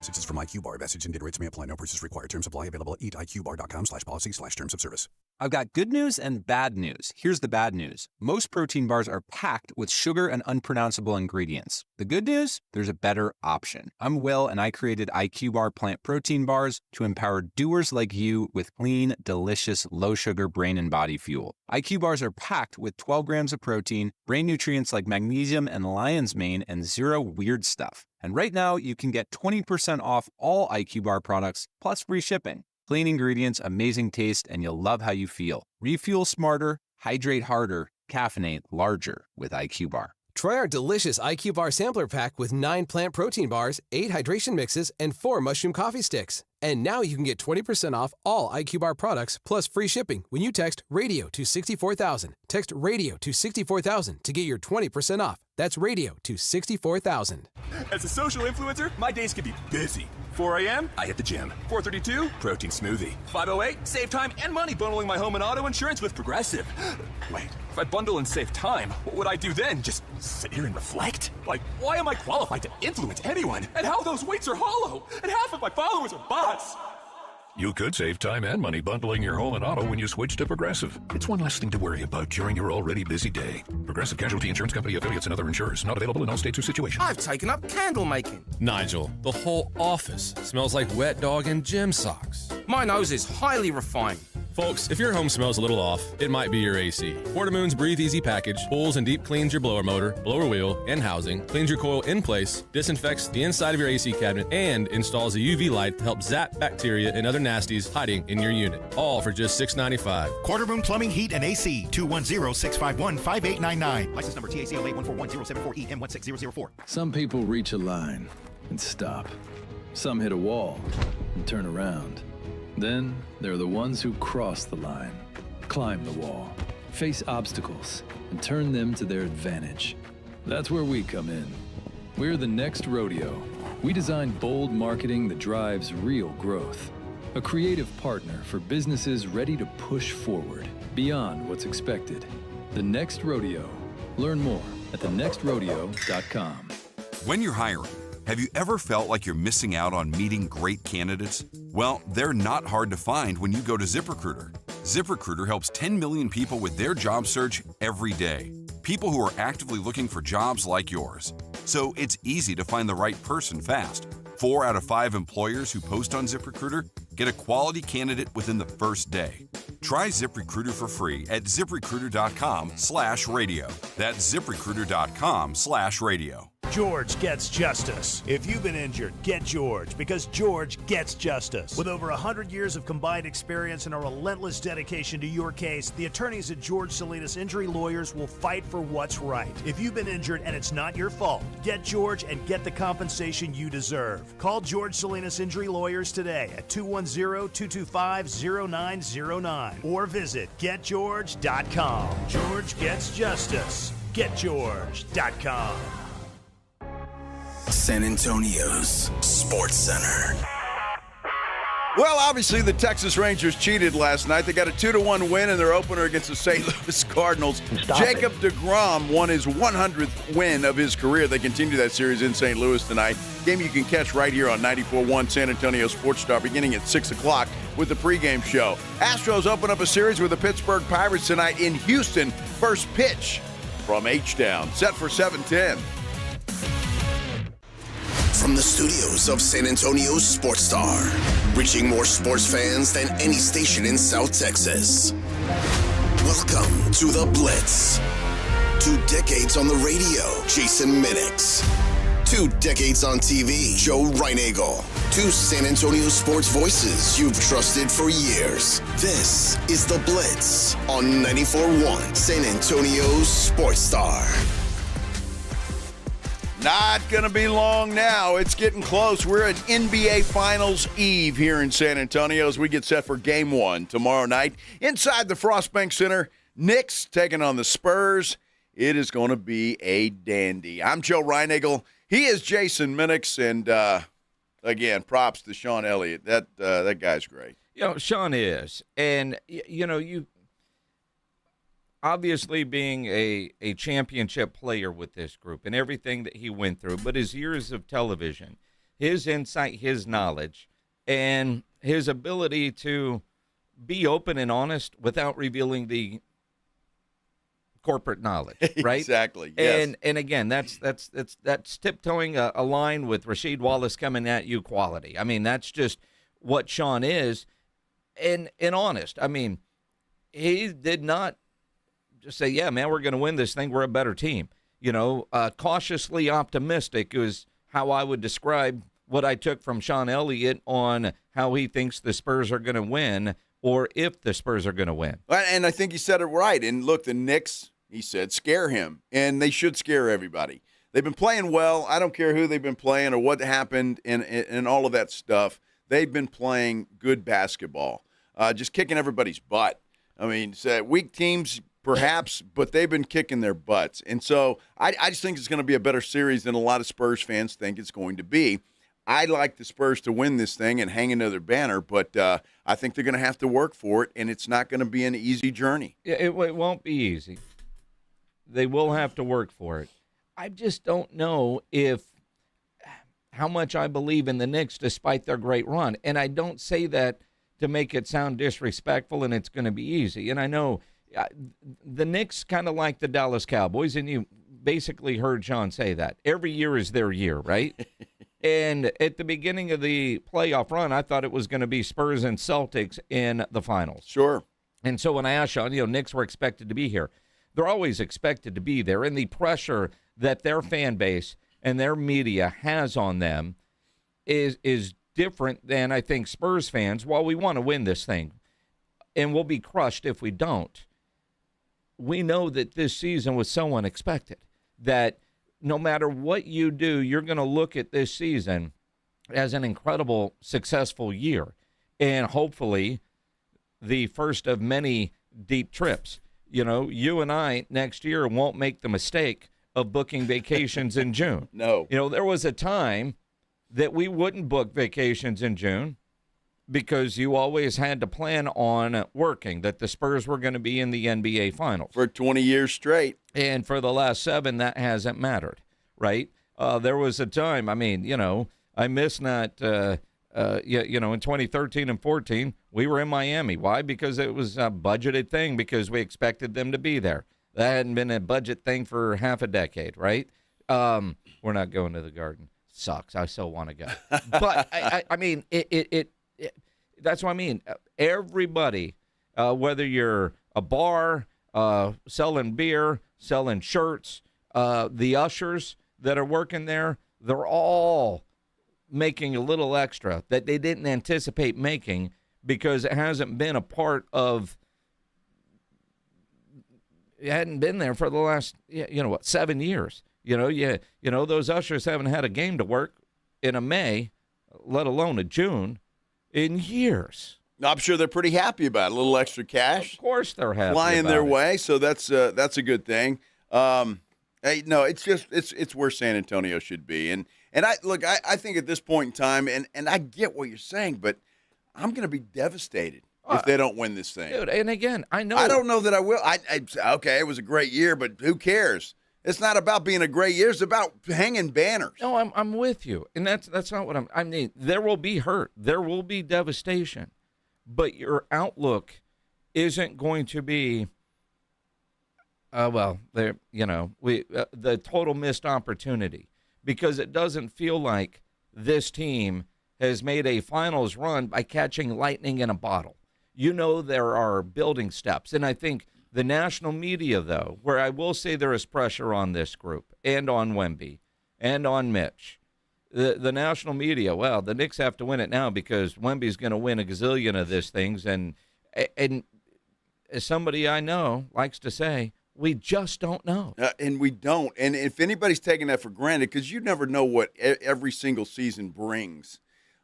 Messages from IQ Bar. Message and data rates may apply. No purchase required. Terms apply. Available at eatiqbar.com/policy/terms of service. I've got good news and bad news. Here's the bad news. Most protein bars are packed with sugar and unpronounceable ingredients. The good news? There's a better option. I'm Will, and I created IQ Bar plant protein bars to empower doers like you with clean, delicious, low-sugar brain and body fuel. IQ Bars are packed with 12 grams of protein, brain nutrients like magnesium and lion's mane, and zero weird stuff. And right now, you can get 20% off all IQ Bar products, plus free shipping. Clean ingredients, amazing taste, and you'll love how you feel. Refuel smarter, hydrate harder, caffeinate larger with IQ Bar. Try our delicious IQ Bar Sampler Pack with 9 plant protein bars, 8 hydration mixes, and 4 mushroom coffee sticks. And now you can get 20% off all IQ Bar products plus free shipping when you text RADIO to 64,000. Text RADIO to 64,000 to get your 20% off. That's RADIO to 64,000. As a social influencer, my days can be busy. 4 a.m., I hit the gym. 4:32, protein smoothie. 5:08, save time and money bundling my home and auto insurance with Progressive. Wait, if I bundle and save time, what would I do then? Just sit here and reflect? Like, why am I qualified to influence anyone? And how those weights are hollow? And half of my followers are bots? You could save time and money bundling your home and auto when you switch to Progressive. It's one less thing to worry about during your already busy day. Progressive Casualty Insurance Company, affiliates, and other insurers. Not available in all states or situations. I've taken up candle making. Nigel, the whole office smells like wet dog and gym socks. My nose is highly refined. Folks, if your home smells a little off, it might be your AC. Portamoon's Breathe Easy package pulls and deep cleans your blower motor, blower wheel, and housing, cleans your coil in place, disinfects the inside of your AC cabinet, and installs a UV light to help zap bacteria and other nasties hiding in your unit. All for just $6.95. Quartermoon Plumbing, Heat, and AC, 210-651-5899. License number TSAOG 1410704EM16004. Some people reach a line and stop. Some hit a wall and turn around. Then there are the ones who cross the line, climb the wall, face obstacles, and turn them to their advantage. That's where we come in. We're the Next Rodeo. We design bold marketing that drives real growth. A creative partner for businesses ready to push forward, beyond what's expected. The Next Rodeo. Learn more at thenextrodeo.com. When you're hiring, have you ever felt like you're missing out on meeting great candidates? Well, they're not hard to find when you go to ZipRecruiter. ZipRecruiter helps 10 million people with their job search every day. People who are actively looking for jobs like yours. So it's easy to find the right person fast. 4 out of 5 employers who post on ZipRecruiter get a quality candidate within the first day. Try ZipRecruiter for free at ZipRecruiter.com/radio. That's ZipRecruiter.com/radio. George gets justice. If you've been injured, get George, because George gets justice. With over 100 years of combined experience and a relentless dedication to your case, the attorneys at George Salinas Injury Lawyers will fight for what's right. If you've been injured and it's not your fault, get George and get the compensation you deserve. Call George Salinas Injury Lawyers today at 210-225-0909 or visit getgeorge.com. George gets justice. GetGeorge.com. San Antonio's Sports Center. Well, obviously the Texas Rangers cheated last night. They got a 2-1 win in their opener against the St. Louis Cardinals. Jacob deGrom won his 100th win of his career. They continue that series in St. Louis tonight. Game you can catch right here on 94.1 San Antonio Sports Star beginning at 6 o'clock with the pregame show. Astros open up a series with the Pittsburgh Pirates tonight in Houston. First pitch from H-Town, set for 7:10. From the studios of San Antonio's Sports Star, reaching more sports fans than any station in South Texas. Welcome to the Blitz. 2 decades on the radio, Jason Minix. 2 decades on TV, Joe Reinagel. 2 San Antonio sports voices you've trusted for years. This is the Blitz on 94.1 San Antonio's Sports Star. Not going to be long now. It's getting close. We're at NBA Finals Eve here in San Antonio as we get set for Game 1 tomorrow night. Inside the Frostbank Center, Knicks taking on the Spurs. It is going to be a dandy. I'm Joe Reinagel. He is Jason Minix. And, again, props to Sean Elliott. That guy's great. You know, Sean is. And, you obviously being a championship player with this group and everything that he went through, but his years of television, his insight, his knowledge, and his ability to be open and honest without revealing the corporate knowledge, right? Exactly. Yes. And again, that's tiptoeing a line with Rasheed Wallace coming at you quality. I mean, that's just what Sean is. And honest. I mean, he did not just say, yeah, man, we're going to win this thing. We're a better team. Cautiously optimistic is how I would describe what I took from Sean Elliott on how he thinks the Spurs are going to win or if the Spurs are going to win. And I think he said it right. And look, the Knicks He said scare him, and they should scare everybody. They've been playing well. I don't care who they've been playing or what happened and all of that stuff. They've been playing good basketball, just kicking everybody's butt. I mean, weak teams perhaps, but they've been kicking their butts. And so I just think it's going to be a better series than a lot of Spurs fans think it's going to be. I'd like the Spurs to win this thing and hang another banner, but I think they're going to have to work for it, and it's not going to be an easy journey. It won't be easy. They will have to work for it. I just don't know how much I believe in the Knicks despite their great run. And I don't say that to make it sound disrespectful and it's going to be easy. And I know the Knicks kind of like the Dallas Cowboys, and you basically heard John say that. Every year is their year, right? And at the beginning of the playoff run, I thought it was going to be Spurs and Celtics in the finals. Sure. And so when I asked Sean, Knicks were expected to be here. They're always expected to be there. And the pressure that their fan base and their media has on them is different than, I think, Spurs fans. While we want to win this thing, and we'll be crushed if we don't, we know that this season was so unexpected that no matter what you do, you're going to look at this season as an incredible, successful year, and hopefully the first of many deep trips. You and I next year won't make the mistake of booking vacations in June. No. There was a time that we wouldn't book vacations in June because you always had to plan on working, that the Spurs were going to be in the NBA Finals. For 20 years straight. And for the last 7, that hasn't mattered, right? There was a time, I miss not, in 2013 and 14, we were in Miami. Why? Because it was a budgeted thing because we expected them to be there. That hadn't been a budget thing for half a decade, right? We're not going to the Garden. Sucks. I so want to go. But, that's what I mean. Everybody, whether you're a bar, selling beer, selling shirts, the ushers that are working there, they're all making a little extra that they didn't anticipate making because it hasn't been a part of – it hadn't been there for the last, 7 years. Those ushers haven't had a game to work in a May, let alone a June, in years. I'm sure they're pretty happy about it. A little extra cash. Of course they're happy flying about their it. way, so that's a good thing. It's where San Antonio should be. And I think at this point in time, and I get what you're saying, but I'm going to be devastated if they don't win this thing. Dude, and again, I don't know that I will. Okay, it was a great year, but who cares? It's not about being a great year. It's about hanging banners. No, I'm with you, and that's not what I mean. There will be hurt. There will be devastation, but your outlook isn't going to be. The total missed opportunity, because it doesn't feel like this team has made a finals run by catching lightning in a bottle. There are building steps, and I think the national media, though, where I will say there is pressure on this group and on Wemby and on Mitch, the national media, well, the Knicks have to win it now because Wemby's going to win a gazillion of these things, and as somebody I know likes to say, we just don't know. And we don't. And if anybody's taking that for granted, because you never know what every single season brings,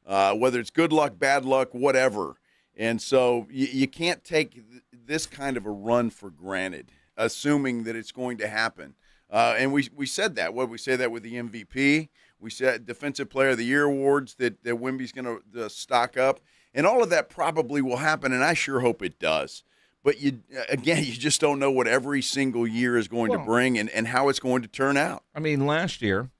whether it's good luck, bad luck, whatever. And so you can't take this kind of a run for granted, assuming that it's going to happen. And we said that. We say that with the MVP. We said Defensive Player of the Year awards that Wemby's going to stock up. And all of that probably will happen, and I sure hope it does. But, you just don't know what every single year is going to bring and how it's going to turn out. I mean, last year,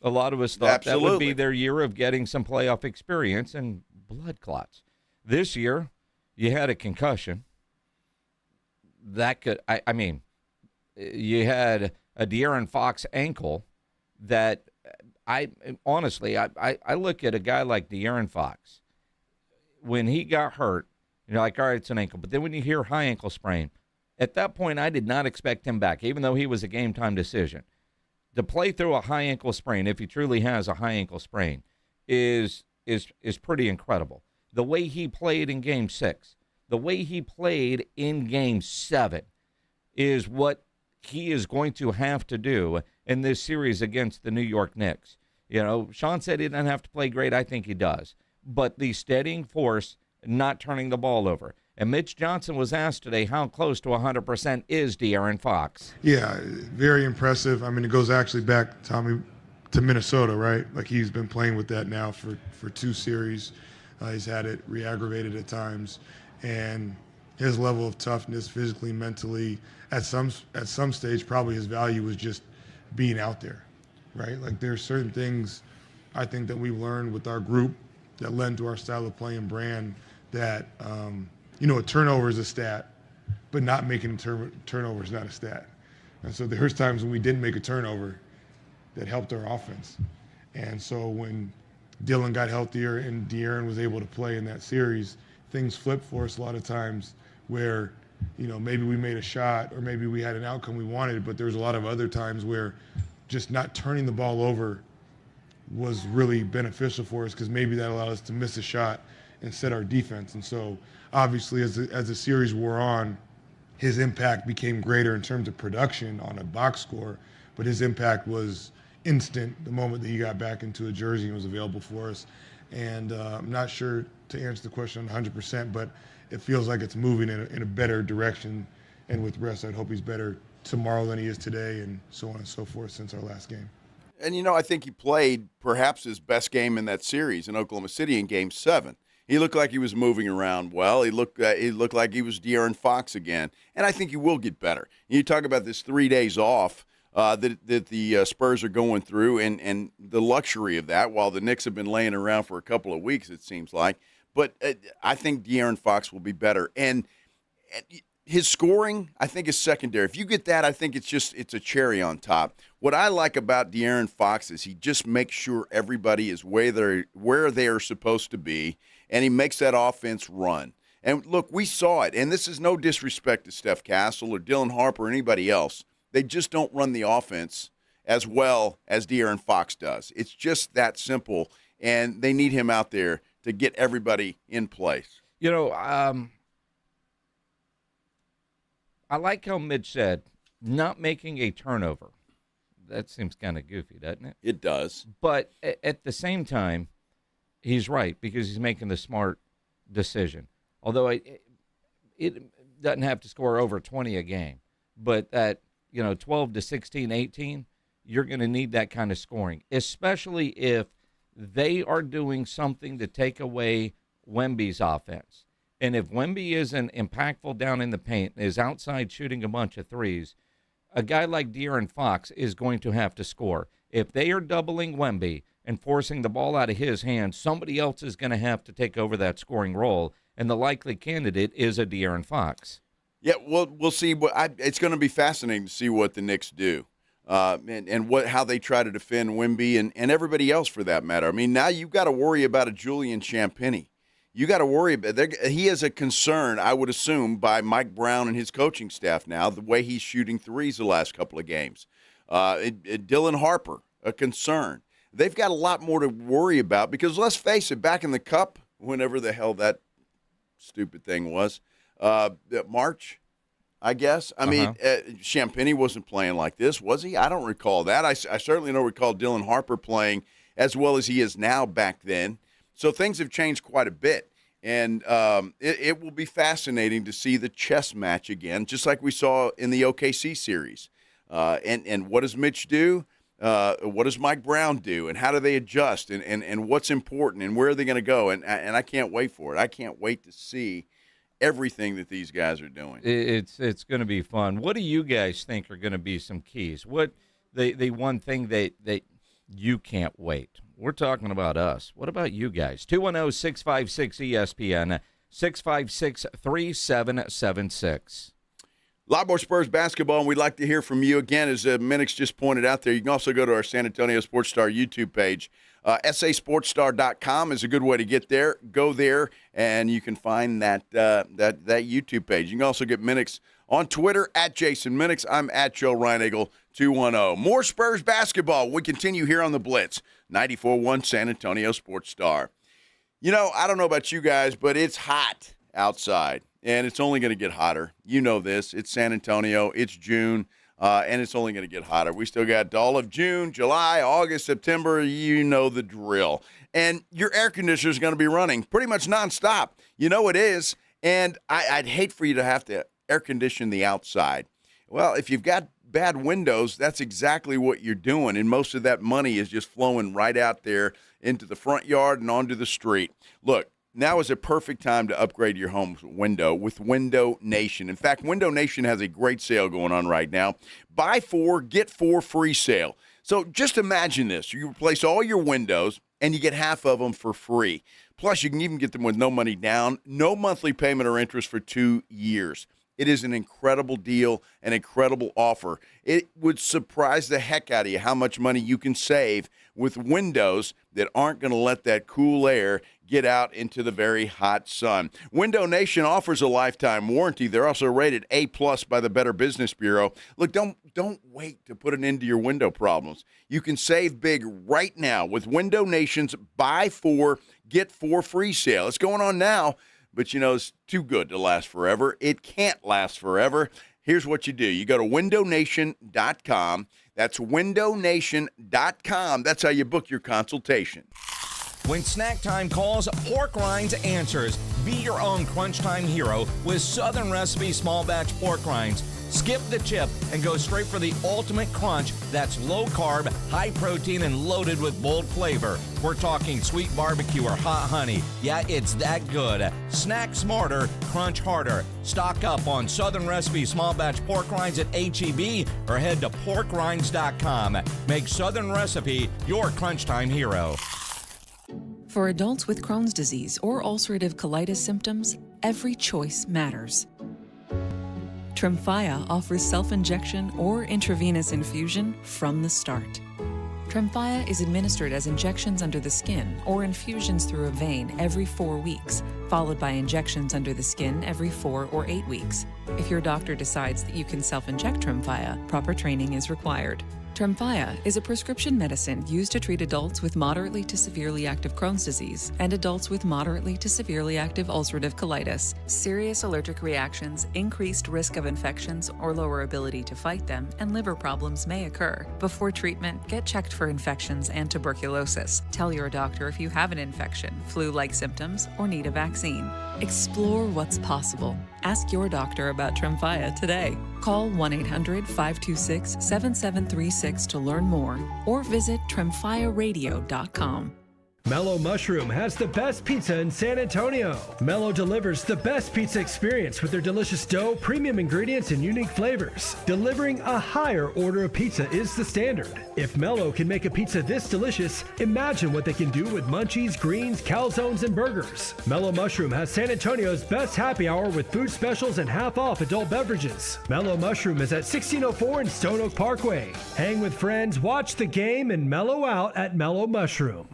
a lot of us thought that would be their year of getting some playoff experience and blood clots. This year, you had a concussion. That could, you had a De'Aaron Fox ankle that I look at a guy like De'Aaron Fox. When he got hurt, you're like, all right, it's an ankle. But then when you hear high ankle sprain, at that point, I did not expect him back, even though he was a game-time decision. To play through a high ankle sprain, if he truly has a high ankle sprain, is pretty incredible. The way he played in Game 6, the way he played in Game 7 is what he is going to have to do in this series against the New York Knicks. You know, Sean said he doesn't have to play great. I think he does. But the steadying force, not turning the ball over. And Mitch Johnson was asked today how close to 100% is De'Aaron Fox. Yeah, very impressive. I mean, it goes actually back, Tommy, to Minnesota, right? Like, he's been playing with that now for 2 series. He's had it re-aggravated at times. And his level of toughness, physically, mentally, at some stage, probably his value was just being out there, right? Like, there's certain things I think that we've learned with our group that lend to our style of play and brand that, a turnover is a stat, but not making a turnover is not a stat. And so there's times when we didn't make a turnover that helped our offense. And so when Dylan got healthier and De'Aaron was able to play in that series, things flipped for us a lot of times where, maybe we made a shot or maybe we had an outcome we wanted, but there was a lot of other times where just not turning the ball over was really beneficial for us because maybe that allowed us to miss a shot and set our defense. And so obviously as the series wore on, his impact became greater in terms of production on a box score, but his impact was instant the moment that he got back into a jersey and was available for us. And I'm not sure to answer the question 100%, but it feels like it's moving in a better direction. And with rest, I'd hope he's better tomorrow than he is today, and so on and so forth since our last game. And, I think he played perhaps his best game in that series in Oklahoma City in Game 7. He looked like he was moving around well. He looked like he was De'Aaron Fox again. And I think he will get better. You talk about this 3 days off that the Spurs are going through and the luxury of that while the Knicks have been laying around for a couple of weeks, it seems like. But I think De'Aaron Fox will be better. And his scoring, I think, is secondary. If you get that, I think it's a cherry on top. What I like about De'Aaron Fox is he just makes sure everybody is where they are supposed to be, and he makes that offense run. And, look, we saw it, and this is no disrespect to Steph Castle or Dylan Harper or anybody else. They just don't run the offense as well as De'Aaron Fox does. It's just that simple, and they need him out there to get everybody in place. I like how Mitch said, not making a turnover. That seems kind of goofy, doesn't it? It does. But at the same time, he's right because he's making the smart decision. Although it doesn't have to score over 20 a game. But at 12 to 16, 18, you're going to need that kind of scoring, especially if they are doing something to take away Wemby's offense. And if Wemby isn't impactful down in the paint, is outside shooting a bunch of threes, a guy like De'Aaron Fox is going to have to score. If they are doubling Wemby and forcing the ball out of his hands, somebody else is going to have to take over that scoring role, and the likely candidate is a De'Aaron Fox. Yeah, we'll see. It's going to be fascinating to see what the Knicks do and how they try to defend Wemby and everybody else for that matter. I mean, now you've got to worry about a Julian Champagnie. You got to worry about he is a concern, I would assume, by Mike Brown and his coaching staff now, the way he's shooting threes the last couple of games. Dylan Harper, a concern. They've got a lot more to worry about because, let's face it, back in the Cup, whenever the hell that stupid thing was, March, I guess. I mean, Champagnie wasn't playing like this, was he? I don't recall that. I certainly don't recall Dylan Harper playing as well as he is now back then. So things have changed quite a bit, and it will be fascinating to see the chess match again, just like we saw in the OKC series. And what does Mitch do? What does Mike Brown do? And how do they adjust? And what's important? And where are they going to go? And I can't wait for it. I can't wait to see everything that these guys are doing. It's going to be fun. What do you guys think are going to be some keys? What the one thing that you can't wait? We're talking about us. What about you guys? 210-656-ESPN, 656-3776. A lot more Spurs basketball, and we'd like to hear from you. Again, as Minix just pointed out there, you can also go to our San Antonio Sports Star YouTube page. SASportsStar.com is a good way to get there. Go there, and you can find that YouTube page. You can also get Minix on Twitter, at Jason Minix. I'm at Joe Reinagle, 210. More Spurs basketball. We continue here on the Blitz, 94.1 San Antonio Sports Star. I don't know about you guys, but it's hot outside, and it's only going to get hotter. You know this. It's San Antonio. It's June. and it's only going to get hotter. We still got all of June, July, August, September. You know the drill. And your air conditioner is going to be running pretty much nonstop. You know it is. And I'd hate for you to have to air condition the outside. Well, if you've got bad windows, that's exactly what you're doing. And most of that money is just flowing right out there into the front yard and onto the street. Look, now is a perfect time to upgrade your home's window with Window Nation. In fact, Window Nation has a great sale going on right now. Buy 4, get 4 free sale. So just imagine this. You replace all your windows, and you get half of them for free. Plus, you can even get them with no money down, no monthly payment or interest for 2 years. It is an incredible deal, an incredible offer. It would surprise the heck out of you how much money you can save with windows that aren't going to let that cool air get out into the very hot sun. Window Nation offers a lifetime warranty. They're also rated A+ by the Better Business Bureau. Look, don't wait to put an end to your window problems. You can save big right now with Window Nation's Buy 4, Get 4 free sale. It's going on now. But, you know, it's too good to last forever. It can't last forever. Here's what you do. You go to windownation.com. That's windownation.com. That's how you book your consultation. When snack time calls, Pork Rinds answers. Be your own crunch time hero with Southern Recipe small batch pork rinds. Skip the chip and go straight for the ultimate crunch that's low carb, high protein, and loaded with bold flavor. We're talking sweet barbecue or hot honey. Yeah, it's that good. Snack smarter, crunch harder. Stock up on Southern Recipe small batch pork rinds at H-E-B or head to porkrinds.com. Make Southern Recipe your crunch time hero. For adults with Crohn's disease or ulcerative colitis symptoms, every choice matters. Tremfya offers self-injection or intravenous infusion from the start. Tremfya is administered as injections under the skin or infusions through a vein every 4 weeks, followed by injections under the skin every 4 or 8 weeks. If your doctor decides that you can self-inject Tremfya, proper training is required. Tremfya is a prescription medicine used to treat adults with moderately to severely active Crohn's disease and adults with moderately to severely active ulcerative colitis. Serious allergic reactions, increased risk of infections or lower ability to fight them, and liver problems may occur. Before treatment, get checked for infections and tuberculosis. Tell your doctor if you have an infection, flu-like symptoms, or need a vaccine. Explore what's possible. Ask your doctor about Tremfya today. Call 1-800-526-7736 to learn more or visit tremfyaradio.com. Mellow Mushroom has the best pizza in San Antonio. Mellow delivers the best pizza experience with their delicious dough, premium ingredients, and unique flavors. Delivering a higher order of pizza is the standard. If Mellow can make a pizza this delicious, imagine what they can do with munchies, greens, calzones, and burgers. Mellow Mushroom has San Antonio's best happy hour with food specials and half-off adult beverages. Mellow Mushroom is at 1604 in Stone Oak Parkway. Hang with friends, watch the game, and mellow out at Mellow Mushroom.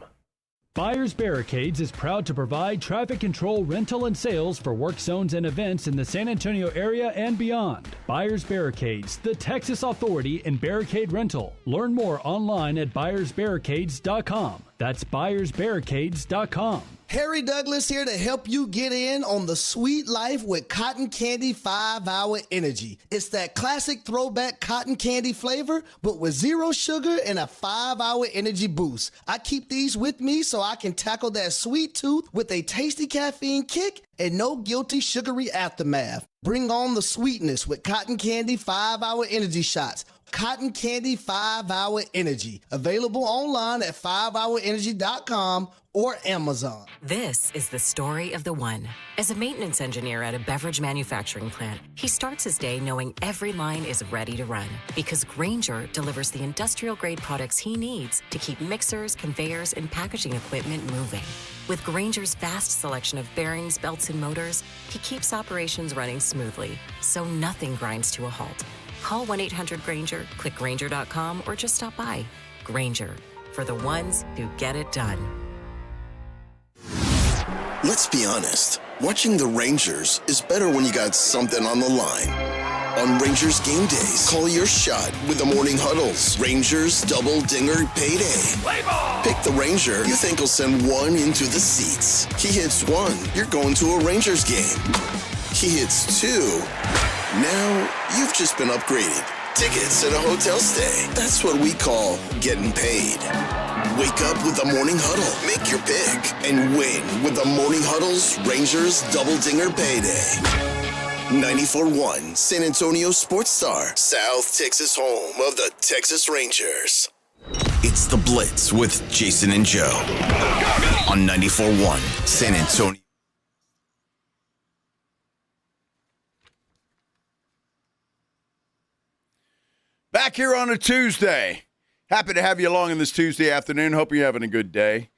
Buyers Barricades is proud to provide traffic control, rental, and sales for work zones and events in the San Antonio area and beyond. Buyers Barricades, the Texas authority in barricade rental. Learn more online at buyersbarricades.com. That's buyersbarricades.com. Harry Douglas here to help you get in on the sweet life with Cotton Candy 5-Hour Energy. It's that classic throwback cotton candy flavor, but with 0 sugar and a 5-hour energy boost. I keep these with me so I can tackle that sweet tooth with a tasty caffeine kick and no guilty sugary aftermath. Bring on the sweetness with Cotton Candy 5-Hour Energy Shots. Cotton Candy 5-Hour Energy. Available online at 5hourenergy.com or Amazon. This is the story of the one. As a maintenance engineer at a beverage manufacturing plant, he starts his day knowing every line is ready to run because Grainger delivers the industrial-grade products he needs to keep mixers, conveyors, and packaging equipment moving. With Grainger's vast selection of bearings, belts, and motors, he keeps operations running smoothly, so nothing grinds to a halt. Call 1-800-GRAINGER, click Grainger.com, or just stop by. Grainger, for the ones who get it done. Let's be honest. Watching the Rangers is better when you got something on the line. On Rangers game days, call your shot with the morning huddles. Rangers double dinger payday. Pick the Ranger you think will send one into the seats. He hits one, you're going to a Rangers game. He hits two, Now you've just been upgraded. Tickets and a hotel stay. That's what we call getting paid. Wake up with the Morning Huddle. Make your pick and win with the Morning Huddle's Rangers Double Dinger Payday. 94.1 San Antonio Sports Star, South Texas home of the Texas Rangers. It's the Blitz with Jason and Joe on 94.1 San Antonio. Back here on a Tuesday. Happy to have you along on this Tuesday afternoon. Hope you're having a good day.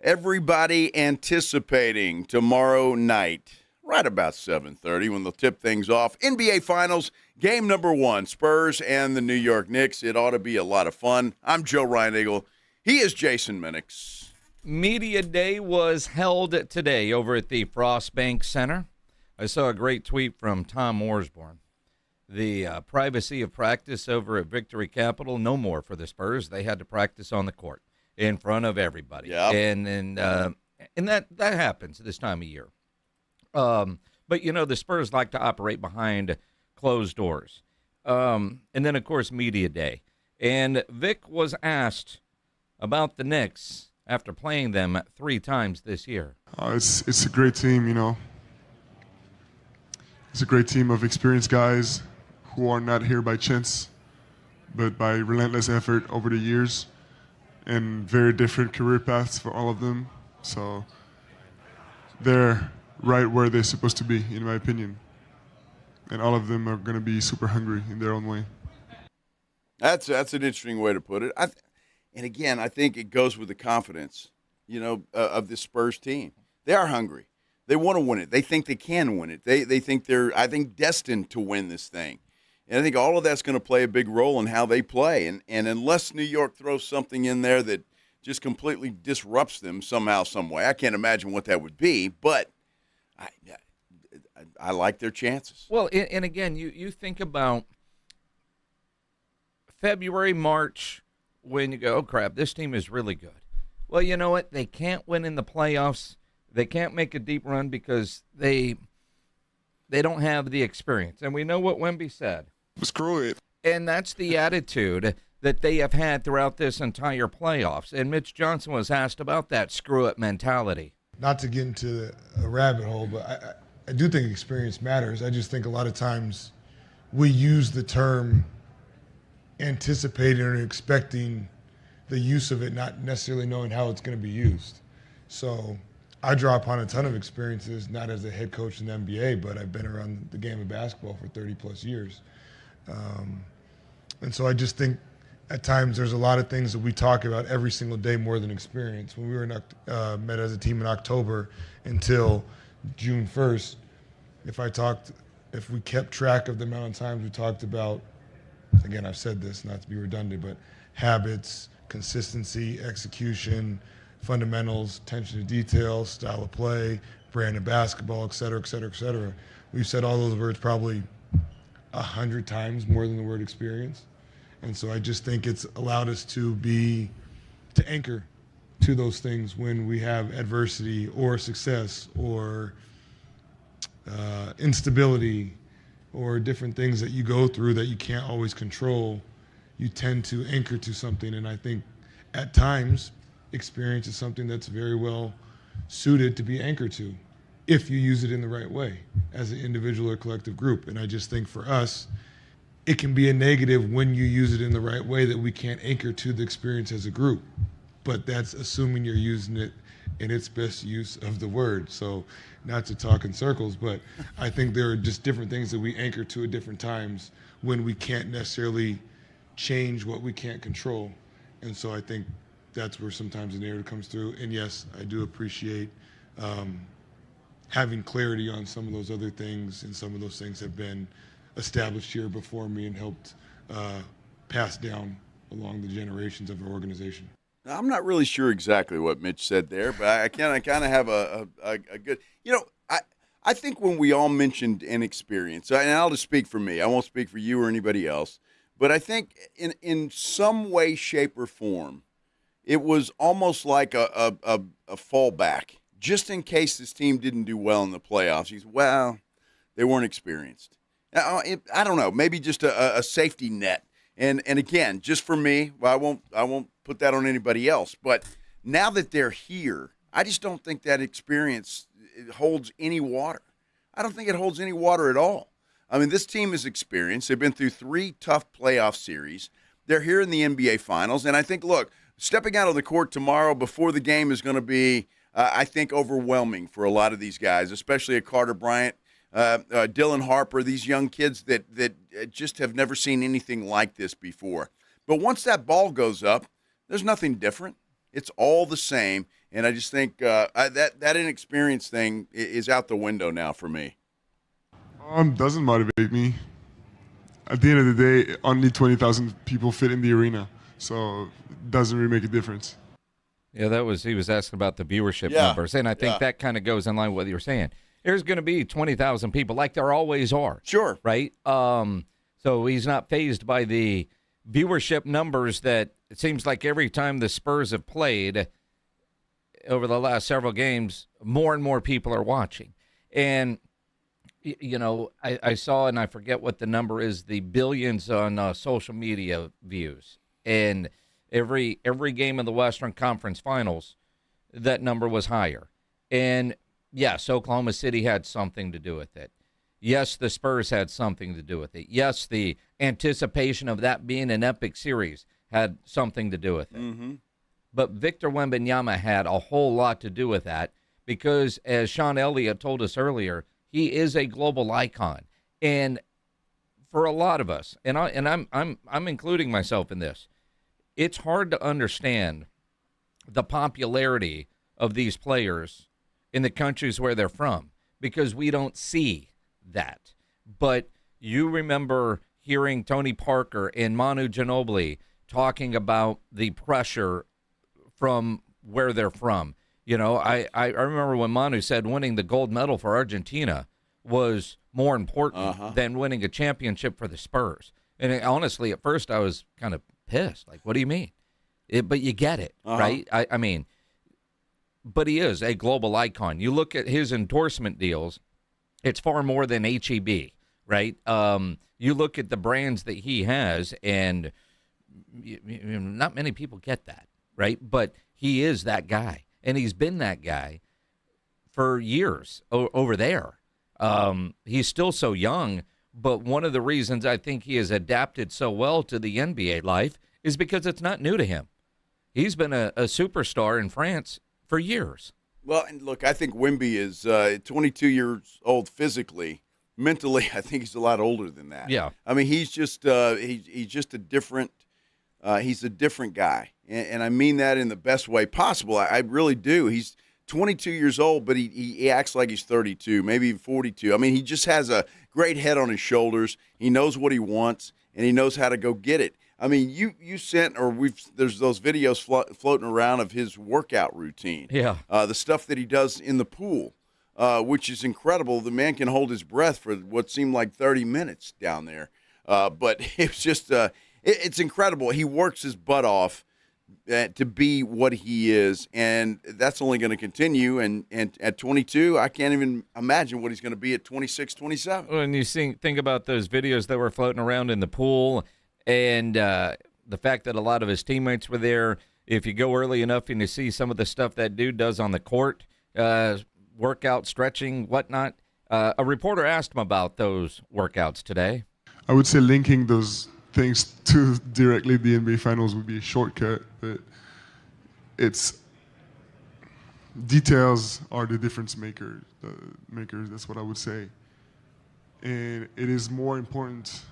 Everybody anticipating tomorrow night, right about 7:30, when they'll tip things off. NBA Finals, game number 1, Spurs and the New York Knicks. It ought to be a lot of fun. I'm Joe Reinagle. He is Jason Minix. Media Day was held today over at the Frost Bank Center. I saw a great tweet from Tom Orsborn. The privacy of practice over at Victory Capital, no more for the Spurs. They had to practice on the court in front of everybody. Yep. And that happens this time of year. But, you know, the Spurs like to operate behind closed doors. And then, of course, Media Day. And Vic was asked about the Knicks after playing them 3 times this year. It's a great team, you know. It's a great team of experienced guys who are not here by chance, but by relentless effort over the years, and very different career paths for all of them. So they're right where they're supposed to be, in my opinion. And all of them are going to be super hungry in their own way. That's an interesting way to put it. And again, I think it goes with the confidence, you know, of the Spurs team. They are hungry. They want to win it. They think they can win it. They think they're, I think, destined to win this thing. And I think all of that's going to play a big role in how they play. And unless New York throws something in there that just completely disrupts them somehow, some way, I can't imagine what that would be. But I like their chances. Well, and again, you think about February, March, when you go, oh, crap, this team is really good. Well, you know what? They can't win in the playoffs. They can't make a deep run because they don't have the experience. And we know what Wemby said. Screw it. And that's the attitude that they have had throughout this entire playoffs. And Mitch Johnson was asked about that screw-it mentality. Not to get into a rabbit hole, but I do think experience matters. I just think a lot of times we use the term anticipating or expecting the use of it, not necessarily knowing how it's going to be used. So I draw upon a ton of experiences, not as a head coach in the NBA, but I've been around the game of basketball for 30-plus years. And so I just think at times there's a lot of things that we talk about every single day more than experience. When we were met as a team in October until June 1st, if we kept track of the amount of times we talked about, again, I've said this, not to be redundant, but habits, consistency, execution, fundamentals, attention to detail, style of play, brand of basketball, et cetera, et cetera, et cetera. We've said all those words probably 100 times more than the word experience. And so I just think it's allowed us to anchor to those things when we have adversity or success or instability or different things that you go through that you can't always control. You tend to anchor to something. And I think at times, experience is something that's very well suited to be anchored to if you use it in the right way as an individual or collective group. And I just think for us, it can be a negative when you use it in the right way that we can't anchor to the experience as a group. But that's assuming you're using it in its best use of the word. So not to talk in circles, but I think there are just different things that we anchor to at different times when we can't necessarily change what we can't control. And so I think that's where sometimes the narrative comes through. And yes, I do appreciate having clarity on some of those other things, and some of those things have been established here before me and helped pass down along the generations of our organization. Now, I'm not really sure exactly what Mitch said there, but I kind of have a good, you know, I think when we all mentioned inexperience, and I'll just speak for me, I won't speak for you or anybody else, but I think in some way, shape, or form, it was almost like a fallback, just in case this team didn't do well in the playoffs. Well, they weren't experienced. I don't know, maybe just a safety net. And again, just for me, well, I won't put that on anybody else. But now that they're here, I just don't think that experience holds any water. I don't think it holds any water at all. I mean, this team is experienced. They've been through 3 tough playoff series. They're here in the NBA Finals. And I think, look, stepping out on the court tomorrow before the game is going to be, I think, overwhelming for a lot of these guys, especially a Carter Bryant, Dylan Harper, these young kids that just have never seen anything like this before. But once that ball goes up, there's nothing different. It's all the same. And I just think that inexperience thing is out the window now for me. Doesn't motivate me. At the end of the day, only 20,000 people fit in the arena, so it doesn't really make a difference. Yeah, he was asking about the viewership numbers, and I think that kind of goes in line with what you're saying. There's going to be 20,000 people, like there always are. Sure. Right? So he's not fazed by the viewership numbers that it seems like every time the Spurs have played over the last several games, more and more people are watching. And you know, I saw, and I forget what the number is, the billions on social media views. And every game in the Western Conference Finals, that number was higher. And, yes, Oklahoma City had something to do with it. Yes, the Spurs had something to do with it. Yes, the anticipation of that being an epic series had something to do with it. Mm-hmm. But Victor Wembanyama had a whole lot to do with that because, as Sean Elliott told us earlier, he is a global icon, and for a lot of us, and I'm including myself in this, it's hard to understand the popularity of these players in the countries where they're from because we don't see that. But you remember hearing Tony Parker and Manu Ginobili talking about the pressure from where they're from. You know, I remember when Manu said winning the gold medal for Argentina was more important than winning a championship for the Spurs. And honestly, at first I was kind of pissed. Like, what do you mean? But you get it, right? I mean, but he is a global icon. You look at his endorsement deals, it's far more than HEB, right? You look at the brands that he has, and not many people get that, right? But he is that guy. And he's been that guy for years over there. He's still so young, but one of the reasons I think he has adapted so well to the NBA life is because it's not new to him. He's been a superstar in France for years. Well, and look, I think Wemby is 22 years old physically. Mentally, I think he's a lot older than that. Yeah. I mean, he's just he's just a different he's a different guy. And I mean that in the best way possible. I really do. He's 22 years old, but he acts like he's 32, maybe even 42. I mean, he just has a great head on his shoulders. He knows what he wants, and he knows how to go get it. I mean, you sent, or there's those videos floating around of his workout routine. Yeah. The stuff that he does in the pool, which is incredible. The man can hold his breath for what seemed like 30 minutes down there. But it's just it's incredible. He works his butt off to be what he is, and that's only going to continue. And at 22, I can't even imagine what he's going to be at 26, 27. When you think about those videos that were floating around in the pool and the fact that a lot of his teammates were there, if you go early enough and you see some of the stuff that dude does on the court, workout, stretching, whatnot, a reporter asked him about those workouts today. I would say linking those things to directly the NBA Finals would be a shortcut, but it's details are the difference makers. That's what I would say, and it is more important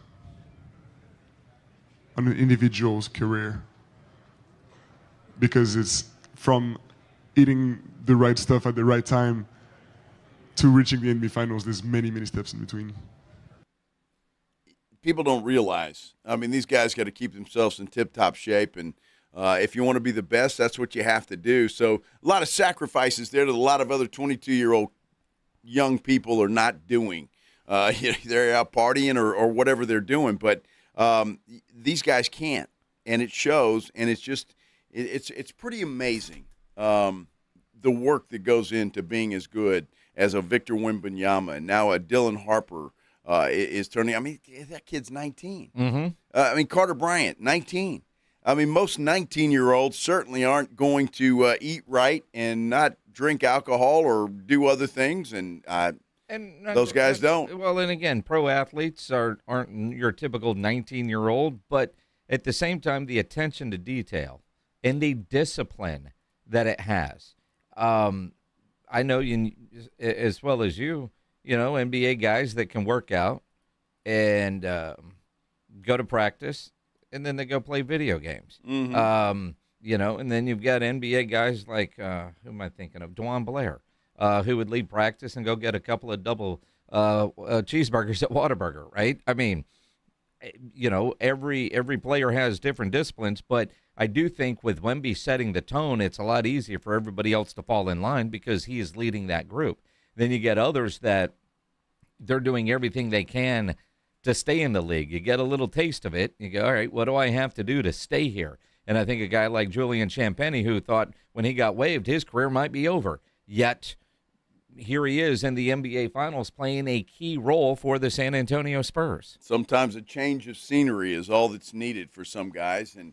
on an individual's career because it's from eating the right stuff at the right time to reaching the NBA Finals. There's many steps in between. People don't realize. I mean, these guys got to keep themselves in tip-top shape, and if you want to be the best, that's what you have to do. So a lot of sacrifices there that a lot of other 22-year-old young people are not doing. They're out partying or whatever they're doing, but these guys can't, and it shows, and it's just it's pretty amazing the work that goes into being as good as a Victor Wembanyama and now a Dylan Harper. is turning. I mean, that kid's 19. Mm-hmm. I mean, Carter Bryant, 19. I mean, most 19-year-olds certainly aren't going to eat right and not drink alcohol or do other things, and those guys don't. Well, and again, pro athletes aren't your typical 19-year-old, but at the same time, the attention to detail and the discipline that it has. I know you, as well as you know, NBA guys that can work out and go to practice, and then they go play video games. Mm-hmm. You know, and then you've got NBA guys like, who am I thinking of? DeJuan Blair, who would leave practice and go get a couple of double cheeseburgers at Whataburger, right? I mean, you know, every player has different disciplines, but I do think with Wemby setting the tone, it's a lot easier for everybody else to fall in line because he is leading that group. Then you get others that they're doing everything they can to stay in the league. You get a little taste of it. You go, all right, what do I have to do to stay here? And I think a guy like Julian Champagnie, who thought when he got waived, his career might be over. Yet here he is in the NBA Finals playing a key role for the San Antonio Spurs. Sometimes a change of scenery is all that's needed for some guys, and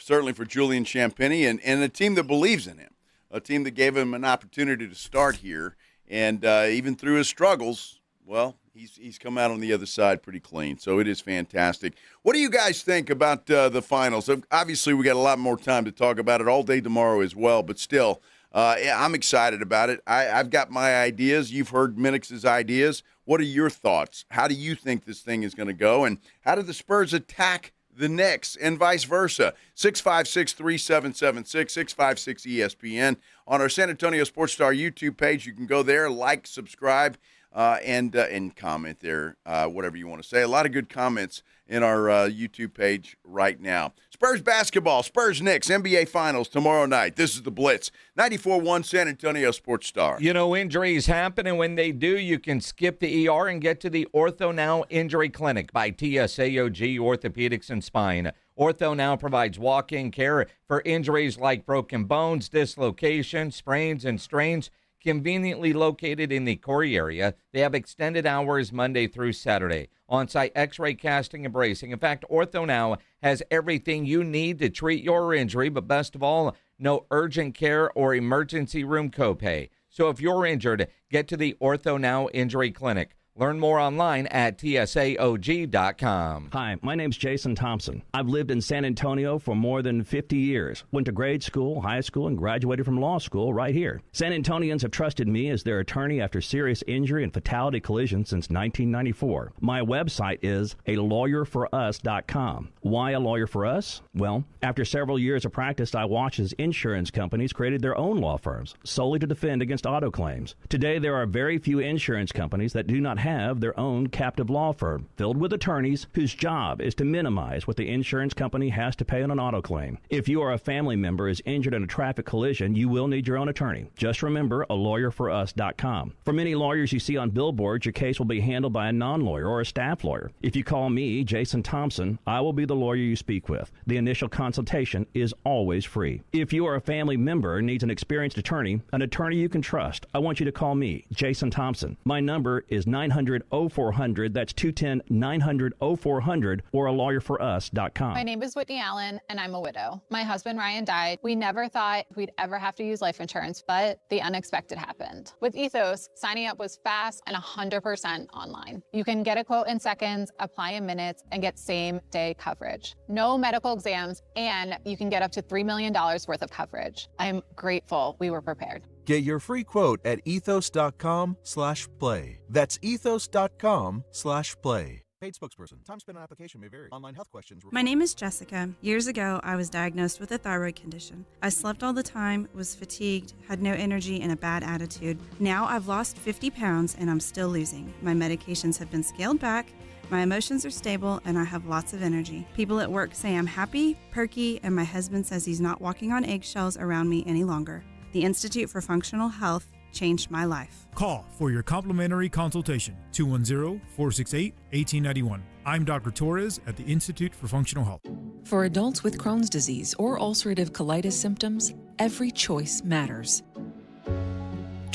certainly for Julian Champagnie and a team that believes in him, a team that gave him an opportunity to start here. And even through his struggles, well, he's come out on the other side pretty clean. So it is fantastic. What do you guys think about the finals? Obviously, we got a lot more time to talk about it all day tomorrow as well. But still, I'm excited about it. I've got my ideas. You've heard Minnick's ideas. What are your thoughts? How do you think this thing is going to go? And how do the Spurs attack the Knicks and vice versa? 656-3776, 656-ESPN. On our San Antonio Sports Star YouTube page, you can go there, like, subscribe, and comment there, whatever you want to say. A lot of good comments in our YouTube page right now. Spurs basketball, Spurs Knicks, NBA Finals tomorrow night. This is the Blitz, 94.1 San Antonio Sports Star. You know, injuries happen, and when they do, you can skip the ER and get to the Ortho Now Injury Clinic by TSAOG Orthopedics and Spine. Ortho Now provides walk-in care for injuries like broken bones, dislocations, sprains, and strains. Conveniently located in the Corey area, they have extended hours Monday through Saturday. On-site x-ray casting and bracing. In fact, Ortho Now has everything you need to treat your injury, but best of all, no urgent care or emergency room copay. So if you're injured, get to the Ortho Now Injury Clinic. Learn more online at TSAOG.com. Hi, my name's Jason Thompson. I've lived in San Antonio for more than 50 years. Went to grade school, high school, and graduated from law school right here. San Antonians have trusted me as their attorney after serious injury and fatality collisions since 1994. My website is alawyerforus.com. Why a lawyer for us? Well, after several years of practice, I watched as insurance companies created their own law firms solely to defend against auto claims. Today, there are very few insurance companies that do not have their own captive law firm filled with attorneys whose job is to minimize what the insurance company has to pay on an auto claim. If you or a family member is injured in a traffic collision, you will need your own attorney. Just remember alawyerforus.com. For many lawyers you see on billboards, your case will be handled by a non-lawyer or a staff lawyer. If you call me, Jason Thompson, I will be the lawyer you speak with. The initial consultation is always free. If you or a family member needs an experienced attorney you can trust, I want you to call me, Jason Thompson. My number is 900-0400. That's 210-900-0400 or alawyerforus.com. My name is Whitney Allen, and I'm a widow. My husband, Ryan, died. We never thought we'd ever have to use life insurance, but the unexpected happened. With Ethos, signing up was fast and 100% online. You can get a quote in seconds, apply in minutes, and get same-day coverage. No medical exams, and you can get up to $3 million worth of coverage. I'm grateful we were prepared. Get your free quote at ethos.com/play. That's ethos.com/play. Paid spokesperson. Time spent on application may vary. Online health questions. My name is Jessica. Years ago, I was diagnosed with a thyroid condition. I slept all the time, was fatigued, had no energy, and a bad attitude. Now I've lost 50 pounds and I'm still losing. My medications have been scaled back. My emotions are stable and I have lots of energy. People at work say I'm happy, perky, and my husband says he's not walking on eggshells around me any longer. The Institute for Functional Health changed my life. Call for your complimentary consultation, 210-468-1891. I'm Dr. Torres at the Institute for Functional Health. For adults with Crohn's disease or ulcerative colitis symptoms, every choice matters.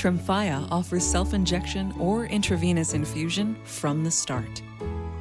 Tremfya offers self-injection or intravenous infusion from the start.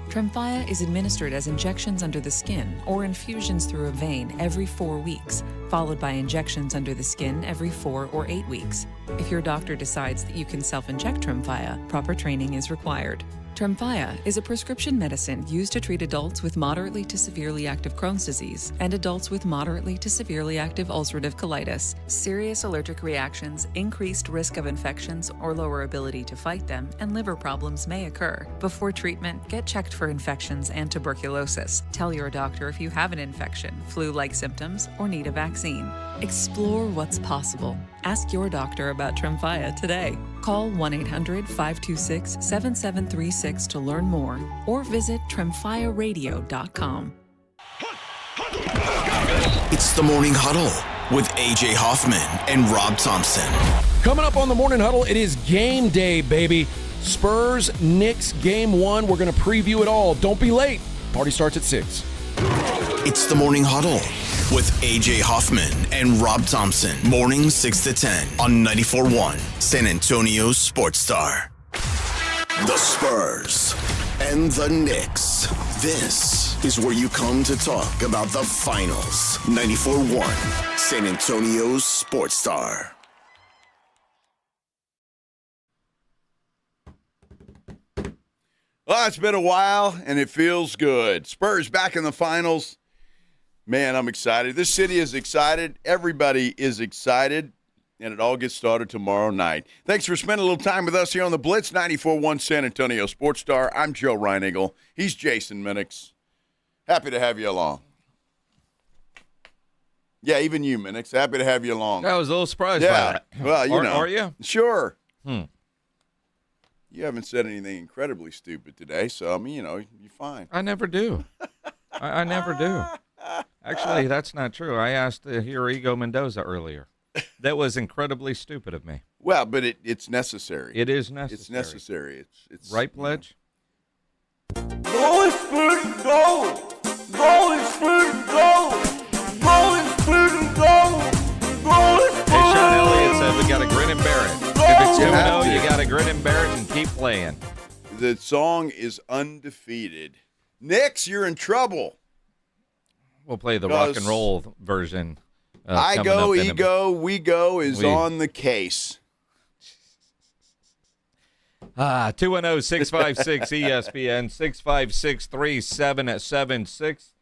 Tremfya is administered as injections under the skin or infusions through a vein every 4 weeks, followed by injections under the skin every 4 or 8 weeks. If your doctor decides that you can self-inject Tremfya, proper training is required. Tremfya is a prescription medicine used to treat adults with moderately to severely active Crohn's disease and adults with moderately to severely active ulcerative colitis. Serious allergic reactions, increased risk of infections or lower ability to fight them, and liver problems may occur. Before treatment, get checked for infections and tuberculosis. Tell your doctor if you have an infection, flu-like symptoms, or need a vaccine. Explore what's possible. Ask your doctor about Tremfya today. Call 1-800-526-7736 to learn more or visit tremfyaradio.com. It's the Morning Huddle with AJ Hoffman and Rob Thompson. Coming up on the Morning Huddle, it is game day, baby. Spurs, Knicks, game 1. We're going to preview it all. Don't be late. Party starts at 6. It's the Morning Huddle with AJ Hoffman and Rob Thompson. Mornings 6 to 10 on 94.1 San Antonio Sports Star. The Spurs and the Knicks. This is where you come to talk about the finals. 94.1 San Antonio Sports Star. Well, it's been a while, and it feels good. Spurs back in the finals. Man, I'm excited. This city is excited. Everybody is excited, and it all gets started tomorrow night. Thanks for spending a little time with us here on the Blitz 94.1 San Antonio Sports Star. I'm Joe Reinigle. He's Jason Minix. Happy to have you along. Yeah, even you, Minix. Happy to have you along. I was a little surprised by that. Well, you know. Are you? Sure. You haven't said anything incredibly stupid today, so, I mean, you know, you're fine. I never do. I never do. Actually, that's not true. I asked Herigo Mendoza earlier. That was incredibly stupid of me. Well, but it's necessary. It is necessary. It's necessary. It's right, Pledge? Go is food and go. Go is food and go. Go is food and go. Go is food. Hey, Sean Elliott said we got to grin and bear it. If it's 2-0, you got to grin and bear it and keep playing. The song is undefeated. Knicks, you're in trouble. We'll play the rock and roll version. I go, ego, we go is on the case. 210-656-ESPN, 656-3776.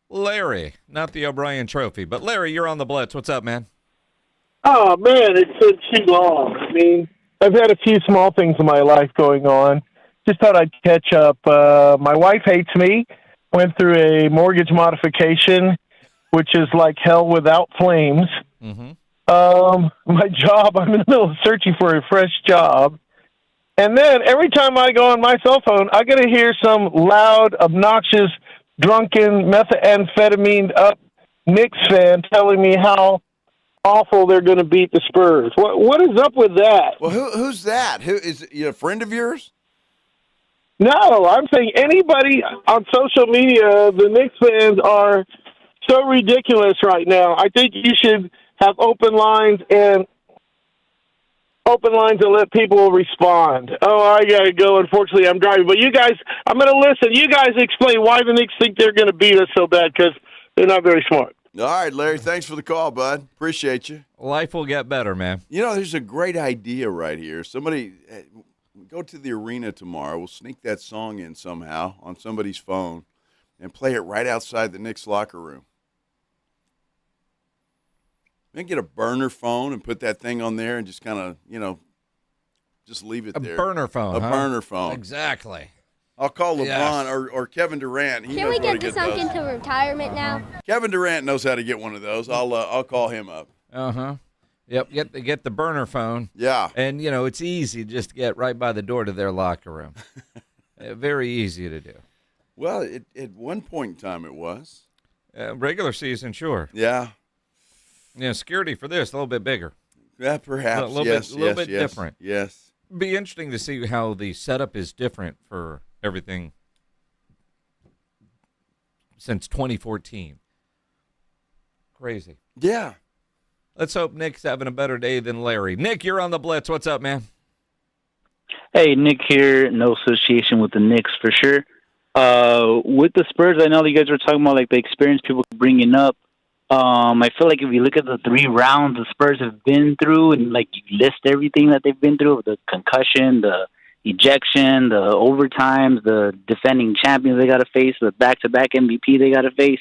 Larry, not the O'Brien Trophy, but Larry, you're on the Blitz. What's up, man? Oh, man, it's been too long. I mean, I've had a few small things in my life going on. Just thought I'd catch up. My wife hates me. Went through a mortgage modification, which is like hell without flames. Mm-hmm. My job, I'm in the middle of searching for a fresh job. And then every time I go on my cell phone, I got to hear some loud, obnoxious, drunken, methamphetamine-up Knicks fan telling me how awful they're going to beat the Spurs. What is up with that? Well, who's that? Who is he, a friend of yours? No, I'm saying anybody on social media, the Knicks fans are so ridiculous right now. I think you should have open lines and let people respond. Oh, I got to go. Unfortunately, I'm driving. But you guys, I'm going to listen. You guys explain why the Knicks think they're going to beat us so bad, because they're not very smart. All right, Larry, thanks for the call, bud. Appreciate you. Life will get better, man. You know, there's a great idea right here. Somebody go to the arena tomorrow. We'll sneak that song in somehow on somebody's phone and play it right outside the Knicks locker room. Then get a burner phone and put that thing on there and just kind of, you know, just leave it there. A burner phone. A burner phone. Exactly. I'll call LeBron or Kevin Durant. Can we get this sunk into retirement now? Kevin Durant knows how to get one of those. I'll call him up. Yep. Get the burner phone. Yeah. And you know it's easy just to get right by the door to their locker room. Very easy to do. Well, at one point in time it was. Regular season, sure. Yeah. You know, security for this a little bit bigger. Yeah, perhaps. A little bit different. Yes. Be interesting to see how the setup is different for everything since 2014. Crazy. Yeah. Let's hope Nick's having a better day than Larry. Nick, you're on the Blitz. What's up, man? Hey, Nick here. No association with the Knicks for sure. With the Spurs, I know that you guys were talking about like the experience people bringing up. I feel like if you look at the 3 rounds the Spurs have been through, and like you list everything that they've been through, the concussion, the ejection, the overtimes, the defending champions they got to face, the back-to-back MVP they got to face.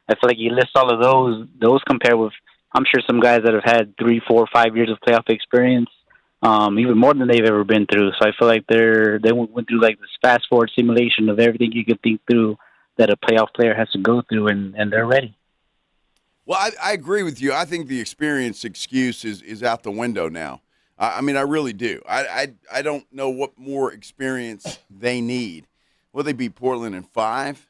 I feel like you list all of those compare with, I'm sure, some guys that have had 3, 4, 5 years of playoff experience, even more than they've ever been through. So I feel like they went through like this fast-forward simulation of everything you could think through that a playoff player has to go through, and they're ready. Well, I agree with you. I think the experience excuse is out the window now. I mean, I really do. I don't know what more experience they need. Well, they beat Portland in 5.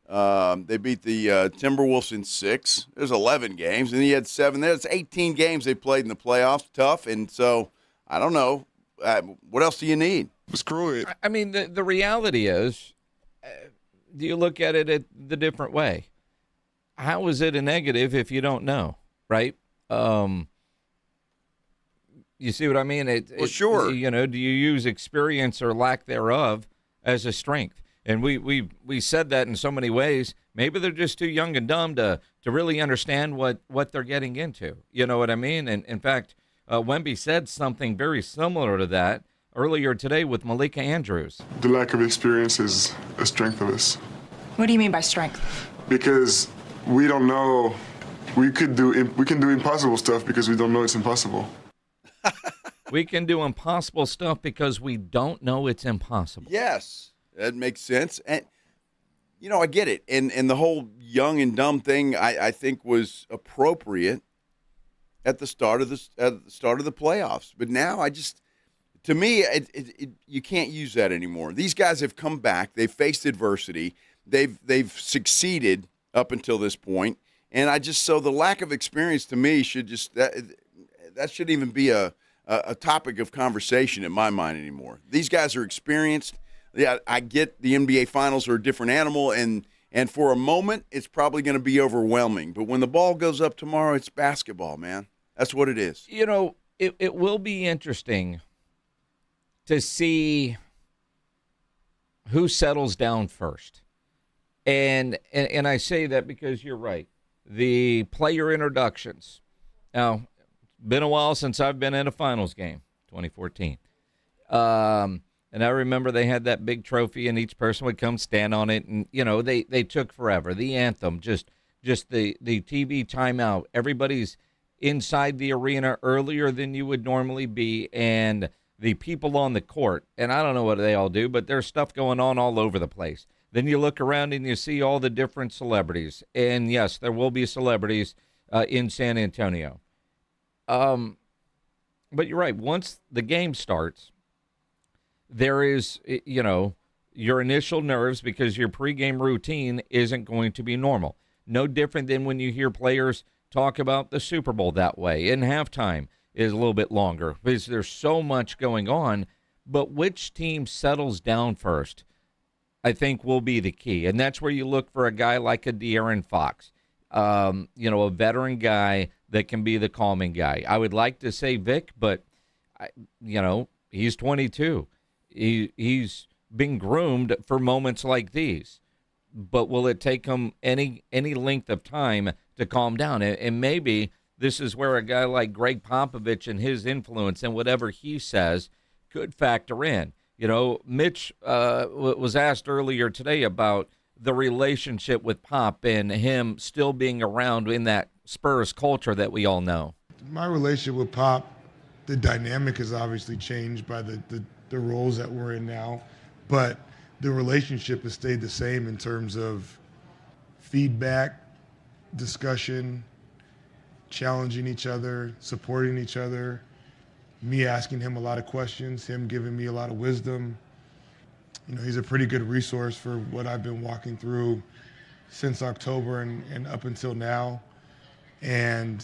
They beat the Timberwolves in 6. There's 11 games, and he had 7 there. It's 18 games they played in the playoffs. Tough, and so I don't know. What else do you need? Screw it. I mean, the reality is, do you look at it the different way? How is it a negative if you don't know, right? You see what I mean? Sure. You know, do you use experience or lack thereof as a strength? And we said that in so many ways. Maybe they're just too young and dumb to really understand what they're getting into. You know what I mean? And in fact, Wemby said something very similar to that earlier today with Malika Andrews. The lack of experience is a strength of us. What do you mean by strength? Because we don't know. We can do impossible stuff because we don't know it's impossible. We can do impossible stuff because we don't know it's impossible. Yes, that makes sense. And, you know, I get it. And the whole young and dumb thing, I think, was appropriate at the start of the playoffs. But now to me, you can't use that anymore. These guys have come back. They've faced adversity. They've succeeded up until this point. And so the lack of experience to me should that shouldn't even be a topic of conversation in my mind anymore. These guys are experienced. Yeah, I get the NBA Finals are a different animal, and for a moment, it's probably going to be overwhelming. But when the ball goes up tomorrow, it's basketball, man. That's what it is. You know, it will be interesting to see who settles down first. And I say that because you're right. The player introductions. Now, it's been a while since I've been in a finals game, 2014. And I remember they had that big trophy, and each person would come stand on it. And, you know, they took forever. The anthem, just the TV timeout. Everybody's inside the arena earlier than you would normally be, and the people on the court. And I don't know what they all do, but there's stuff going on all over the place. Then you look around and you see all the different celebrities. And, yes, there will be celebrities in San Antonio. But you're right. Once the game starts, there is, you know, your initial nerves because your pregame routine isn't going to be normal. No different than when you hear players talk about the Super Bowl that way. And halftime is a little bit longer because there's so much going on. But which team settles down first, I think, will be the key. And that's where you look for a guy like a De'Aaron Fox, you know, a veteran guy that can be the calming guy. I would like to say Vic, but, you know, he's 22. He's been groomed for moments like these. But will it take him any length of time to calm down? And maybe this is where a guy like Greg Popovich and his influence and whatever he says could factor in. You know, Mitch was asked earlier today about the relationship with Pop and him still being around in that Spurs culture that we all know. My relationship with Pop, the dynamic has obviously changed by the roles that we're in now, but the relationship has stayed the same in terms of feedback, discussion, challenging each other, supporting each other, me asking him a lot of questions, him giving me a lot of wisdom. You know, he's a pretty good resource for what I've been walking through since October and up until now. And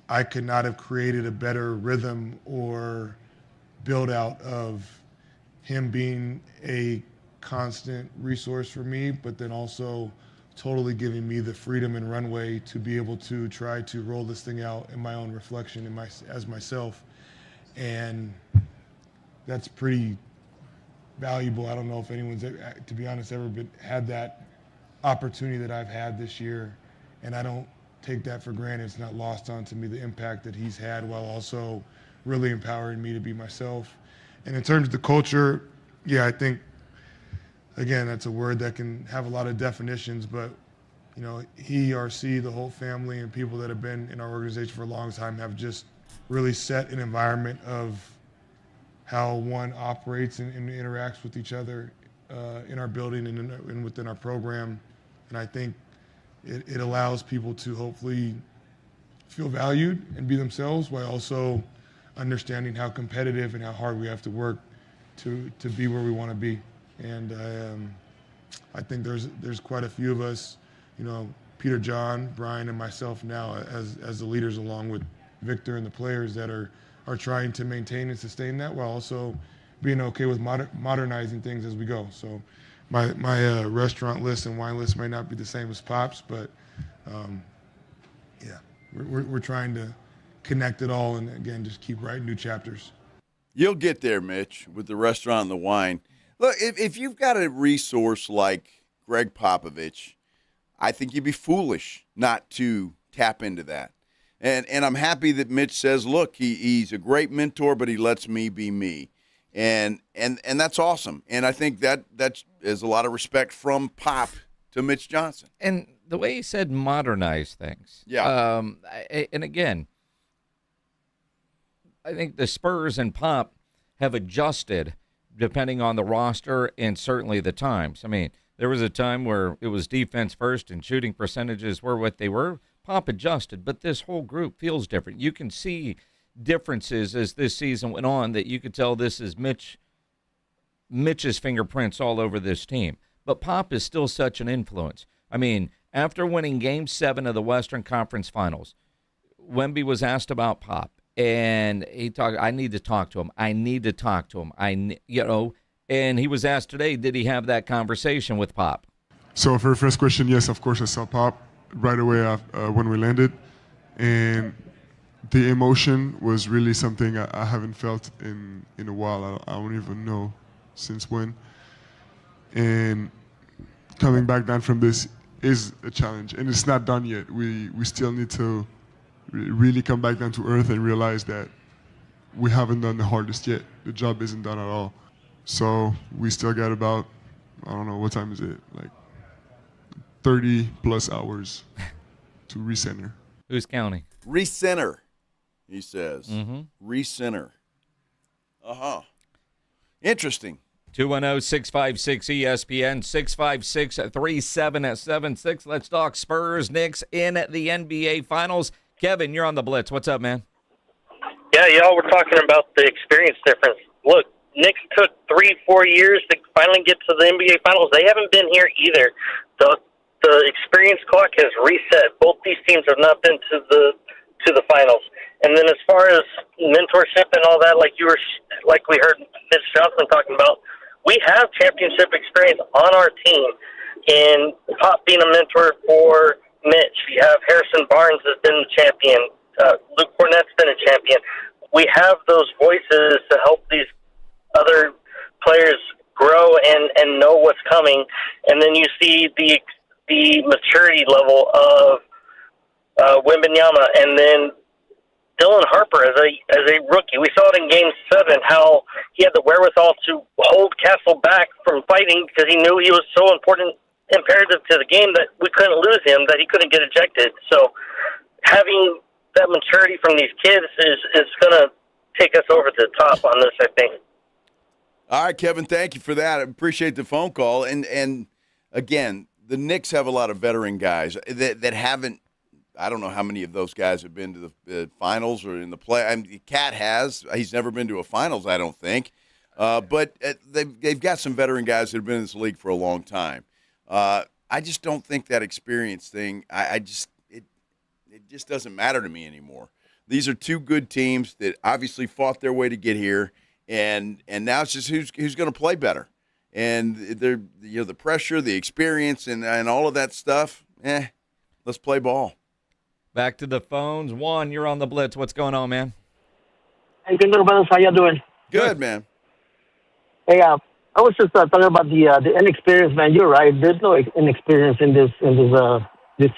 I could not have created a better rhythm or build out of him being a constant resource for me, but then also totally giving me the freedom and runway to be able to try to roll this thing out in my own reflection as myself. And that's pretty valuable. I don't know if anyone's, to be honest, ever had that opportunity that I've had this year. And I don't take that for granted. It's not lost onto me, the impact that he's had, while also really empowering me to be myself. And in terms of the culture, yeah, I think, again, that's a word that can have a lot of definitions, but he, RC, the whole family, and people that have been in our organization for a long time have just really set an environment of how one operates and interacts with each other in our building and within our program. And I think it allows people to hopefully feel valued and be themselves, while also understanding how competitive and how hard we have to work to be where we want to be. And I think there's quite a few of us, Peter, John, Brian, and myself now as the leaders, along with Victor and the players, that are trying to maintain and sustain that, while also being okay with modernizing things as we go. So my restaurant list and wine list may not be the same as Pop's, but yeah, we're trying to connect it all and, again, just keep writing new chapters. You'll get there, Mitch, with the restaurant and the wine. Look, if you've got a resource like Greg Popovich, I think you'd be foolish not to tap into that. And I'm happy that Mitch says, look, he's a great mentor, but he lets me be me. And that's awesome. And I think that is a lot of respect from Pop to Mitch Johnson. And the way he said modernize things. Yeah. And again, I think the Spurs and Pop have adjusted depending on the roster and certainly the times. I mean, there was a time where it was defense first and shooting percentages were what they were. Pop adjusted, but this whole group feels different. You can see differences as this season went on that you could tell this is Mitch's fingerprints all over this team. But Pop is still such an influence. I mean, after winning Game 7 of the Western Conference Finals, Wemby was asked about Pop. And he talked, I need to talk to him. And he was asked today, did he have that conversation with Pop? So for the first question, yes, of course I saw Pop right away when we landed. And the emotion was really something I haven't felt in a while. I don't even know since when. And coming back down from this is a challenge. And it's not done yet. We still need to really come back down to earth and realize that we haven't done the hardest yet. The job isn't done at all. So we still got about, I don't know, what time is it? Like 30 plus hours to recenter. Who's counting? Recenter, he says. Mm-hmm. Recenter. Uh-huh. Interesting. 210-656-ESPN, 656-3776. Let's talk Spurs, Knicks in the NBA Finals. Kevin, you're on the Blitz. What's up, man? Yeah, y'all were talking about the experience difference. Look, Knicks took 3-4 years to finally get to the NBA Finals. They haven't been here either. The experience clock has reset. Both these teams have not been to the finals. And then as far as mentorship and all that, like we heard Mitch Johnson talking about, we have championship experience on our team. And Pop being a mentor for Mitch. You have Harrison Barnes has been the champion. Luke Cornett's been a champion. We have those voices to help these other players grow and know what's coming. And then you see the maturity level of Wembanyama, and then Dylan Harper as a rookie. We saw it in Game 7 how he had the wherewithal to hold Castle back from fighting because he knew he was so imperative to the game that we couldn't lose him, that he couldn't get ejected. So having that maturity from these kids is going to take us over to the top on this, I think. All right, Kevin, thank you for that. I appreciate the phone call. And again, the Knicks have a lot of veteran guys that haven't. I don't know how many of those guys have been to the finals or in the play. I mean, Cat has. He's never been to a finals, I don't think. But they've got some veteran guys that have been in this league for a long time. I just don't think that experience thing. It just doesn't matter to me anymore. These are two good teams that obviously fought their way to get here, and now it's just who's going to play better. and they're the pressure, the experience, and all of that stuff. Let's play ball. Back to the phones. Juan, you're on the Blitz. What's going on, man? Hey, good little brothers. How y'all doing? Good, man. Hey, I was just talking about the inexperience, man. You're right. There's no inexperience in this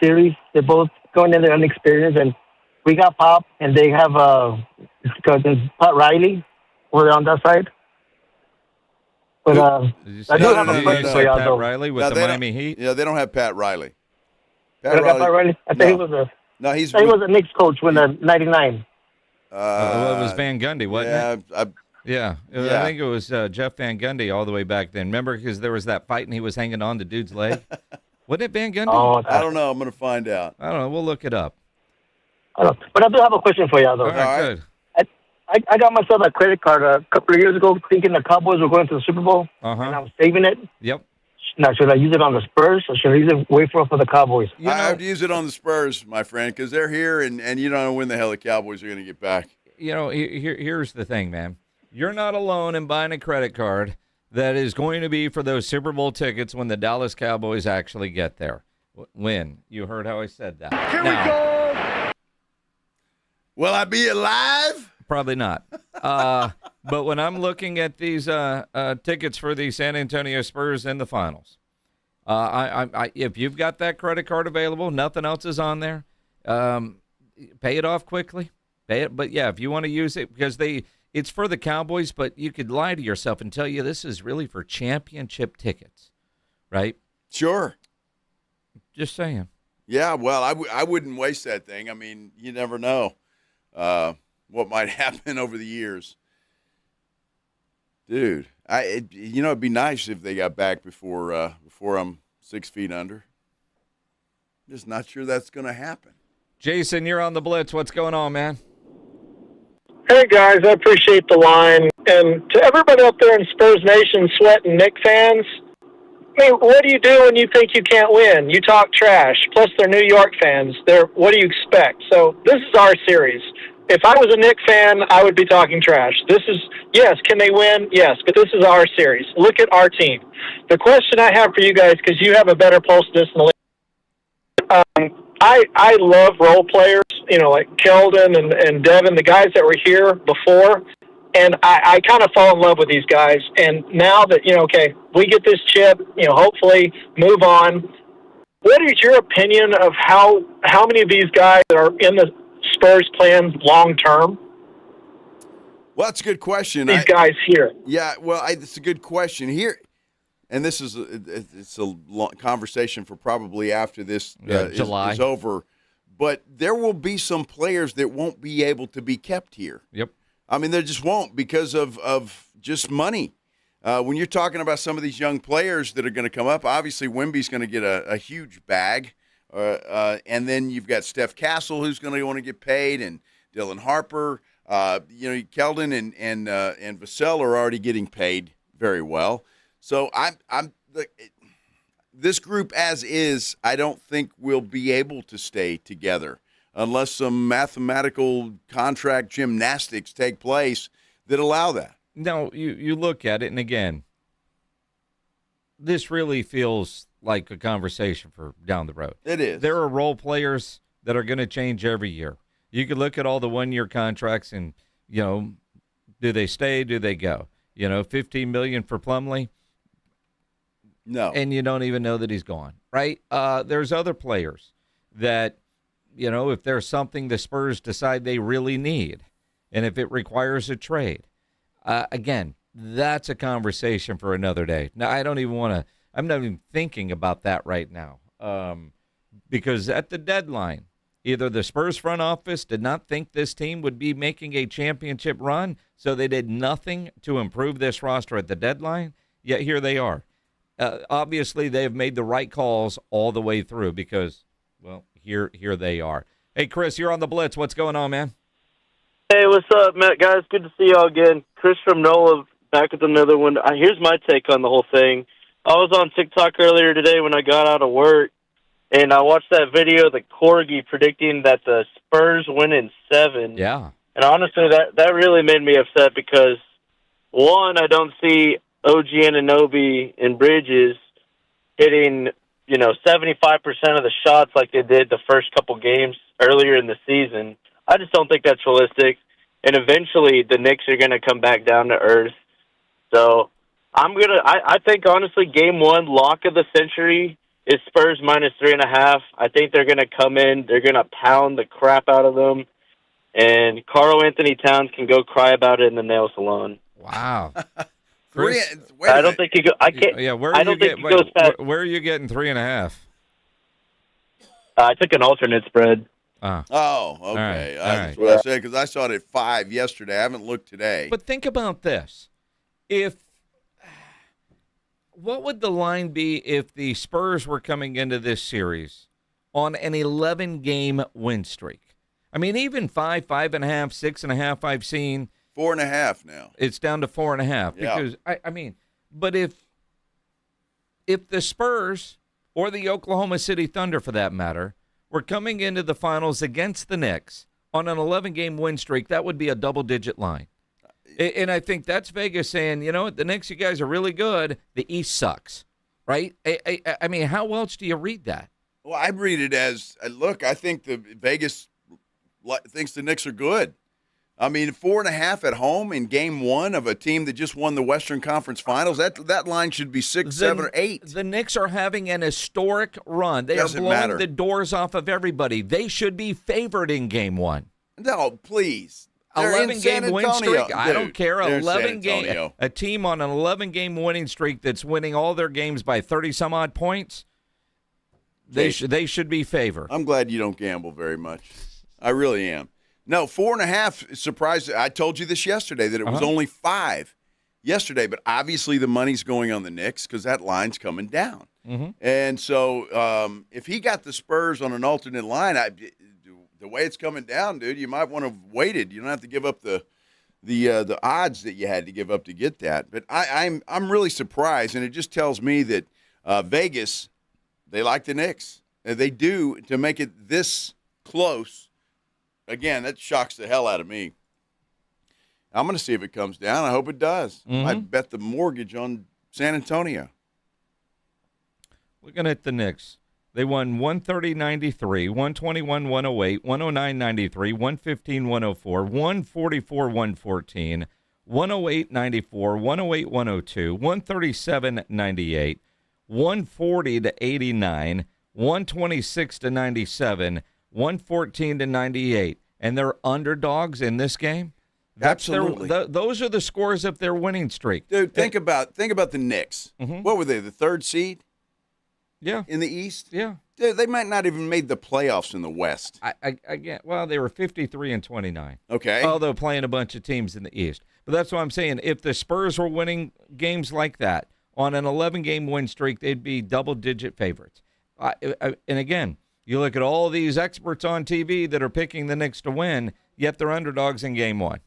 series. They're both going in there inexperienced, and we got Pop, and they have Pat Riley over on that side. But I do have a question for y'all, Pat Riley with the Miami Heat? Yeah, they don't have Pat Riley. Pat Riley? I think he was he was a Knicks coach when the '99. Well, it was Van Gundy, wasn't it? Yeah. I think it was Jeff Van Gundy all the way back then. Remember, because there was that fight and he was hanging on to dude's leg? Wasn't it Van Gundy? Oh, I don't know. I'm going to find out. I don't know. We'll look it up. But I do have a question for y'all, though. All right, good. I got myself a credit card a couple of years ago thinking the Cowboys were going to the Super Bowl, and I was saving it. Yep. Now, should I use it on the Spurs, or should I use it wait for the Cowboys? I have to use it on the Spurs, my friend, because they're here, and you don't know when the hell the Cowboys are going to get back. Here's the thing, man. You're not alone in buying a credit card that is going to be for those Super Bowl tickets when the Dallas Cowboys actually get there. When? You heard how I said that. Here we go. Will I be alive? Probably not. But when I'm looking at these tickets for the San Antonio Spurs in the finals, if you've got that credit card available, nothing else is on there, pay it off quickly. Pay it. But, yeah, if you want to use it, because it's for the Cowboys, but you could lie to yourself and tell you this is really for championship tickets, right? Sure. Just saying. Yeah, well, I wouldn't waste that thing. I mean, you never know what might happen over the years. Dude, it'd be nice if they got back before I'm 6 feet under. Just not sure that's going to happen. Jason, you're on the Blitz. What's going on, man? Hey, guys, I appreciate the line. And to everybody out there in Spurs Nation sweating Knicks fans, I mean, what do you do when you think you can't win? You talk trash. Plus, they're New York fans. What do you expect? So this is our series. If I was a Knicks fan, I would be talking trash. Yes, can they win? Yes, but this is our series. Look at our team. The question I have for you guys, because you have a better pulse to this than the league, I love role players, like Keldon and Devin, the guys that were here before, and I kind of fall in love with these guys. And now that, we get this chip, hopefully move on. What is your opinion of how many of these guys are in the Spurs plan long term? Well, that's a good question. These guys here. Yeah, well, it's a good question here. And this is it's a long conversation for probably after this July is over. But there will be some players that won't be able to be kept here. Yep. I mean, they just won't because of just money. When you're talking about some of these young players that are going to come up, obviously Wemby's going to get a huge bag. And then you've got Steph Castle who's going to want to get paid, and Dylan Harper. Keldon and Vassell are already getting paid very well. So this group as is, I don't think will be able to stay together unless some mathematical contract gymnastics take place that allow that. No, you look at it, and again, this really feels like a conversation for down the road. It is. There are role players that are going to change every year. You could look at all the one-year contracts and, do they stay, do they go? $15 million for Plumlee. No. And you don't even know that he's gone, right? There's other players that, if there's something the Spurs decide they really need, and if it requires a trade, again, that's a conversation for another day. Now, I'm not even thinking about that right now, because at the deadline, either the Spurs front office did not think this team would be making a championship run, so they did nothing to improve this roster at the deadline, yet here they are. Obviously, they have made the right calls all the way through because, well, here they are. Hey, Chris, you're on the Blitz. What's going on, man? Hey, what's up, Matt? Guys, good to see y'all again. Chris from NOLA back with another one. Here's my take on the whole thing. I was on TikTok earlier today when I got out of work, and I watched that video of the Corgi predicting that the Spurs win in 7. Yeah. And honestly, that really made me upset because, one, I don't see OG Anunoby and Bridges hitting, 75% of the shots like they did the first couple games earlier in the season. I just don't think that's realistic. And eventually the Knicks are going to come back down to earth. So I think, honestly, game one, lock of the century is Spurs minus 3.5. I think they're going to come in. They're going to pound the crap out of them. And Karl Anthony Towns can go cry about it in the nail salon. Wow. I don't think he go. I can't. Yeah, I don't think he goes past. Where are you getting 3.5? I took an alternate spread. Oh, okay. All right. That's what I said, because I saw it at 5 yesterday. I haven't looked today. But think about this. What would the line be if the Spurs were coming into this series on an 11-game win streak? I mean, even 5, 5.5, 6.5 I've seen. 4.5 now. It's down to 4.5. Yeah. Because, but if the Spurs or the Oklahoma City Thunder, for that matter, were coming into the finals against the Knicks on an 11-game win streak, that would be a double-digit line. And I think that's Vegas saying, you know what, the Knicks, you guys are really good. The East sucks, right? I mean, how else do you read that? Well, I read it as, look, I think the Vegas thinks the Knicks are good. I mean, 4.5 at home in game one of a team that just won the Western Conference Finals, that line should be 6, 7, or 8. The Knicks are having an historic run. They are blowing the doors off of everybody. They should be favored in game one. No, please. 11-game win streak. I don't care. 11 game. A team on an 11-game winning streak that's winning all their games by 30-some-odd points, they should be favored. I'm glad you don't gamble very much. I really am. No, 4.5 is surprising. I told you this yesterday that it was only 5 yesterday, but obviously the money's going on the Knicks because that line's coming down. Mm-hmm. And so if he got the Spurs on an alternate line, the way it's coming down, dude, you might want to have waited. You don't have to give up the odds that you had to give up to get that. But I'm really surprised, and it just tells me that Vegas, they like the Knicks. They do, to make it this close. Again, that shocks the hell out of me. I'm going to see if it comes down. I hope it does. Mm-hmm. I bet the mortgage on San Antonio. Looking at the Knicks, they won 130-93, 121-108, 109-93, 115-104, 144-114, 108-94, 108-102, 137-98, 140-89, 126-97, 114-98, and they're underdogs in this game. Absolutely, those are the scores of their winning streak. Dude, think about the Knicks. Mm-hmm. What were they? The 3rd seed? Yeah, in the East. Yeah, dude, they might not even made the playoffs in the West. I get. Well, they were 53-29. Okay, although playing a bunch of teams in the East. But that's what I'm saying. If the Spurs were winning games like that on an 11-game win streak, they'd be double-digit favorites. And again, you look at all these experts on TV that are picking the Knicks to win, yet they're underdogs in game one.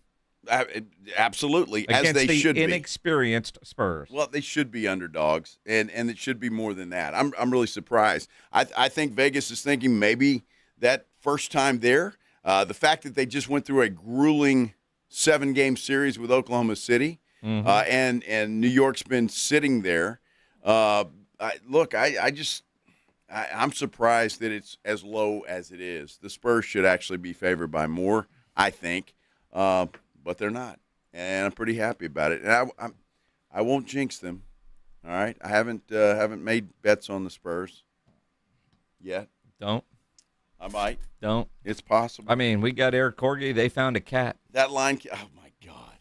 Absolutely, against as they should be. Inexperienced Spurs. Well, they should be underdogs, and it should be more than that. I'm really surprised. I think Vegas is thinking maybe that first time there, the fact that they just went through a grueling 7-game series with Oklahoma City, and New York's been sitting there. I'm surprised that it's as low as it is. The Spurs should actually be favored by more, I think, but they're not, and I'm pretty happy about it. And I won't jinx them. All right, I haven't made bets on the Spurs yet. Don't. I might. Don't. It's possible. I mean, we got Eric Corgi. They found a cat. That line. Oh my God,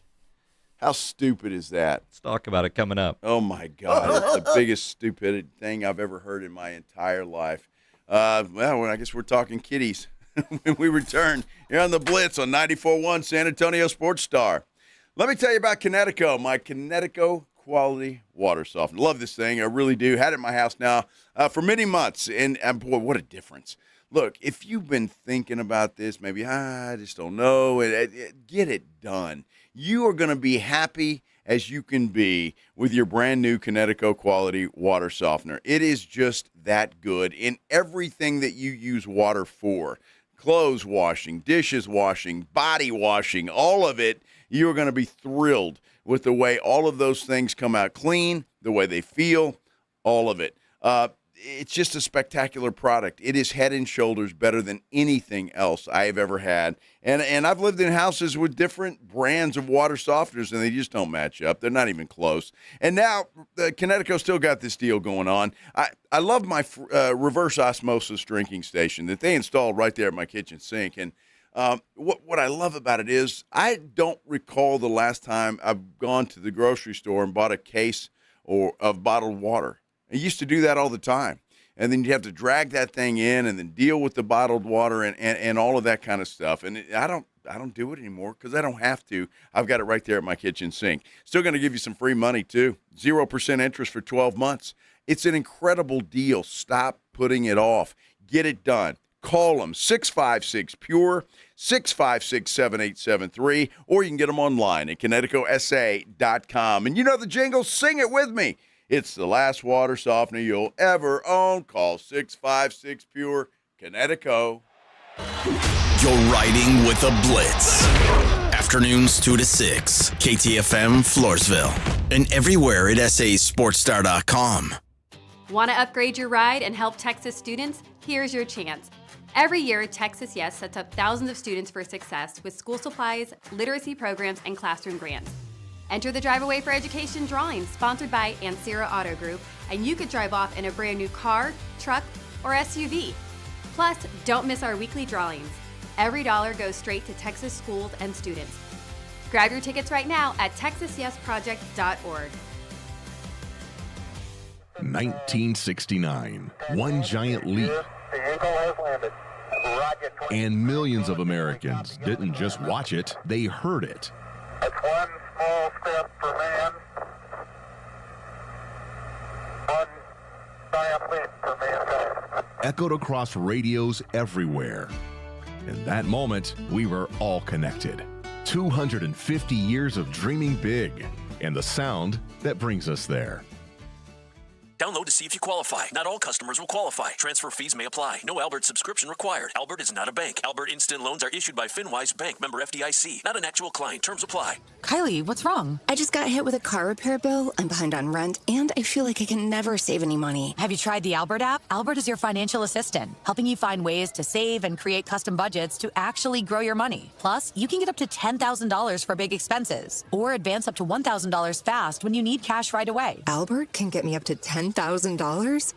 how stupid is that? Let's talk about it coming up. Oh my God, it's the biggest stupid thing I've ever heard in my entire life. Well, I guess we're talking kitties when we return here on the Blitz on 94.1 San Antonio Sports Star. Let me tell you about Kinetico, my Kinetico quality water softener. Love this thing. I really do. Had it in my house now for many months, and boy, what a difference. Look, if you've been thinking about this, maybe I just don't know, get it done. You are going to be happy as you can be with your brand new Kinetico quality water softener. It is just that good in everything that you use water for. Clothes washing, dishes washing, body washing, all of it. You're going to be thrilled with the way all of those things come out clean, the way they feel, all of it. It's just a spectacular product. It is head and shoulders better than anything else I have ever had. And I've lived in houses with different brands of water softeners, and they just don't match up. They're not even close. And now Connecticut still got this deal going on. I love my reverse osmosis drinking station that they installed right there at my kitchen sink. And what I love about it is I don't recall the last time I've gone to the grocery store and bought a case of bottled water. I used to do that all the time. And then you have to drag that thing in and then deal with the bottled water and all of that kind of stuff. And I don't do it anymore because I don't have to. I've got it right there at my kitchen sink. Still going to give you some free money, too. 0% interest for 12 months. It's an incredible deal. Stop putting it off. Get it done. Call them, 656-PURE, 656-7873, or you can get them online at ConnecticutSA.com. And you know the jingle, sing it with me. It's the last water softener you'll ever own. Call 656-PURE, Connecticut. You're riding with the Blitz. Afternoons 2 to 6, KTFM Floresville, and everywhere at SASportsStar.com. Want to upgrade your ride and help Texas students? Here's your chance. Every year, Texas Yes sets up thousands of students for success with school supplies, literacy programs, and classroom grants. Enter the Drive Away for Education drawing sponsored by Ansira Auto Group, and you could drive off in a brand new car, truck, or SUV. Plus, don't miss our weekly drawings. Every dollar goes straight to Texas schools and students. Grab your tickets right now at TexasYesProject.org. 1969, one giant leap. And millions of Americans didn't just watch it, they heard it. That's one small step for man, one giant leap for mankind. Echoed across radios everywhere. In that moment, we were all connected. 250 years of dreaming big, and the sound that brings us there. Download to see if you qualify. Not all customers will qualify. Transfer fees may apply. No Albert subscription required. Albert is not a bank. Albert Instant Loans are issued by FinWise Bank, member FDIC. Not an actual client. Terms apply. Kylie, what's wrong? I just got hit with a car repair bill. I'm behind on rent, and I feel like I can never save any money. Have you tried the Albert app? Albert is your financial assistant, helping you find ways to save and create custom budgets to actually grow your money. Plus, you can get up to $10,000 for big expenses, or advance up to $1,000 fast when you need cash right away. Albert can get me up to $10,000?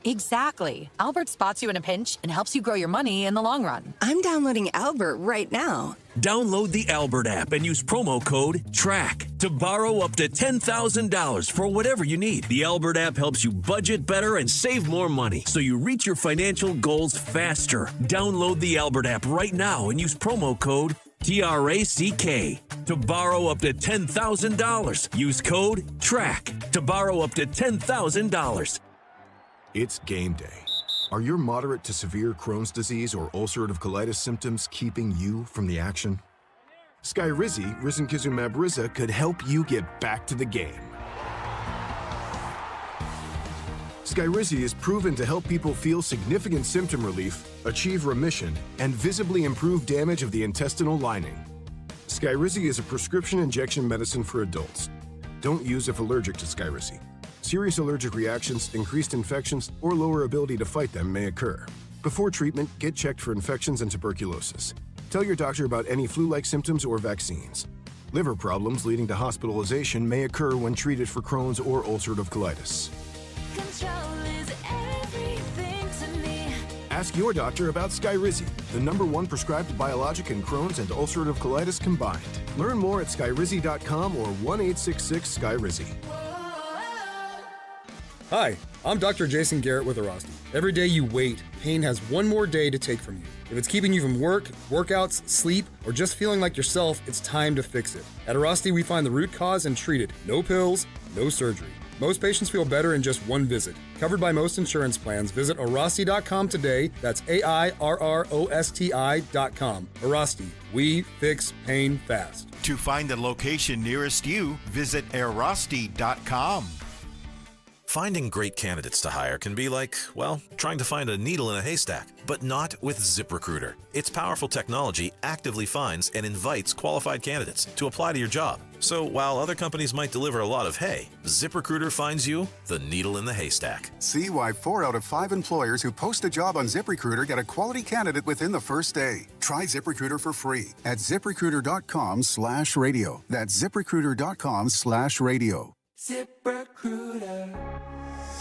Exactly. Albert spots you in a pinch and helps you grow your money in the long run. I'm downloading Albert right now. Download the Albert app and use promo code TRACK to borrow up to $10,000 for whatever you need. The Albert app helps you budget better and save more money so you reach your financial goals faster. Download the Albert app right now and use promo code TRACK to borrow up to $10,000. Use code TRACK to borrow up to $10,000. It's game day. Are your moderate to severe Crohn's disease or ulcerative colitis symptoms keeping you from the action? Skyrizi, risankizumab Riza, could help you get back to the game. Skyrizi is proven to help people feel significant symptom relief, achieve remission, and visibly improve damage of the intestinal lining. Skyrizi is a prescription injection medicine for adults. Don't use if allergic to Skyrizi. Serious allergic reactions, increased infections, or lower ability to fight them may occur. Before treatment, get checked for infections and tuberculosis. Tell your doctor about any flu-like symptoms or vaccines. Liver problems leading to hospitalization may occur when treated for Crohn's or ulcerative colitis. Control is everything to me. Ask your doctor about Skyrizi, the #1 prescribed biologic in Crohn's and ulcerative colitis combined. Learn more at skyrizi.com or 1-866-SKYRIZI. Hi, I'm Dr. Jason Garrett with Arasti. Every day you wait, pain has one more day to take from you. If it's keeping you from work, workouts, sleep, or just feeling like yourself, it's time to fix it. At Arasti, we find the root cause and treat it. No pills, no surgery. Most patients feel better in just one visit. Covered by most insurance plans, visit Arasti.com today. That's AIRROSTI.com. Arasti, we fix pain fast. To find the location nearest you, visit Arasti.com. Finding great candidates to hire can be like, well, trying to find a needle in a haystack, but not with ZipRecruiter. Its powerful technology actively finds and invites qualified candidates to apply to your job. So while other companies might deliver a lot of hay, ZipRecruiter finds you the needle in the haystack. See why 4 out of 5 employers who post a job on ZipRecruiter get a quality candidate within the first day. Try ZipRecruiter for free at ZipRecruiter.com/radio. That's ZipRecruiter.com/radio. ZipRecruiter.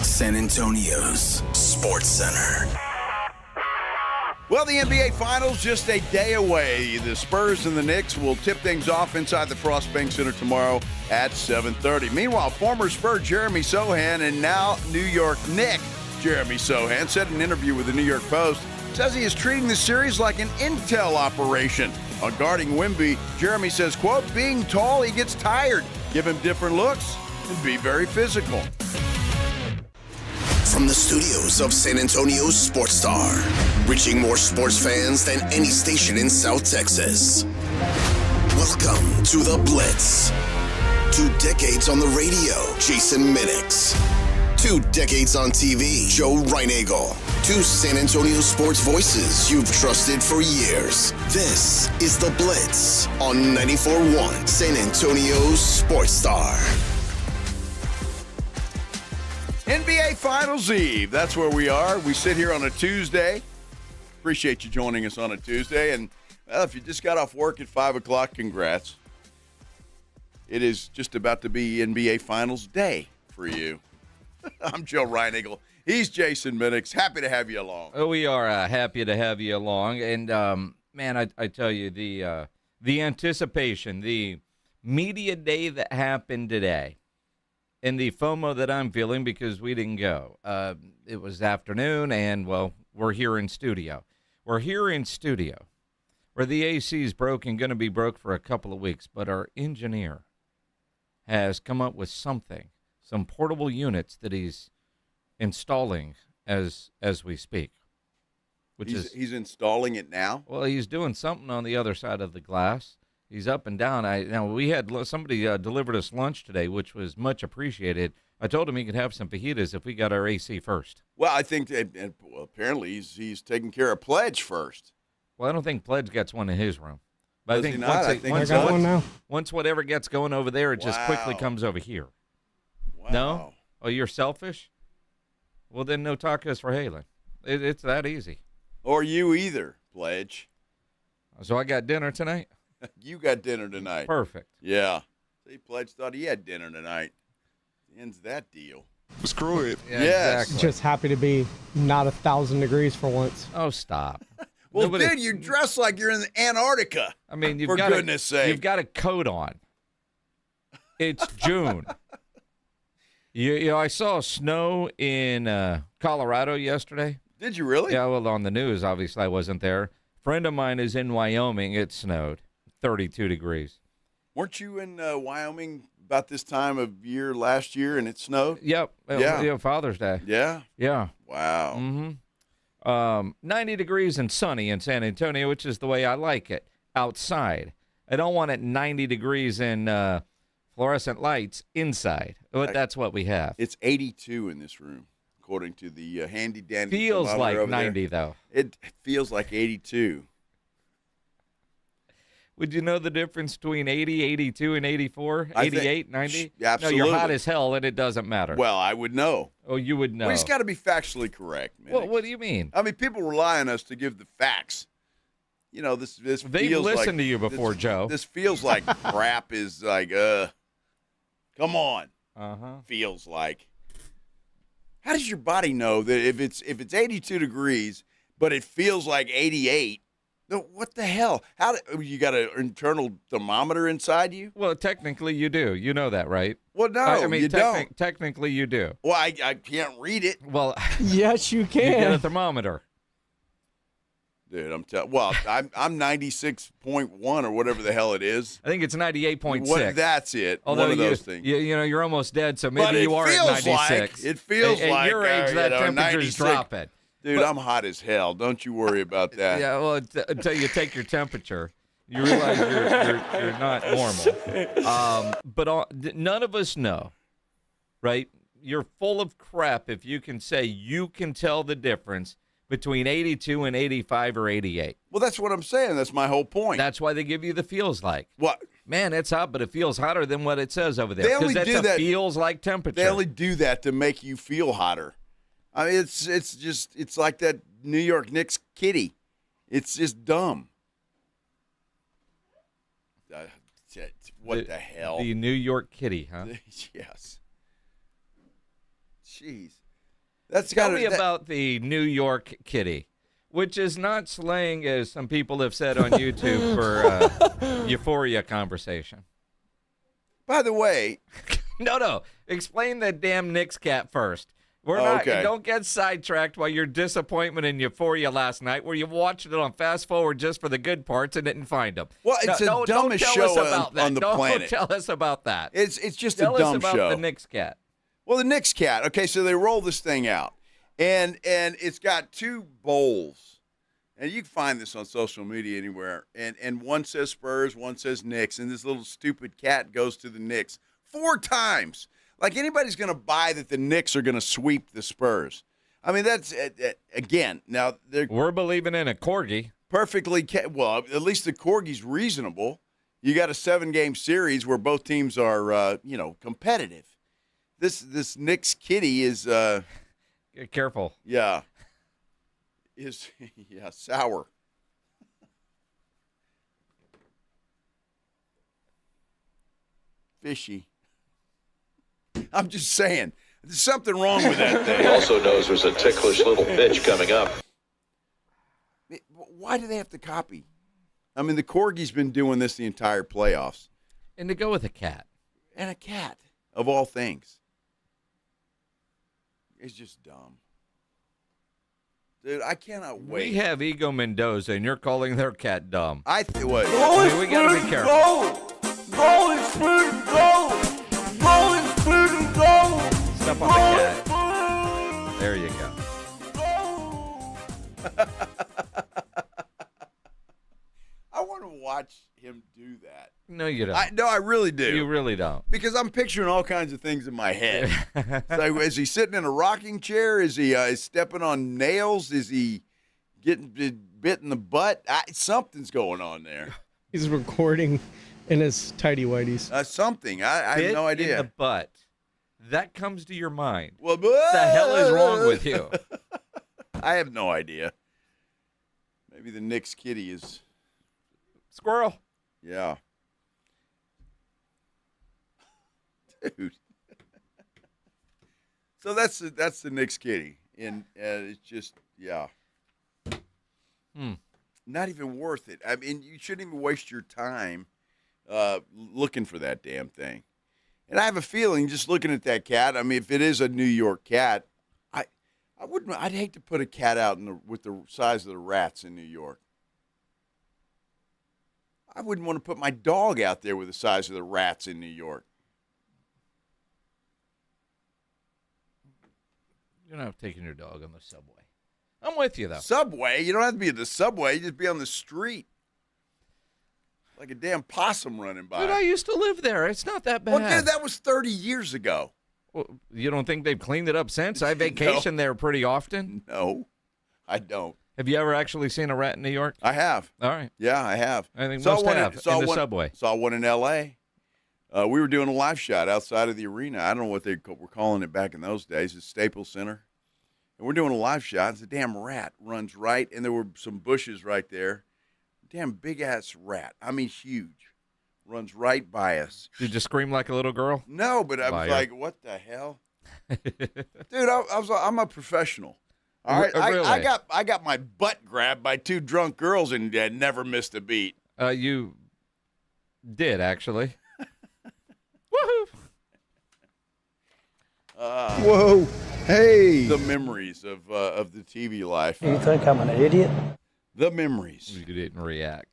San Antonio's Sports Center. Well, the NBA Finals just a day away. The Spurs and the Knicks will tip things off inside the Frost Bank Center tomorrow at 7:30. Meanwhile, former Spur Jeremy Sohan and now New York Knick Jeremy Sohan said in an interview with the New York Post, says he is treating the series like an intel operation. On guarding Wemby, Jeremy says, quote, being tall, he gets tired. Give him different looks and be very physical. From the studios of San Antonio's Sports Star, reaching more sports fans than any station in South Texas. Welcome to the Blitz. 2 decades on the radio, Jason Minix. 2 decades on TV, Joe Reinagel. 2 San Antonio sports voices you've trusted for years. This is the Blitz on 94.1 San Antonio's Sports Star. NBA Finals Eve. That's where we are. We sit here on a Tuesday. Appreciate you joining us on a Tuesday. And well, if you just got off work at 5 o'clock, congrats. It is just about to be NBA Finals Day for you. I'm Joe Reinagel. He's Jason Minix. Happy to have you along. Oh, we are happy to have you along. And, man, I tell you, the anticipation, the media day that happened today, and the FOMO that I'm feeling because we didn't go. It was afternoon, and, well, we're here in studio. We're here in studio where the AC is broke and going to be broke for a couple of weeks, but our engineer has come up with something, some portable units that he's installing as we speak. He's installing it now? Well, he's doing something on the other side of the glass. He's up and down. Now we had somebody delivered us lunch today, which was much appreciated. I told him he could have some fajitas if we got our AC first. Well, I think apparently he's taking care of Pledge first. Well, I don't think Pledge gets one in his room. But Does I think I got one now. Once whatever gets going over there, it just quickly comes over here. Wow. No? Oh, you're selfish? Well, then no tacos for Halen. It's that easy. Or you either, Pledge. So I got dinner tonight? You got dinner tonight. Perfect. Yeah. See, Pledge thought he had dinner tonight. Ends that deal. Screw it. Yeah, yes. exactly. Just happy to be not 1,000 degrees for once. Oh, stop. Well, dude, you dress like you're in Antarctica. I mean, for goodness sake. You've got a coat on. It's June. You know, I saw snow in Colorado yesterday. Did you really? Yeah, well, on the news, obviously I wasn't there. Friend of mine is in Wyoming. It snowed 32 degrees. Weren't you in Wyoming about this time of year last year and it snowed? Yep. Yeah. Father's Day. Yeah? Yeah. Wow. Mm-hmm. 90 degrees and sunny in San Antonio, which is the way I like it, outside. I don't want it 90 degrees in fluorescent lights inside. But that's what we have. It's 82 in this room, according to the handy-dandy Feels thermometer like over 90, there. though. It feels like 82. Would you know the difference between 80, 82, and 84? 88, 90? Absolutely. No, you're hot as hell, and it doesn't matter. Well, I would know. Oh, you would know. We just got to be factually correct, man. Well, what do you mean? I mean, people rely on us to give the facts. You know, this They've feels like... listened to you before, Joe. This feels like crap is like, come on. Uh-huh. Feels like. How does your body know that if it's 82 degrees, but it feels like 88, what the hell? You got an internal thermometer inside you? Well, technically you do. You know that, right? Well, no, I mean, you don't. Technically you do. Well, I can't read it. Well, yes, you can. You get a thermometer. Dude, I'm 96.1 or whatever the hell it is. I think it's 98.6. That's it. Although one of those things. You know, you're almost dead, so maybe you are at 96. It feels like. At your age, that temperature's dropping. Dude, I'm hot as hell. Don't you worry about that. Yeah, well, until you take your temperature, you realize you're not normal. But none of us know, right? you're full of crap if you can say you can tell the difference between 82 and 85 or 88. Well, that's what I'm saying. That's my whole point. That's why they give you the feels like. What? Man, it's hot, but it feels hotter than what it says over there. They only Because do that's a that. feels like temperature. They only do that to make you feel hotter. I mean, it's like that New York Knicks kitty. It's just dumb. What the hell? The New York kitty, huh? Yes. Jeez. That's Tell me about the New York kitty, which is not slang, as some people have said on YouTube for Euphoria conversation. By the way. No. Explain that damn Knicks cat first. Don't get sidetracked by your disappointment in Euphoria last night, where you watched it on fast forward just for the good parts and didn't find them. Well, it's the dumbest show on the planet. Don't tell us about that. It's just tell a dumb show. Tell us about the Knicks cat. Well, the Knicks cat. Okay, so they roll this thing out, and it's got two bowls, and you can find this on social media anywhere. And one says Spurs, one says Knicks, and this little stupid cat goes to the Knicks 4 times. Like anybody's going to buy that the Knicks are going to sweep the Spurs. I mean, that's again. Now we're believing in a corgi. Perfectly. Well, at least the corgi's reasonable. You got a 7-game series where both teams are, competitive. This Knicks kitty is careful. Yeah. Sour. Fishy. I'm just saying. There's something wrong with that thing. He also knows there's a ticklish little bitch coming up. Why do they have to copy? I mean, the corgi's been doing this the entire playoffs. And to go with a cat. And a cat, of all things. It's just dumb. Dude, I cannot wait. We have Ego Mendoza, and you're calling their cat dumb. I what? We got to be careful. Go and Spurs, go! Go and Spurs, go! Step on the cat. There you go. I want to watch him do that. No, you don't. I really do. You really don't. Because I'm picturing all kinds of things in my head. So is he sitting in a rocking chair? Is he stepping on nails? Is he getting bit in the butt? Something's going on there. He's recording in his tidy whities. Something. I have no idea. In the butt. That comes to your mind. Well, what the hell is wrong with you? I have no idea. Maybe the Knicks kitty is squirrel. Yeah. Dude. So that's the Knicks kitty, and it's just not even worth it. I mean, you shouldn't even waste your time looking for that damn thing. And I have a feeling, just looking at that cat. I mean, if it is a New York cat, I'd hate to put a cat out with the size of the rats in New York. I wouldn't want to put my dog out there with the size of the rats in New York. You're not taking your dog on the subway. I'm with you, though. Subway? You don't have to be at the subway. You just be on the street. Like a damn possum running by. Dude, I used to live there. It's not that bad. Well, dude, that was 30 years ago. Well, you don't think they've cleaned it up since? I vacation there pretty often. No, I don't. Have you ever actually seen a rat in New York? I have. All right. Yeah, I have. I think most have in the subway. Saw one in L.A. We were doing a live shot outside of the arena. I don't know what they were calling it back in those days. It's Staples Center. And we're doing a live shot. It's a damn rat runs right, and there were some bushes right there. Damn big-ass rat. I mean, huge. Runs right by us. Did you scream like a little girl? No, but I was like, what the hell? Dude, I'm a professional. All right, really? I got my butt grabbed by 2 drunk girls and never missed a beat. You did, actually. Woohoo! Whoa. Hey. The memories of the TV life. You think I'm an idiot? The memories. You didn't react.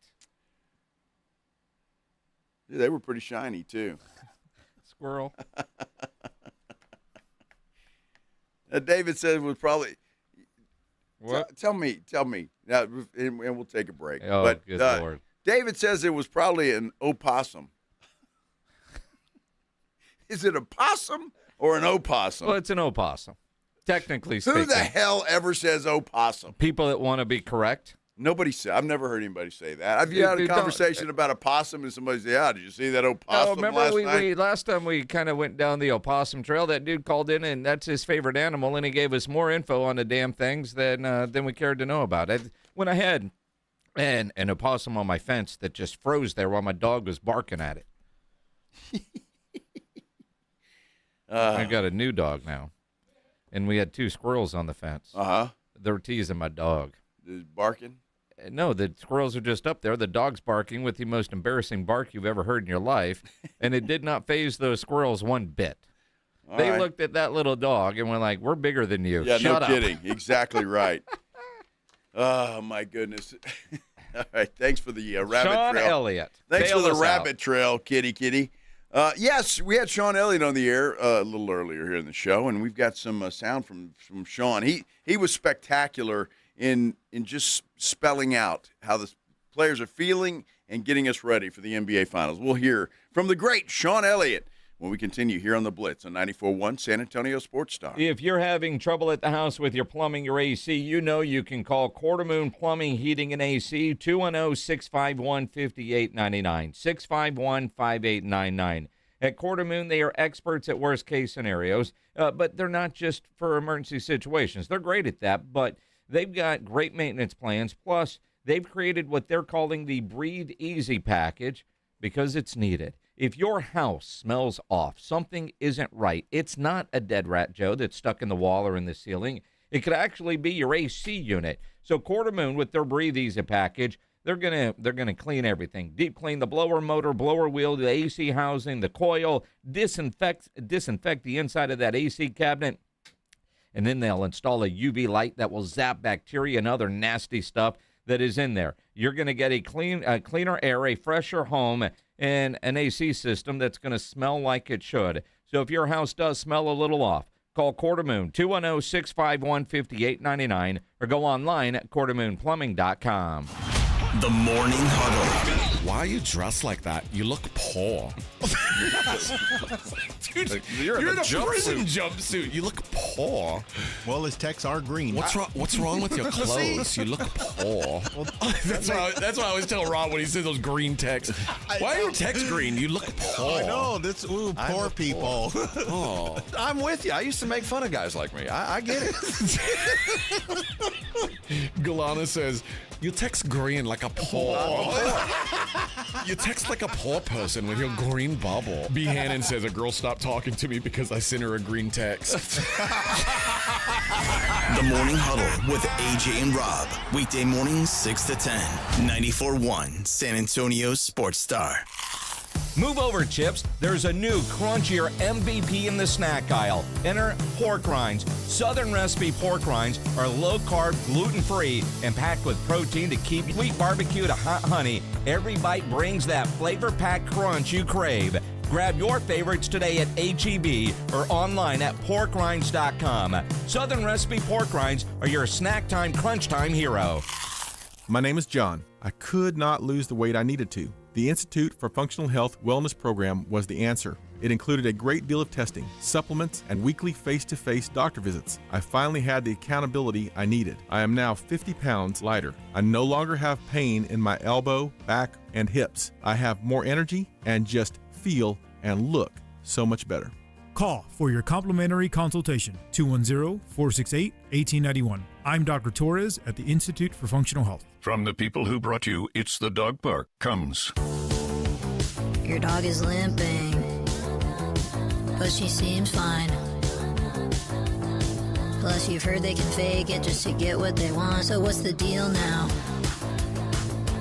Dude, they were pretty shiny, too. Squirrel. David said it was probably... What? Tell me. Now, and we'll take a break. Oh, but, good Lord. David says it was probably an opossum. Is it a possum or an opossum? Well, it's an opossum, technically speaking. Who the hell ever says opossum? People that want to be correct. Nobody said. I've never heard anybody say that. Have you had a conversation about a possum and somebody say, "Yeah, did you see that opossum?" Oh, remember last night? last time we kind of went down the opossum trail. That dude called in, and that's his favorite animal, and he gave us more info on the damn things than we cared to know about. I went ahead and an opossum on my fence that just froze there while my dog was barking at it. I got a new dog now, and we had 2 squirrels on the fence. They were teasing my dog. Barking? No, the squirrels are just up there. The dog's barking with the most embarrassing bark you've ever heard in your life, and it did not faze those squirrels one bit. They looked at that little dog and were like, "We're bigger than you." Yeah, Shut no up. kidding. Exactly right. Oh, my goodness. All right, thanks for the rabbit Sean trail. Elliott. Thanks Bail for the us rabbit out. trail, kitty. Yes, we had Sean Elliott on the air a little earlier here in the show, and we've got some sound from Sean. He was spectacular in just spelling out how the players are feeling and getting us ready for the NBA Finals. We'll hear from the great Sean Elliott when we continue here on the Blitz on 94.1 San Antonio Sports Star. If you're having trouble at the house with your plumbing, your AC, you know you can call Quarter Moon Plumbing, Heating, and AC, 210-651-5899, 651-5899. At Quarter Moon, they are experts at worst-case scenarios, but they're not just for emergency situations. They're great at that, but they've got great maintenance plans. Plus, they've created what they're calling the Breathe Easy package because it's needed. If your house smells off, something isn't right. It's not a dead rat, Joe, that's stuck in the wall or in the ceiling. It could actually be your AC unit. So Quarter Moon, with their Breathe Easy package, they're gonna clean everything. Deep clean the blower motor, blower wheel, the AC housing, the coil, disinfect the inside of that AC cabinet. And then they'll install a UV light that will zap bacteria and other nasty stuff that is in there. You're going to get a cleaner air, a fresher home, and an AC system that's going to smell like it should. So if your house does smell a little off, call Quarter Moon, 210-651-5899, or go online at quartermoonplumbing.com. The Morning Huddle. Why are you dressed like that? You look poor. Dude, you're in a prison jumpsuit. You look poor. Well, his texts are green. What's wrong with your clothes? You look poor. That's why I always tell Rob when he says those green texts. Why are your texts green? You look poor. I know. Poor people. Oh. I'm with you. I used to make fun of guys like me. I get it. Galana says, you text green like a poor. You text like a poor person with your green bubble. B. Hannon says, a girl stopped talking to me because I sent her a green text. The Morning Huddle with AJ and Rob. Weekday mornings 6 to 10. 94.1 San Antonio Sports Star. Move over, Chips. There's a new crunchier MVP in the snack aisle. Enter pork rinds. Southern recipe pork rinds are low-carb, gluten-free, and packed with protein to keep sweet barbecue to hot honey. Every bite brings that flavor-packed crunch you crave. Grab your favorites today at H-E-B or online at porkrinds.com. Southern recipe pork rinds are your snack time, crunch time hero. My name is John. I could not lose the weight I needed to. The Institute for Functional Health Wellness program was the answer. It included a great deal of testing, supplements, and weekly face-to-face doctor visits. I finally had the accountability I needed. I am now 50 pounds lighter. I no longer have pain in my elbow, back, and hips. I have more energy and just feel and look so much better. Call for your complimentary consultation, 210-468-1891. I'm Dr. Torres at the Institute for Functional Health. From the people who brought you It's the Dog Park comes. Your dog is limping, but she seems fine. Plus, you've heard they can fake it just to get what they want. So what's the deal now?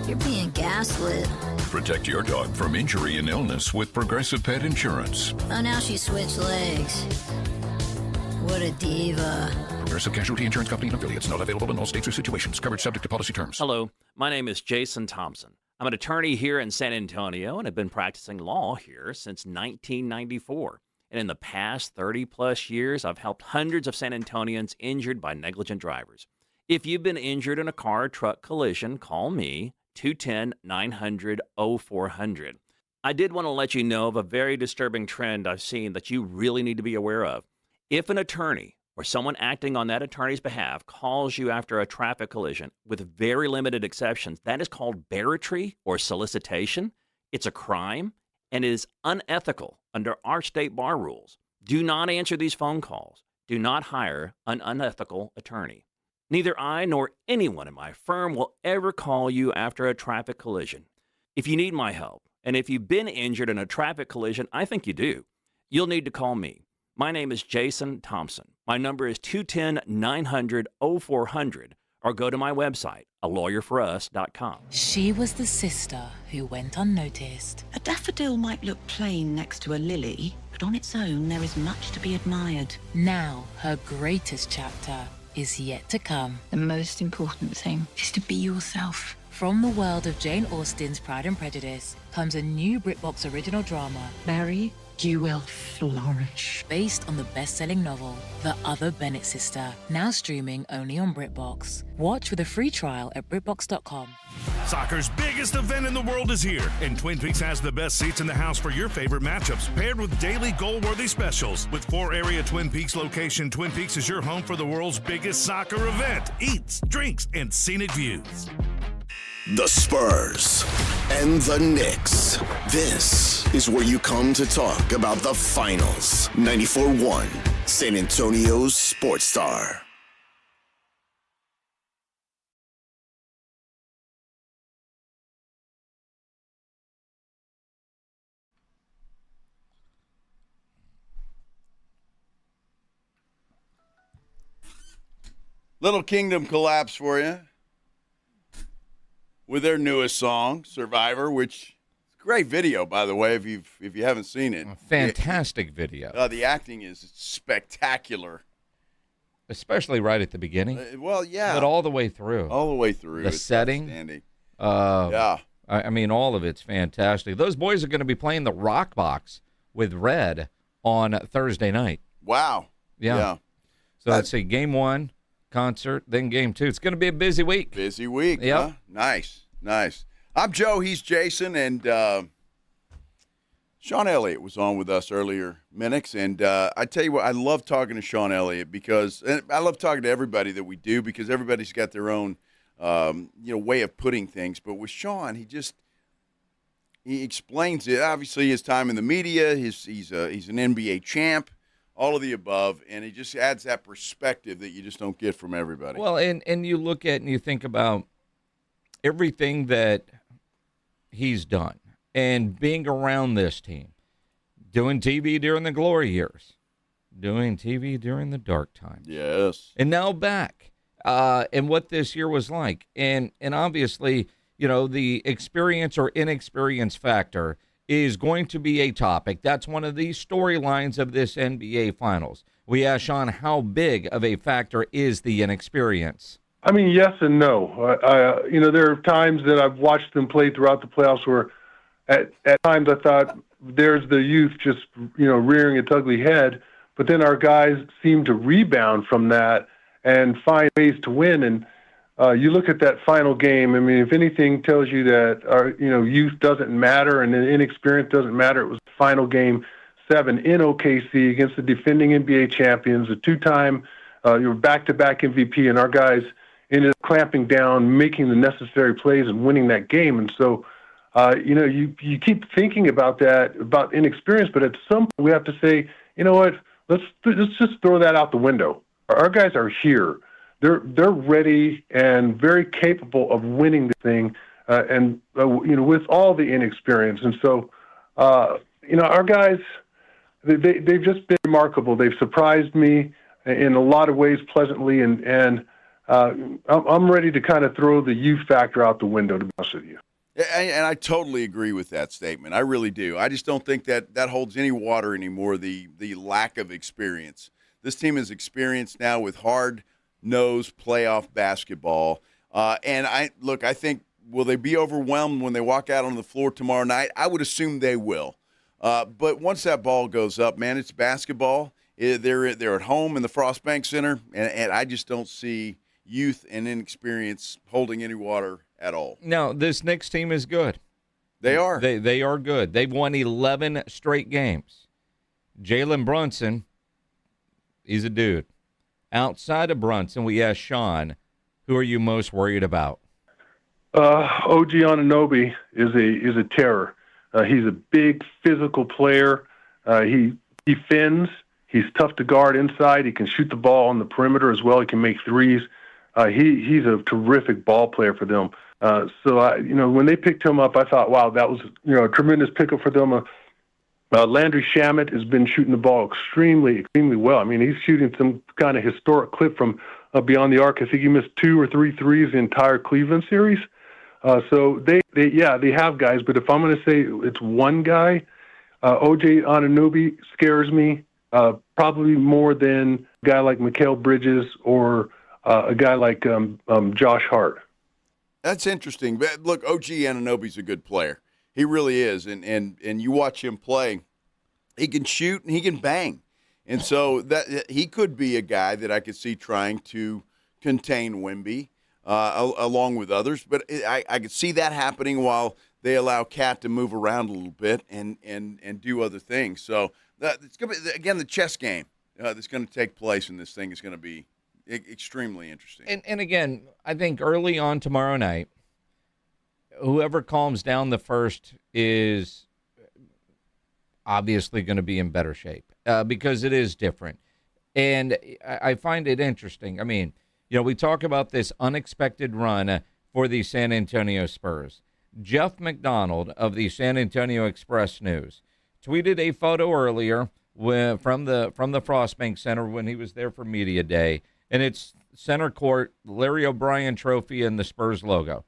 You're being gaslit. Protect your dog from injury and illness with Progressive Pet Insurance. Oh, now she switched legs. What a diva. Progressive Casualty Insurance Company and affiliates. Not available in all states or situations. Coverage subject to policy terms. Hello, my name is Jason Thompson. I'm an attorney here in San Antonio and have been practicing law here since 1994. And in the past 30-plus years, I've helped hundreds of San Antonians injured by negligent drivers. If you've been injured in a car or truck collision, call me, 210-900-0400. I did want to let you know of a very disturbing trend I've seen that you really need to be aware of. If an attorney or someone acting on that attorney's behalf calls you after a traffic collision, with very limited exceptions, that is called barratry or solicitation. It's a crime and is unethical under our state bar rules. Do not answer these phone calls. Do not hire an unethical attorney. Neither I nor anyone in my firm will ever call you after a traffic collision. If you need my help, and if you've been injured in a traffic collision, I think you do, you'll need to call me. My name is Jason Thompson. My number is 210-900-0400, or go to my website, alawyerforus.com. She was the sister who went unnoticed. A daffodil might look plain next to a lily, but on its own there is much to be admired. Now, her greatest chapter is yet to come. The most important thing is to be yourself. From the world of Jane Austen's Pride and Prejudice comes a new BritBox original drama, Mary, you will flourish. Based on the best-selling novel, The Other Bennett Sister, now streaming only on BritBox. Watch with a free trial at BritBox.com. Soccer's biggest event in the world is here, and Twin Peaks has the best seats in the house for your favorite matchups, paired with daily goal-worthy specials. With 4-area Twin Peaks location, Twin Peaks is your home for the world's biggest soccer event. Eats, drinks, and scenic views. The Spurs and the Knicks. This is where you come to talk about the finals. 94.1 San Antonio's Sports Star. Little Kingdom collapse for you with their newest song, Survivor, which is a great video, by the way, if you haven't seen it. Fantastic video. The acting is spectacular. Especially right at the beginning. Well, yeah. But all the way through. All the way through. The It's setting. outstanding. Yeah. I mean, all of it's fantastic. Those boys are going to be playing the Rock Box with Red on Thursday night. Wow. Yeah. So let's see, game 1, concert, then game 2. It's going to be a busy week. Busy week. Yep. Huh? Nice. I'm Joe. He's Jason, and Sean Elliott was on with us earlier minutes. And I tell you what, I love talking to Sean Elliott and I love talking to everybody that we do because everybody's got their own way of putting things. But with Sean, he explains it. Obviously, his time in the media, he's an NBA champ. All of the above, and he just adds that perspective that you just don't get from everybody. Well, and you look at and you think about everything that he's done and being around this team, doing TV during the glory years, doing TV during the dark times. Yes. And now back, and what this year was like. And obviously, the experience or inexperience factor is going to be a topic. That's one of the storylines of this NBA Finals. We asked Sean, how big of a factor is the inexperience? I mean, yes and no. There are times that I've watched them play throughout the playoffs where at times I thought there's the youth just, rearing its ugly head, but then our guys seem to rebound from that and find ways to win. And you look at that final game, I mean, if anything tells you that our, youth doesn't matter and inexperience doesn't matter, it was final game 7 in OKC against the defending NBA champions, a two-time back-to-back MVP, and our guys ended up clamping down, making the necessary plays and winning that game. And so, you keep thinking about that, about inexperience, but at some point we have to say, you know what, let's just throw that out the window. Our guys are here. They're ready and very capable of winning the thing, with all the inexperience. And so, our guys, they've just been remarkable. They've surprised me in a lot of ways pleasantly, and I'm ready to kind of throw the youth factor out the window, to be honest with you. And I totally agree with that statement. I really do. I just don't think that holds any water anymore, the lack of experience. This team is experienced now with hard-nosed playoff basketball. And I think, will they be overwhelmed when they walk out on the floor tomorrow night? I would assume they will. But once that ball goes up, man, it's basketball. They're at home in the Frost Bank Center, and I just don't see youth and inexperience holding any water at all. No, this Knicks team is good. They are. They are good. They've won 11 straight games. Jalen Brunson, he's a dude. Outside of Brunson, we asked Sean, who are you most worried about? OG Anunoby is a terror. He's a big physical player. He defends. He's tough to guard inside. He can shoot the ball on the perimeter as well. He can make threes. He's a terrific ball player for them. When they picked him up, I thought, wow, that was a tremendous pickup for them. Landry Shamet has been shooting the ball extremely well. I mean, he's shooting some kind of historic clip from beyond the arc. I think he missed 2 or 3 threes the entire Cleveland series. So they have guys, but if I'm going to say it's one guy, OJ Anunoby scares me probably more than a guy like Mikal Bridges or a guy like Josh Hart. That's interesting. But look, OG Anunoby's a good player. He really is, and you watch him play, he can shoot and he can bang, and so that he could be a guy that I could see trying to contain Wemby along with others. But I could see that happening while they allow Cat to move around a little bit and do other things. So it's going to be, again, the chess game that's going to take place in this thing is going to be extremely interesting. And again, I think early on tomorrow night, whoever calms down the first is obviously going to be in better shape because it is different. And I find it interesting. I mean, we talk about this unexpected run for the San Antonio Spurs. Jeff McDonald of the San Antonio Express News tweeted a photo earlier from the Frostbank Center when he was there for Media Day, and it's center court, Larry O'Brien trophy, and the Spurs logo.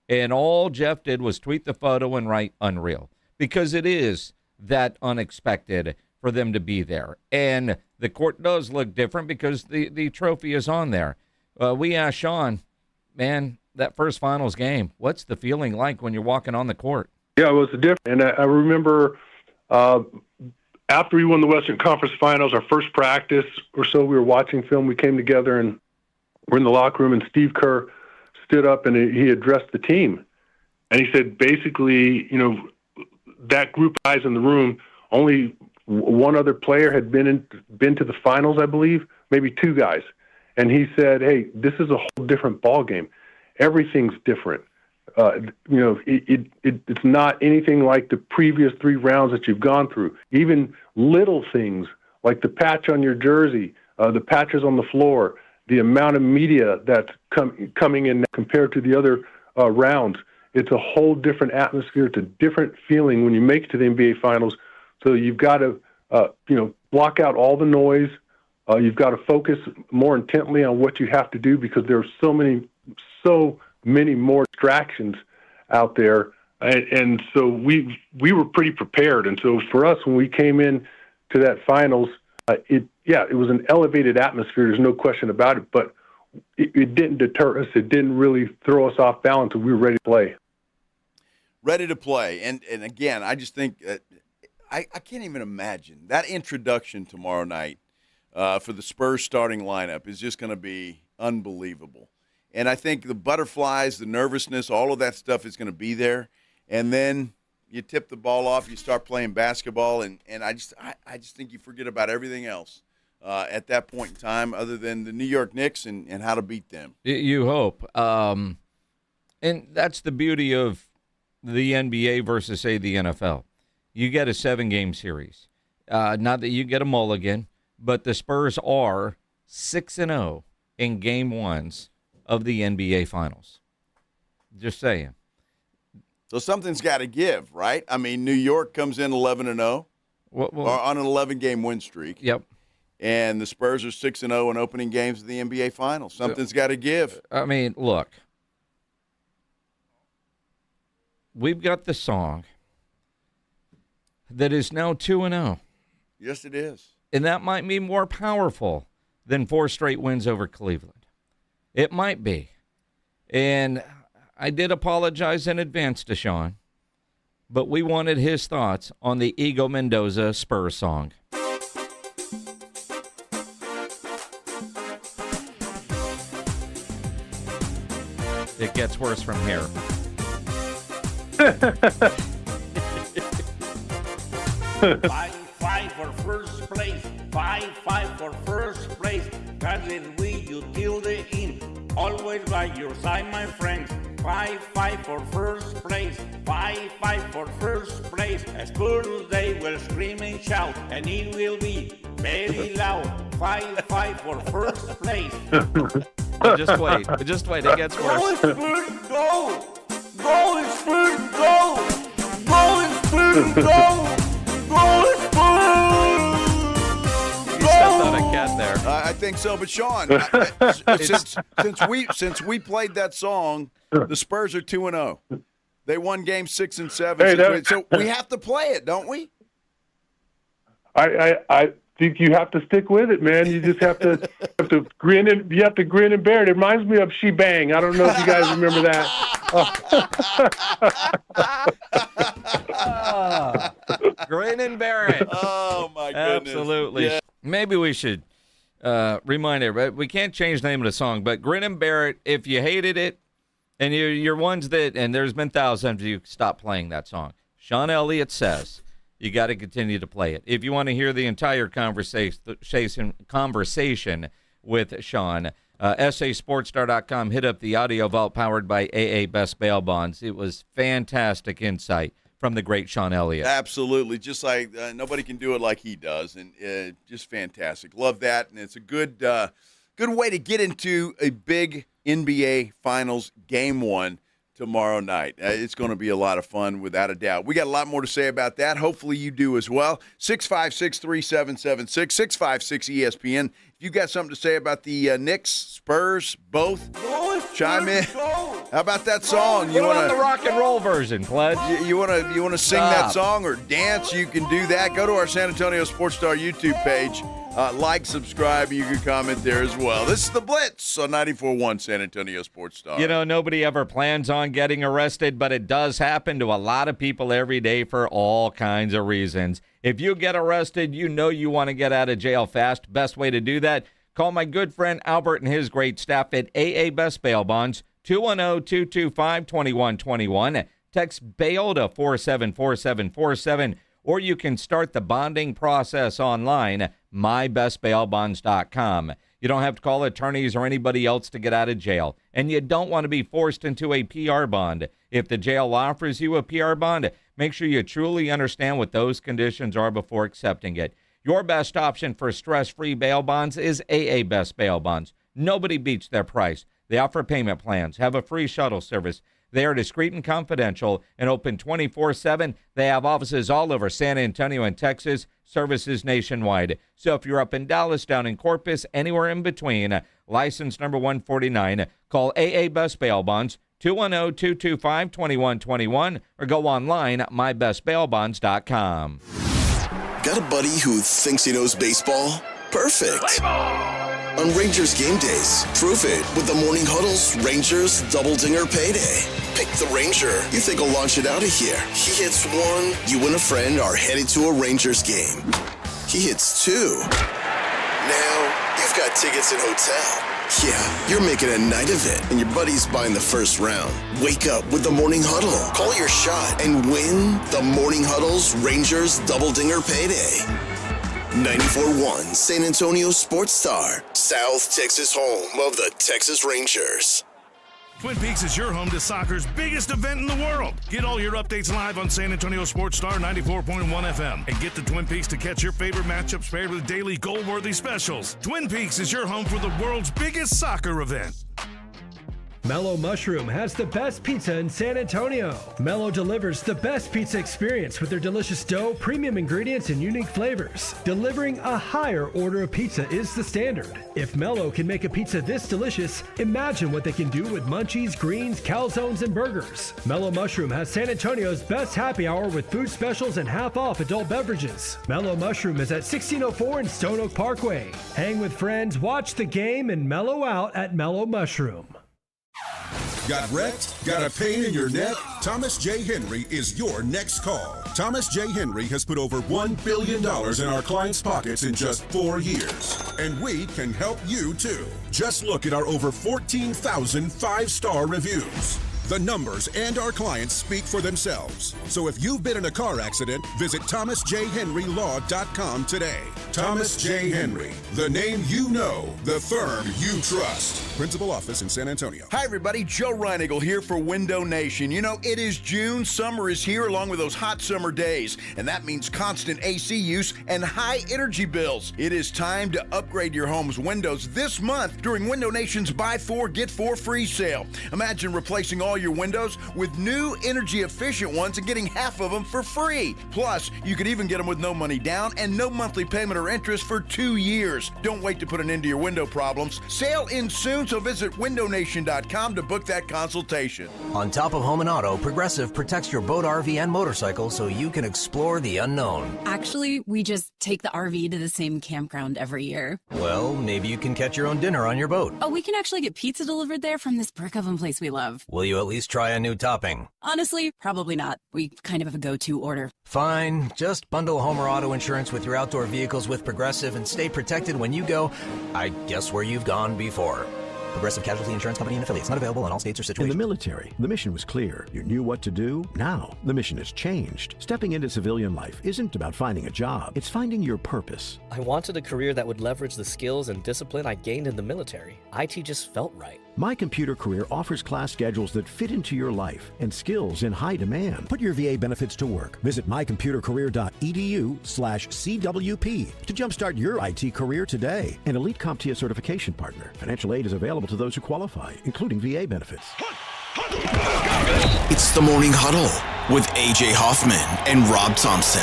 And all Jeff did was tweet the photo and write unreal because it is that unexpected for them to be there. And the court does look different because the trophy is on there. We asked Sean, man, that first finals game, what's the feeling like when you're walking on the court? Yeah, it was different. And I remember after we won the Western Conference Finals, our first practice or so, we were watching film. We came together and we're in the locker room, and Steve Kerr stood up and he addressed the team. And he said, basically, that group of guys in the room, only one other player had been to the finals, I believe, maybe 2 guys. And he said, hey, this is a whole different ball game. Everything's different. It's not anything like the previous 3 rounds that you've gone through. Even little things like the patch on your jersey, the patches on the floor, the amount of media that's coming in compared to the other rounds. It's a whole different atmosphere. It's a different feeling when you make it to the NBA Finals. So you've got to, block out all the noise. You've got to focus more intently on what you have to do because there are so many more distractions out there. And so we were pretty prepared. And so for us, when we came in to that finals, it was an elevated atmosphere. There's no question about it, but it didn't deter us. It didn't really throw us off balance. We were ready to play. Ready to play. And again, I just think I can't even imagine that introduction tomorrow night for the Spurs starting lineup is just going to be unbelievable. And I think the butterflies, the nervousness, all of that stuff is going to be there. And then you tip the ball off, you start playing basketball, and I just think you forget about everything else at that point in time other than the New York Knicks and how to beat them. You hope. And that's the beauty of the NBA versus, say, the NFL. You get a 7-game series. Not that you get a mulligan, but the Spurs are 6-0 in game 1s of the NBA Finals. Just saying. So something's got to give, right? I mean, New York comes in 11-0 or on an 11-game win streak. Yep. And the Spurs are 6-0 in opening games of the NBA Finals. Something's got to give. I mean, look. We've got the song that is now 2-0. Yes, it is. And that might be more powerful than 4 straight wins over Cleveland. It might be. And I did apologize in advance to Sean, but we wanted his thoughts on the Ego Mendoza Spurs song. It gets worse from here. Fight for first place. Fight for first place. God is with you till the end. Always by your side, my friends. Fight for first place. Fight for first place. Spurs they will scream and shout, and it will be very loud. Fight for first place. Just wait. It gets Go worse. Spurs, go! Go Spurs, go! Go Spurs, go! Go Spurs! You stepped on a cat there. I think so, but Sean, since we played that song, the Spurs are 2-0. They won games 6 and 7. So we have to play it, don't we? I think you have to stick with it, man. You just have to grin and bear it. It reminds me of She Bang. I don't know if you guys remember that. Grin and bear it. Oh my goodness! Absolutely. Yeah. Maybe we should remind everybody. We can't change the name of the song, but Grin and bear it. If you hated it, and you're ones that, and there's been thousands of you, stop playing that song. Sean Elliott says you got to continue to play it. If you want to hear the entire conversation with Sean, SASportsStar.com. Hit up the audio vault powered by AA Best Bail Bonds. It was fantastic insight from the great Sean Elliott. Absolutely. Just like nobody can do it like he does, and just fantastic. Love that, and it's a good way to get into a big NBA Finals Game 1 tomorrow night. It's going to be a lot of fun, without a doubt. We got a lot more to say about that. Hopefully you do as well. 656-3776, 656-ESPN. If you got something to say about the Knicks, Spurs, both, chime in. How about that song? You want the rock and roll version, Pledge? You want to sing that song or dance? You can do that. Go to our San Antonio Sports Star YouTube page. Like, subscribe, you can comment there as well. This is the Blitz on 94.1 San Antonio Sports Star. You know, nobody ever plans on getting arrested, but it does happen to a lot of people every day for all kinds of reasons. If you get arrested, you know you want to get out of jail fast. Best way to do that, call my good friend Albert and his great staff at AA Best Bail Bonds, 210-225-2121. Text BAIL to 474747, or you can start the bonding process online, mybestbailbonds.com. You don't have to call attorneys or anybody else to get out of jail, and you don't want to be forced into a PR bond. If the jail offers you a PR bond, make sure you truly understand what those conditions are before accepting it. Your best option for stress-free bail bonds is AA Best Bail Bonds. Nobody beats their price. They offer payment plans, have a free shuttle service. They are discreet and confidential and open 24/7. They have offices all over San Antonio and Texas, services nationwide. So if you're up in Dallas, down in Corpus, anywhere in between, license number 149, call AA Best Bail Bonds, 210-225-2121, or go online at mybestbailbonds.com. Got a buddy who thinks he knows baseball? Perfect. On Rangers game days, prove it with the Morning Huddle's Rangers Double Dinger Payday. Pick the Ranger you think will launch it out of here. He hits one, you and a friend are headed to a Rangers game. He hits two. Now, you've got tickets and hotel. Yeah, you're making a night of it, and your buddy's buying the first round. Wake up with the Morning Huddle. Call your shot and win the Morning Huddle's Rangers Double Dinger Payday. 94.1 San Antonio Sports Star, South Texas home of the Texas Rangers. Twin Peaks is your home to soccer's biggest event in the world. Get all your updates live on San Antonio Sports Star 94.1 FM. And get to Twin Peaks to catch your favorite matchups paired with daily goal-worthy specials. Twin Peaks is your home for the world's biggest soccer event. Mellow Mushroom has the best pizza in San Antonio. Mellow delivers the best pizza experience with their delicious dough, premium ingredients, and unique flavors. Delivering a higher order of pizza is the standard. If Mellow can make a pizza this delicious, imagine what they can do with munchies, greens, calzones, and burgers. Mellow Mushroom has San Antonio's best happy hour with food specials and half-off adult beverages. Mellow Mushroom is at 1604 in Stone Oak Parkway. Hang with friends, watch the game, and mellow out at Mellow Mushroom. Got wrecked? Got a pain in your neck? Thomas J. Henry is your next call. Thomas J. Henry has put over $1 billion in our clients' pockets in just 4 years. And we can help you too. Just look at our over 14,000 5-star reviews. The numbers and our clients speak for themselves. So if you've been in a car accident, visit ThomasJHenryLaw.com today. Thomas J. Henry, the name you know, the firm you trust. Principal office in San Antonio. Hi, everybody. Joe Reinigle here for Window Nation. You know, it is June. Summer is here along with those hot summer days, and that means constant AC use and high energy bills. It is time to upgrade your home's windows this month during Window Nation's Buy 4, Get 4 free sale. Imagine replacing all your windows with new energy-efficient ones and getting half of them for free. Plus, you could even get them with no money down and no monthly payment or interest for 2 years. Don't wait to put an end to your window problems. Sale ends soon, so visit windownation.com to book that consultation. On top of home and auto, Progressive protects your boat, RV, and motorcycle so you can explore the unknown. Actually, we just take the RV to the same campground every year. Well, maybe you can catch your own dinner on your boat. Oh, we can actually get pizza delivered there from this brick oven place we love. Will you at least try a new topping? Honestly, probably not. We kind of have a go-to order. Fine. Just bundle home or auto insurance with your outdoor vehicles with Progressive and stay protected when you go, I guess, where you've gone before. Progressive Casualty Insurance Company and affiliates. Not available in all states or situations. In the military, the mission was clear. You knew what to do. Now, the mission has changed. Stepping into civilian life isn't about finding a job. It's finding your purpose. I wanted a career that would leverage the skills and discipline I gained in the military. IT just felt right. My Computer Career offers class schedules that fit into your life and skills in high demand. Put your VA benefits to work. Visit mycomputercareer.edu/CWP to jumpstart your IT career today. An elite CompTIA certification partner. Financial aid is available to those who qualify, including VA benefits. It's the Morning Huddle with AJ Hoffman and Rob Thompson.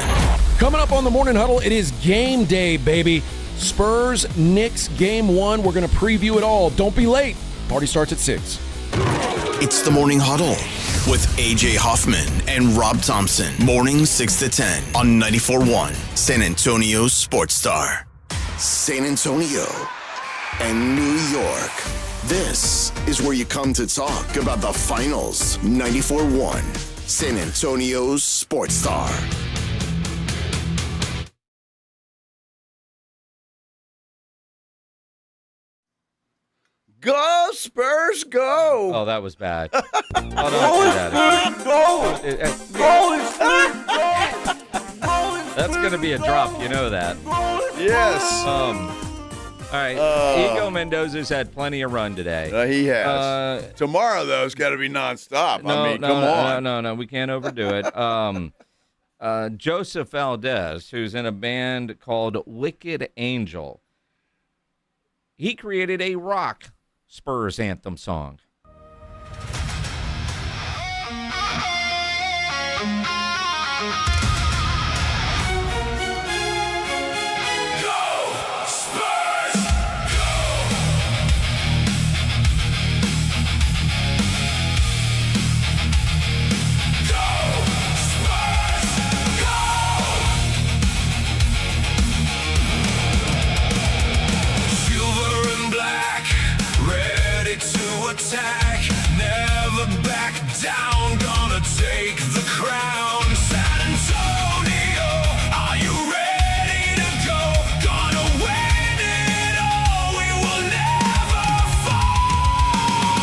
Coming up on the Morning Huddle, it is game day, baby. Spurs, Knicks, game 1. We're going to preview it all. Don't be late. Party starts at 6. It's the Morning Huddle with AJ Hoffman and Rob Thompson. Morning 6 to 10 on 94.1 San Antonio Sports Star. San Antonio and New York. This is where you come to talk about the finals. 94.1 San Antonio Sports Star. Go, Spurs, go! Oh, that was bad. Oh, don't do that. That's going to be a drop. You know that. Yes. All right. Ego Mendoza's had plenty of run today. He has. Tomorrow, though, it's got to be nonstop. Come on. No. We can't overdo it. Joseph Valdez, who's in a band called Wicked Angel, he created a rock Spurs anthem song. Attack, never back down, gonna take the crown. San Antonio, are you ready to go? Gonna win it all, we will never fall.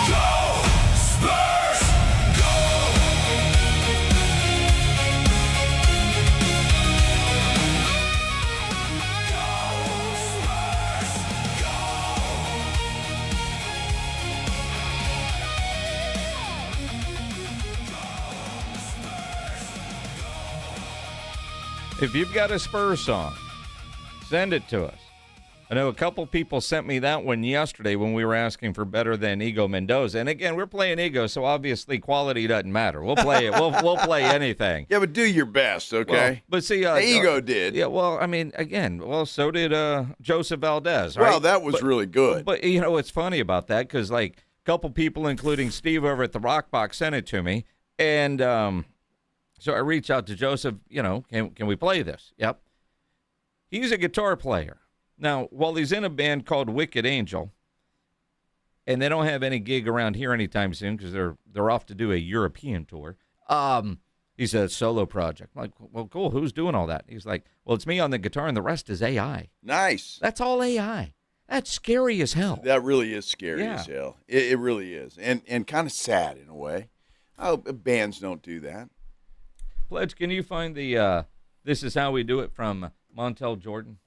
Go, Spurs, go. If you've got a Spurs song, send it to us. I know a couple people sent me that one yesterday when we were asking for better than Ego Mendoza. And again, we're playing Ego, so obviously quality doesn't matter. We'll play it. We'll play anything. Yeah, but do your best, okay? Well, but see, Ego did. Yeah, well, I mean, again, so did Joseph Valdez. Well, right? that was really good. But you know what's funny about that? Because like a couple people, including Steve over at the Rock Box, sent it to me, and so I reached out to Joseph. You know, can we play this? Yep. He's a guitar player. Now, while he's in a band called Wicked Angel, and they don't have any gig around here anytime soon because they're off to do a European tour. He's a solo project. I'm like, well, cool. Who's doing all that? He's like, well, it's me on the guitar, and the rest is AI. Nice. That's all AI. That's scary as hell. That really is scary Yeah. as hell. It really is, and kind of sad in a way. Oh, bands don't do that. Pledge, can you find the This Is How We Do It from Montel Jordan?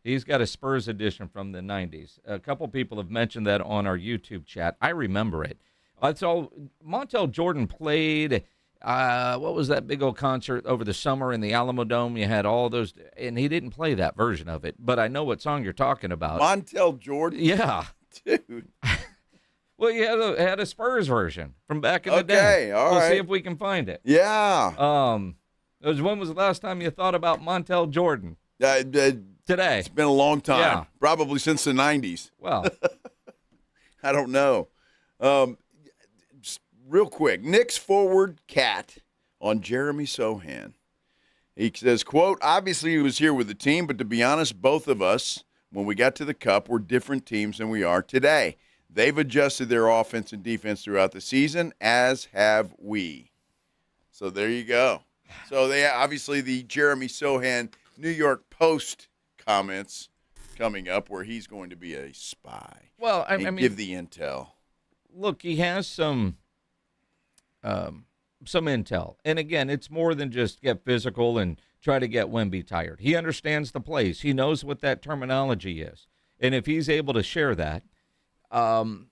He's got a Spurs edition from the 90s. A couple people have mentioned that on our YouTube chat. I remember it. That's all. Montel Jordan played, what was that big old concert over the summer in the Alamo Dome? You had all those, and he didn't play that version of it, but I know what song you're talking about. Montel Jordan? Yeah. Dude. Well, you had a Spurs version from back in the day. Okay, all we'll right. see if we can find it. Yeah. When was the last time you thought about Montel Jordan? Today. It's been a long time. Yeah. Probably since the 90s. Well. I don't know. Just real quick, Knicks forward Cat on Jeremy Sohan. He says, quote, obviously he was here with the team, but to be honest, both of us, when we got to the Cup, were different teams than we are today. They've adjusted their offense and defense throughout the season, as have we. So there you go. So they obviously the Jeremy Sohan New York Post comments coming up where he's going to be a spy. Well, I mean, give the intel. Look, he has some intel. And again, it's more than just get physical and try to get Wemby tired. He understands the plays. He knows what that terminology is. And if he's able to share that, I'm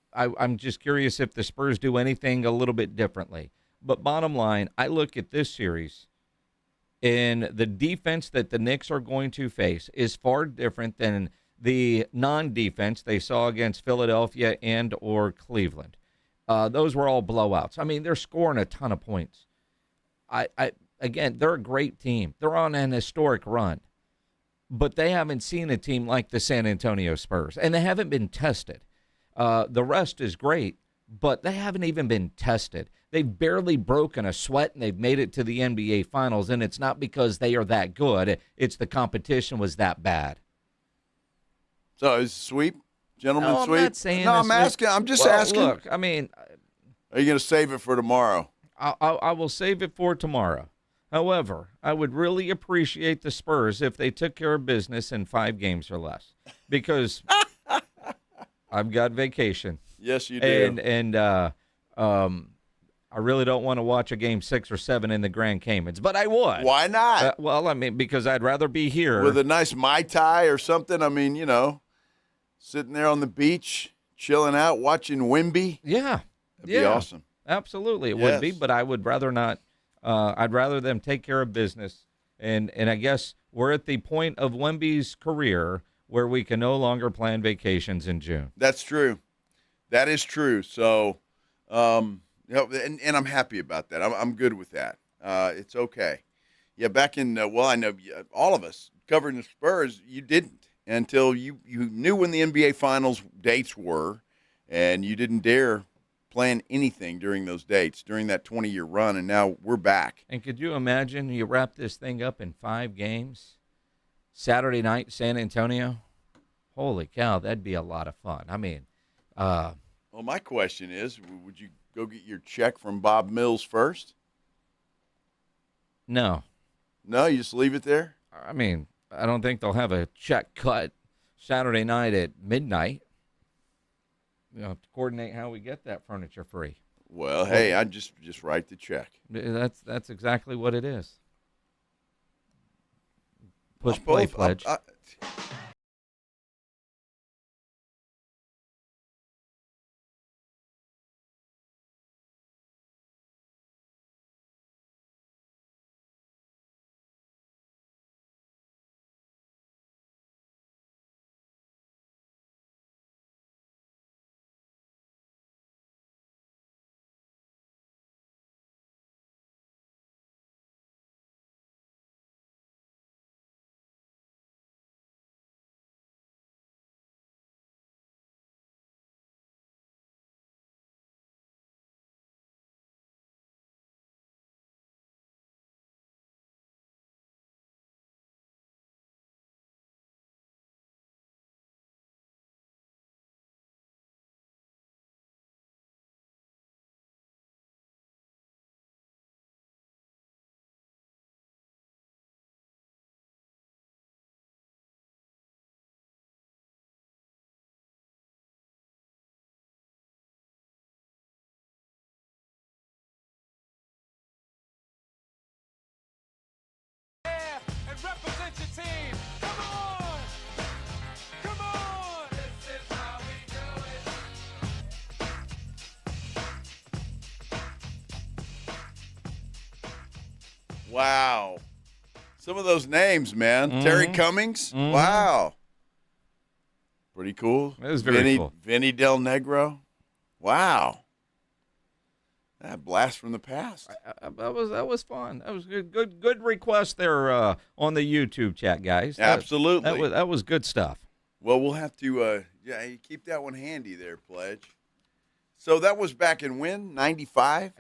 just curious if the Spurs do anything a little bit differently. But bottom line, I look at this series, and the defense that the Knicks are going to face is far different than the non-defense they saw against Philadelphia and or Cleveland. Those were all blowouts. I mean, they're scoring a ton of points. Again, they're a great team. They're on an historic run. But they haven't seen a team like the San Antonio Spurs, and they haven't been tested. The rest is great, but they haven't even been tested. They've barely broken a sweat, and they've made it to the NBA Finals, and it's not because they are that good. It's the competition was that bad. So is sweep? Gentlemen No, sweep? I'm not saying no, a I'm sweep. asking. I'm just Well, asking. Look, I mean, are you going to save it for tomorrow? I will save it for tomorrow. However, I would really appreciate the Spurs if they took care of business in 5 games or less, because I've got vacation. Yes, you do. And I really don't want to watch a game 6 or 7 in the Grand Caymans, but I would. Why not? Well, I mean, because I'd rather be here With a nice Mai Tai or something. I mean, sitting there on the beach, chilling out, watching Wemby. Yeah. That'd be awesome. Absolutely, it would be, but I would rather not. I'd rather them take care of business. And I guess we're at the point of Wemby's career where we can no longer plan vacations in June. That's true. That is true. So, and I'm happy about that. I'm good with that. It's okay. Yeah, back in, I know all of us covering the Spurs, you didn't until you knew when the NBA Finals dates were, and you didn't dare plan anything during those dates, during that 20-year run, and now we're back. And could you imagine you wrap this thing up in 5 games? Saturday night, San Antonio? Holy cow, that'd be a lot of fun. I mean, well, my question is, would you go get your check from Bob Mills first? No. No, you just leave it there? I mean, I don't think they'll have a check cut Saturday night at midnight. You have to coordinate how we get that furniture free. Well, hey, I just write the check. That's exactly what it is. Push play pledge. Wow. Some of those names, man. Terry Cummings? Wow. Pretty cool. It was very cool. Vinny Del Negro? Wow. That blast from the past. That was fun. That was good request there on the YouTube chat, guys. Absolutely. That was good stuff. Well, we'll have to you keep that one handy there, Pledge. So that was back in when? 95?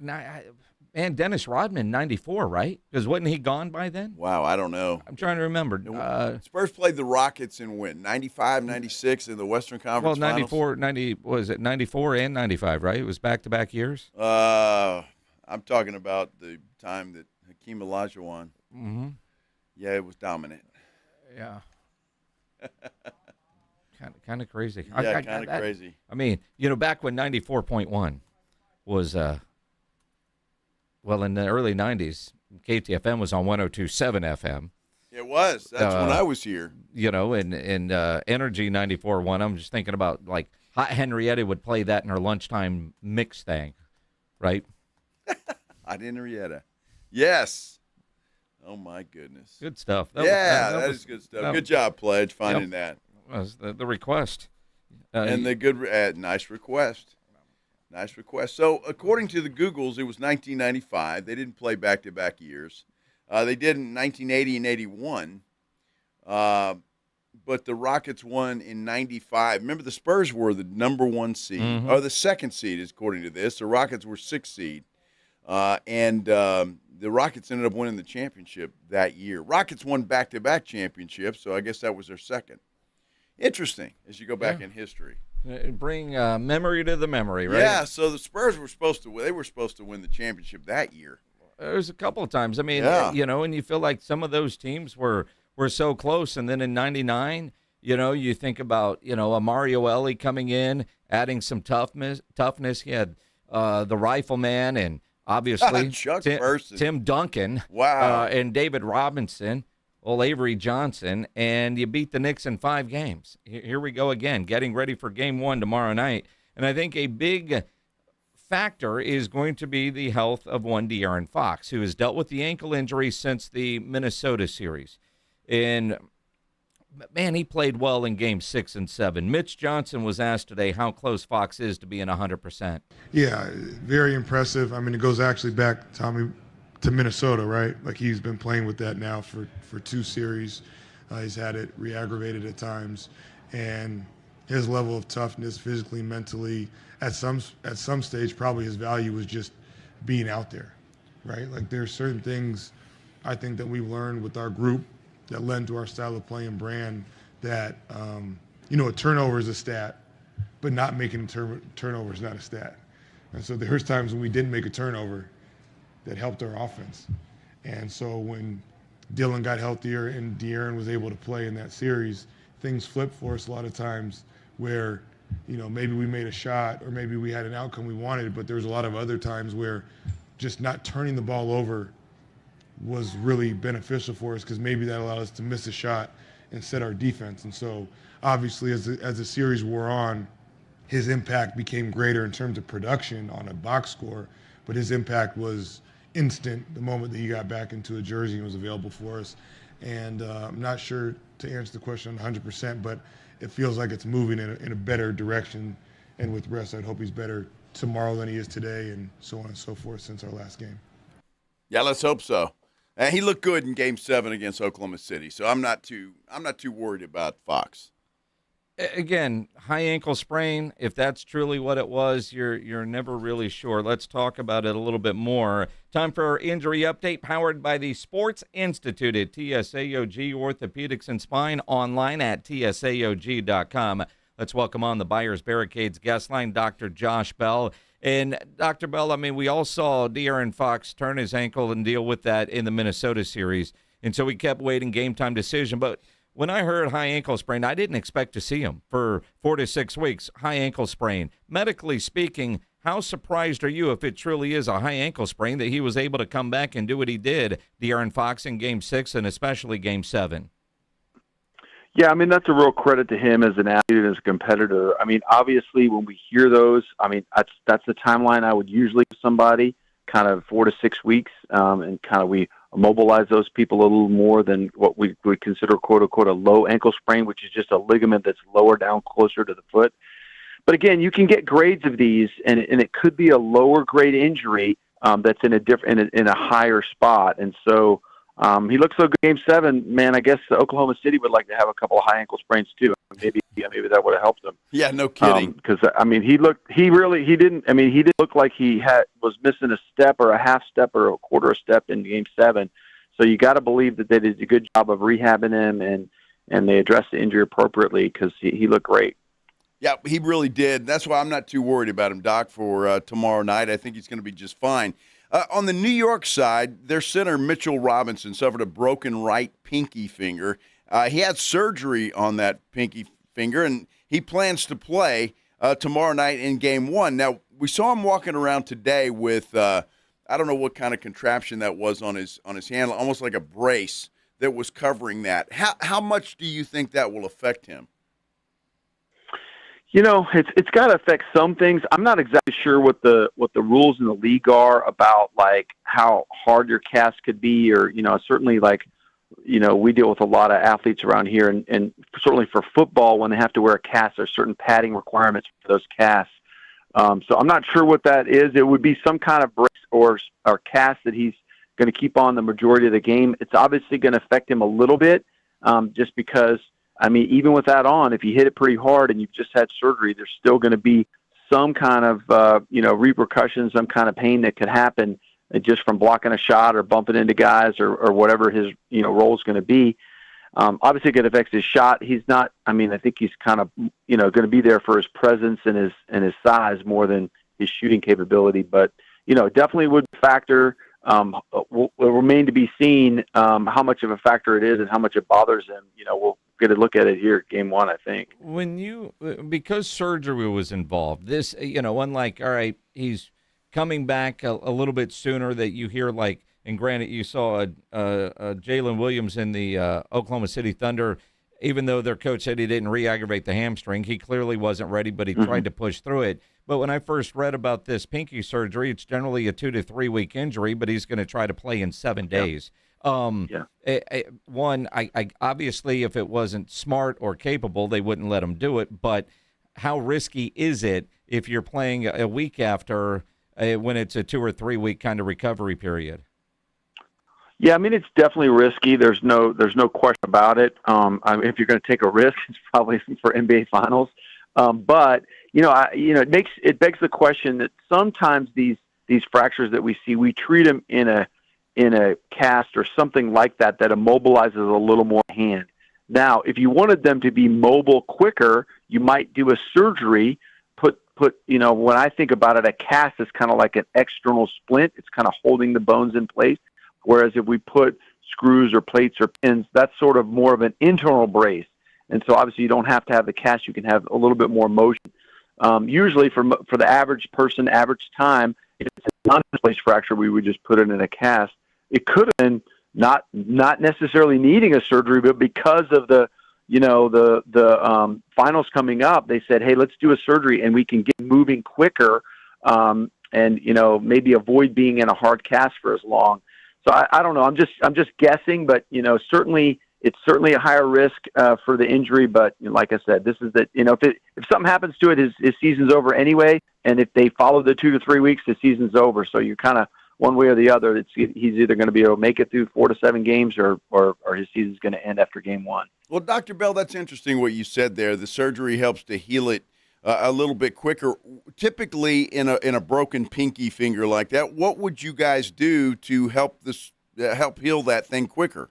Man, Dennis Rodman, 94, right? Because wasn't he gone by then? Wow, I don't know. I'm trying to remember. Spurs played the Rockets in when? 95, 96 in the Western Conference Finals? Finals? 94 and 95, right? It was back-to-back years? I'm talking about the time that Hakeem Olajuwon. Mm-hmm. Yeah, it was dominant. Yeah. Kind of crazy. Yeah, kind of crazy. I mean, back when 94.1 was in the early 90s, KTFM was on 102.7 FM. It was. That's when I was here. And Energy 94.1. I'm just thinking about, like, Hot Henrietta would play that in her lunchtime mix thing, right? Hot Henrietta. Yes. Oh, my goodness. Good stuff. That is good stuff. Good job, Pledge, finding that. Was the request. And the good, nice request. Nice request. So, according to the Googles, it was 1995. They didn't play back-to-back years. They did in 1980 and 81. But the Rockets won in 95. Remember, the Spurs were the number 1 seed, or the 2nd seed, according to this. The Rockets were 6th seed. And the Rockets ended up winning the championship that year. Rockets won back-to-back championships, so I guess that was their second. Interesting, as you go back in history. Bring memory to the memory, right? Yeah, so the Spurs were supposed to win the championship that year. There's a couple of times. I mean, and you feel like some of those teams were so close. And then in 99, you think about, a Mario Elie coming in, adding some toughness. He had the Rifleman and obviously Tim Duncan. Wow. And David Robinson. Old Avery Johnson, and you beat the Knicks in 5 games. Here we go again, getting ready for Game 1 tomorrow night. And I think a big factor is going to be the health of one De'Aaron Fox, who has dealt with the ankle injury since the Minnesota series. And, man, he played well in Game 6 and 7. Mitch Johnson was asked today how close Fox is to being 100%. Yeah, very impressive. I mean, it goes actually back, Tommy, to Minnesota, right? Like, he's been playing with that now for 2 series. He's had it re-aggravated at times, and his level of toughness, physically, mentally, at some stage, probably his value was just being out there, right? Like, there's certain things I think that we've learned with our group that lend to our style of play and brand that, a turnover is a stat, but not making a turnover is not a stat. And so there's times when we didn't make a turnover that helped our offense. And so when Dylan got healthier and De'Aaron was able to play in that series, things flipped for us a lot of times where, maybe we made a shot or maybe we had an outcome we wanted, but there was a lot of other times where just not turning the ball over was really beneficial for us because maybe that allowed us to miss a shot and set our defense. And so obviously as the series wore on, his impact became greater in terms of production on a box score, but his impact was instant the moment that he got back into a jersey and was available for us. And I'm not sure to answer the question 100%, but it feels like it's moving in a better direction. And with rest, I'd hope he's better tomorrow than he is today, and so on and so forth since our last game. Yeah, let's hope so. And he looked good in Game 7 against Oklahoma City, so I'm not too worried about Fox. Again, high ankle sprain, if that's truly what it was, you're never really sure. Let's talk about it a little bit more. Time for our injury update, powered by the Sports Institute at TSAOG Orthopedics and Spine, online at TSAOG.com. Let's welcome on the Buyers Barricades guest line, Dr. Josh Bell. And Dr. Bell, I mean, we all saw De'Aaron Fox turn his ankle and deal with that in the Minnesota series, and so we kept waiting game time decision, but when I heard high ankle sprain, I didn't expect to see him for 4 to 6 weeks. High ankle sprain. Medically speaking, how surprised are you if it truly is a high ankle sprain that he was able to come back and do what he did, De'Aaron Fox, in Game 6 and especially Game 7? Yeah, I mean, that's a real credit to him as an athlete and as a competitor. I mean, obviously, when we hear those, I mean, that's the timeline I would usually give somebody, kind of 4 to 6 weeks, and kind of we immobilize those people a little more than what we would consider, quote unquote, a low ankle sprain, which is just a ligament that's lower down closer to the foot. But again, you can get grades of these, and it could be a lower grade injury that's in a higher spot. And so he looks so good. Game 7, man, I guess Oklahoma City would like to have a couple of high ankle sprains too. Maybe that would have helped him. Yeah, no kidding. Because he didn't look like he was missing a step or a half step or a quarter of step in Game 7. So you got to believe that they did a good job of rehabbing him and they addressed the injury appropriately because he looked great. Yeah, he really did. That's why I'm not too worried about him, Doc, for tomorrow night. I think he's going to be just fine. On the New York side, their center, Mitchell Robinson, suffered a broken right pinky finger. He had surgery on that pinky finger, and he plans to play tomorrow night in Game 1. Now, we saw him walking around today with, I don't know what kind of contraption that was on his hand, almost like a brace that was covering that. How much do you think that will affect him? It's got to affect some things. I'm not exactly sure what the rules in the league are about, like how hard your cast could be, or certainly we deal with a lot of athletes around here, and certainly for football when they have to wear a cast, there's certain padding requirements for those casts. So I'm not sure what that is. It would be some kind of brace or cast that he's going to keep on the majority of the game. It's obviously going to affect him a little bit, just because. Even with that on, if you hit it pretty hard and you've just had surgery, there's still going to be some kind of, repercussions, some kind of pain that could happen just from blocking a shot or bumping into guys or whatever his, role is going to be. Obviously it affects his shot. He's not, I think he's kind of, going to be there for his presence and his size more than his shooting capability, but, definitely would factor. Will remain to be seen, how much of a factor it is and how much it bothers him. We'll get a look at it here at Game 1, I think. Because surgery was involved, this, unlike, all right, he's coming back a little bit sooner that you hear, like, and granted, you saw Jalen Williams in the Oklahoma City Thunder, even though their coach said he didn't re-aggravate the hamstring, he clearly wasn't ready, but he tried to push through it. But when I first read about this pinky surgery, it's generally a 2 to 3 week injury, but he's going to try to play in 7 days. I obviously, if it wasn't smart or capable, they wouldn't let him do it. But how risky is it if you're playing a week after when it's a 2 or 3 week kind of recovery period? Yeah, it's definitely risky. There's no question about it. If you're going to take a risk, it's probably for NBA Finals. But it begs the question that sometimes these fractures that we see, we treat them in a cast or something like that immobilizes a little more hand. Now, if you wanted them to be mobile quicker, you might do a surgery. Put when I think about it, a cast is kind of like an external splint. It's kind of holding the bones in place. Whereas if we put screws or plates or pins, that's sort of more of an internal brace. And so obviously you don't have to have the cast. You can have a little bit more motion. Usually for the average person, average time, if it's a non-displaced fracture, we would just put it in a cast. It could have been not necessarily needing a surgery, but because of the finals coming up, they said, hey, let's do a surgery and we can get moving quicker and maybe avoid being in a hard cast for as long. So I don't know. I'm just guessing, but certainly it's certainly a higher risk for the injury. But like I said, this is that if something happens to it, his season's over anyway. And if they follow the 2 to 3 weeks, the season's over. So you're kind of one way or the other. He's either going to be able to make it through 4 to 7 games, or his season's going to end after Game 1. Well, Dr. Bell, that's interesting what you said there. The surgery helps to heal it a little bit quicker. Typically, in a broken pinky finger like that, what would you guys do to help heal that thing quicker?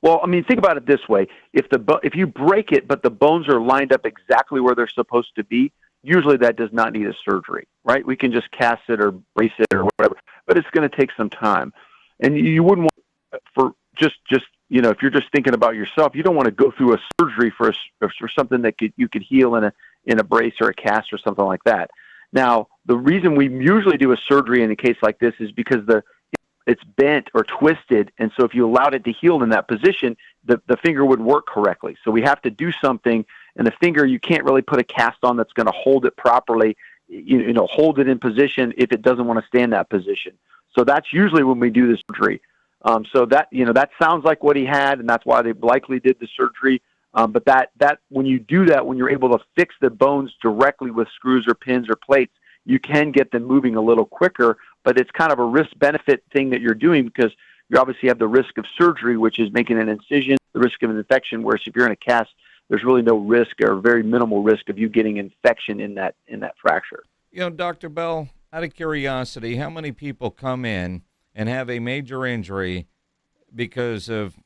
Well, think about it this way: if you break it, but the bones are lined up exactly where they're supposed to be, usually that does not need a surgery, right? We can just cast it or brace it or whatever, but it's going to take some time, and you wouldn't want for just if you're just thinking about yourself, you don't want to go through a surgery for something that you could heal in a brace or a cast or something like that. Now, the reason we usually do a surgery in a case like this is because it's bent or twisted, and so if you allowed it to heal in that position, the finger would work correctly. So we have to do something, and the finger, you can't really put a cast on that's going to hold it properly, hold it in position if it doesn't want to stay in that position. So that's usually when we do the surgery. So that, that sounds like what he had, and that's why they likely did the surgery. But that when you do that, when you're able to fix the bones directly with screws or pins or plates, you can get them moving a little quicker. But it's kind of a risk-benefit thing that you're doing, because you obviously have the risk of surgery, which is making an incision, the risk of an infection, whereas if you're in a cast, there's really no risk or very minimal risk of you getting infection in that fracture. Dr. Bell, out of curiosity, how many people come in and have a major injury because of,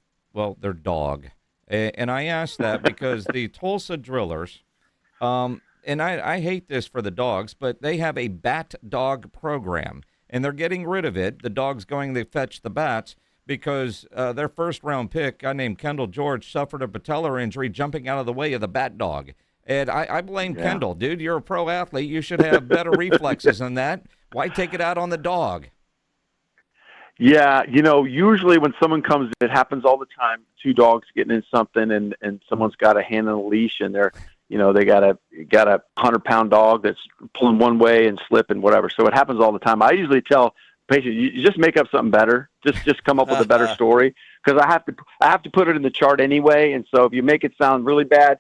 their dog? And I ask that because the Tulsa Drillers, and I hate this for the dogs, but they have a bat dog program, and they're getting rid of it. The dog's going to fetch the bats because their first-round pick, a guy named Kendall George, suffered a patellar injury jumping out of the way of the bat dog. And I blame Kendall. Dude, you're a pro athlete. You should have better reflexes than that. Why take it out on the dog? Yeah, usually when someone comes in, it happens all the time. Two dogs getting in something, and someone's got a hand on a leash, and they're, they got a 100-pound dog that's pulling one way and slipping, whatever. So it happens all the time. I usually tell patients, you just make up something better. Just come up with a better story, because I have to put it in the chart anyway. And so if you make it sound really bad,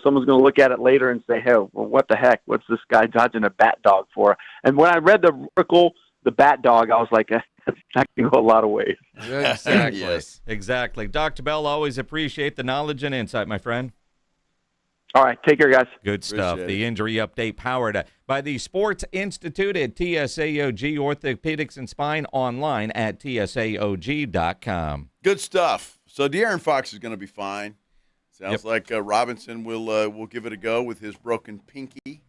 someone's going to look at it later and say, hey, well, what the heck? What's this guy dodging a bat dog for? And when I read the article, the bat dog, I was like, that can go a lot of ways. Exactly. Yes. Exactly. Dr. Bell, always appreciate the knowledge and insight, my friend. All right. Take care, guys. Good stuff. The injury update powered by the Sports Institute at TSAOG Orthopedics and Spine, online at TSAOG.com. Good stuff. So De'Aaron Fox is going to be fine. Sounds like Robinson will give it a go with his broken pinky.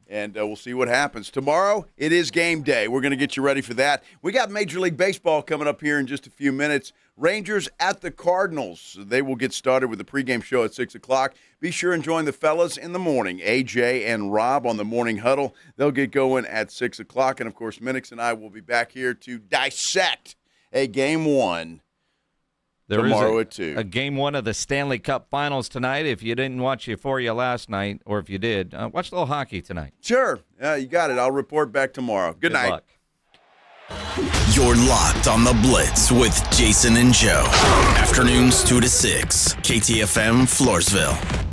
And we'll see what happens. Tomorrow, it is game day. We're going to get you ready for that. We got Major League Baseball coming up here in just a few minutes. Rangers at the Cardinals. They will get started with the pregame show at 6 o'clock. Be sure and join the fellas in the morning, AJ and Rob, on the Morning Huddle. They'll get going at 6 o'clock. And, of course, Minix and I will be back here to dissect a Game 1 tomorrow at 2. A Game 1 of the Stanley Cup Finals tonight. If you didn't watch Euphoria last night, or if you did, watch a little hockey tonight. Sure. You got it. I'll report back tomorrow. Good night. Luck. You're locked on the Blitz with Jason and Joe. Afternoons 2 to 6. KTFM Floresville.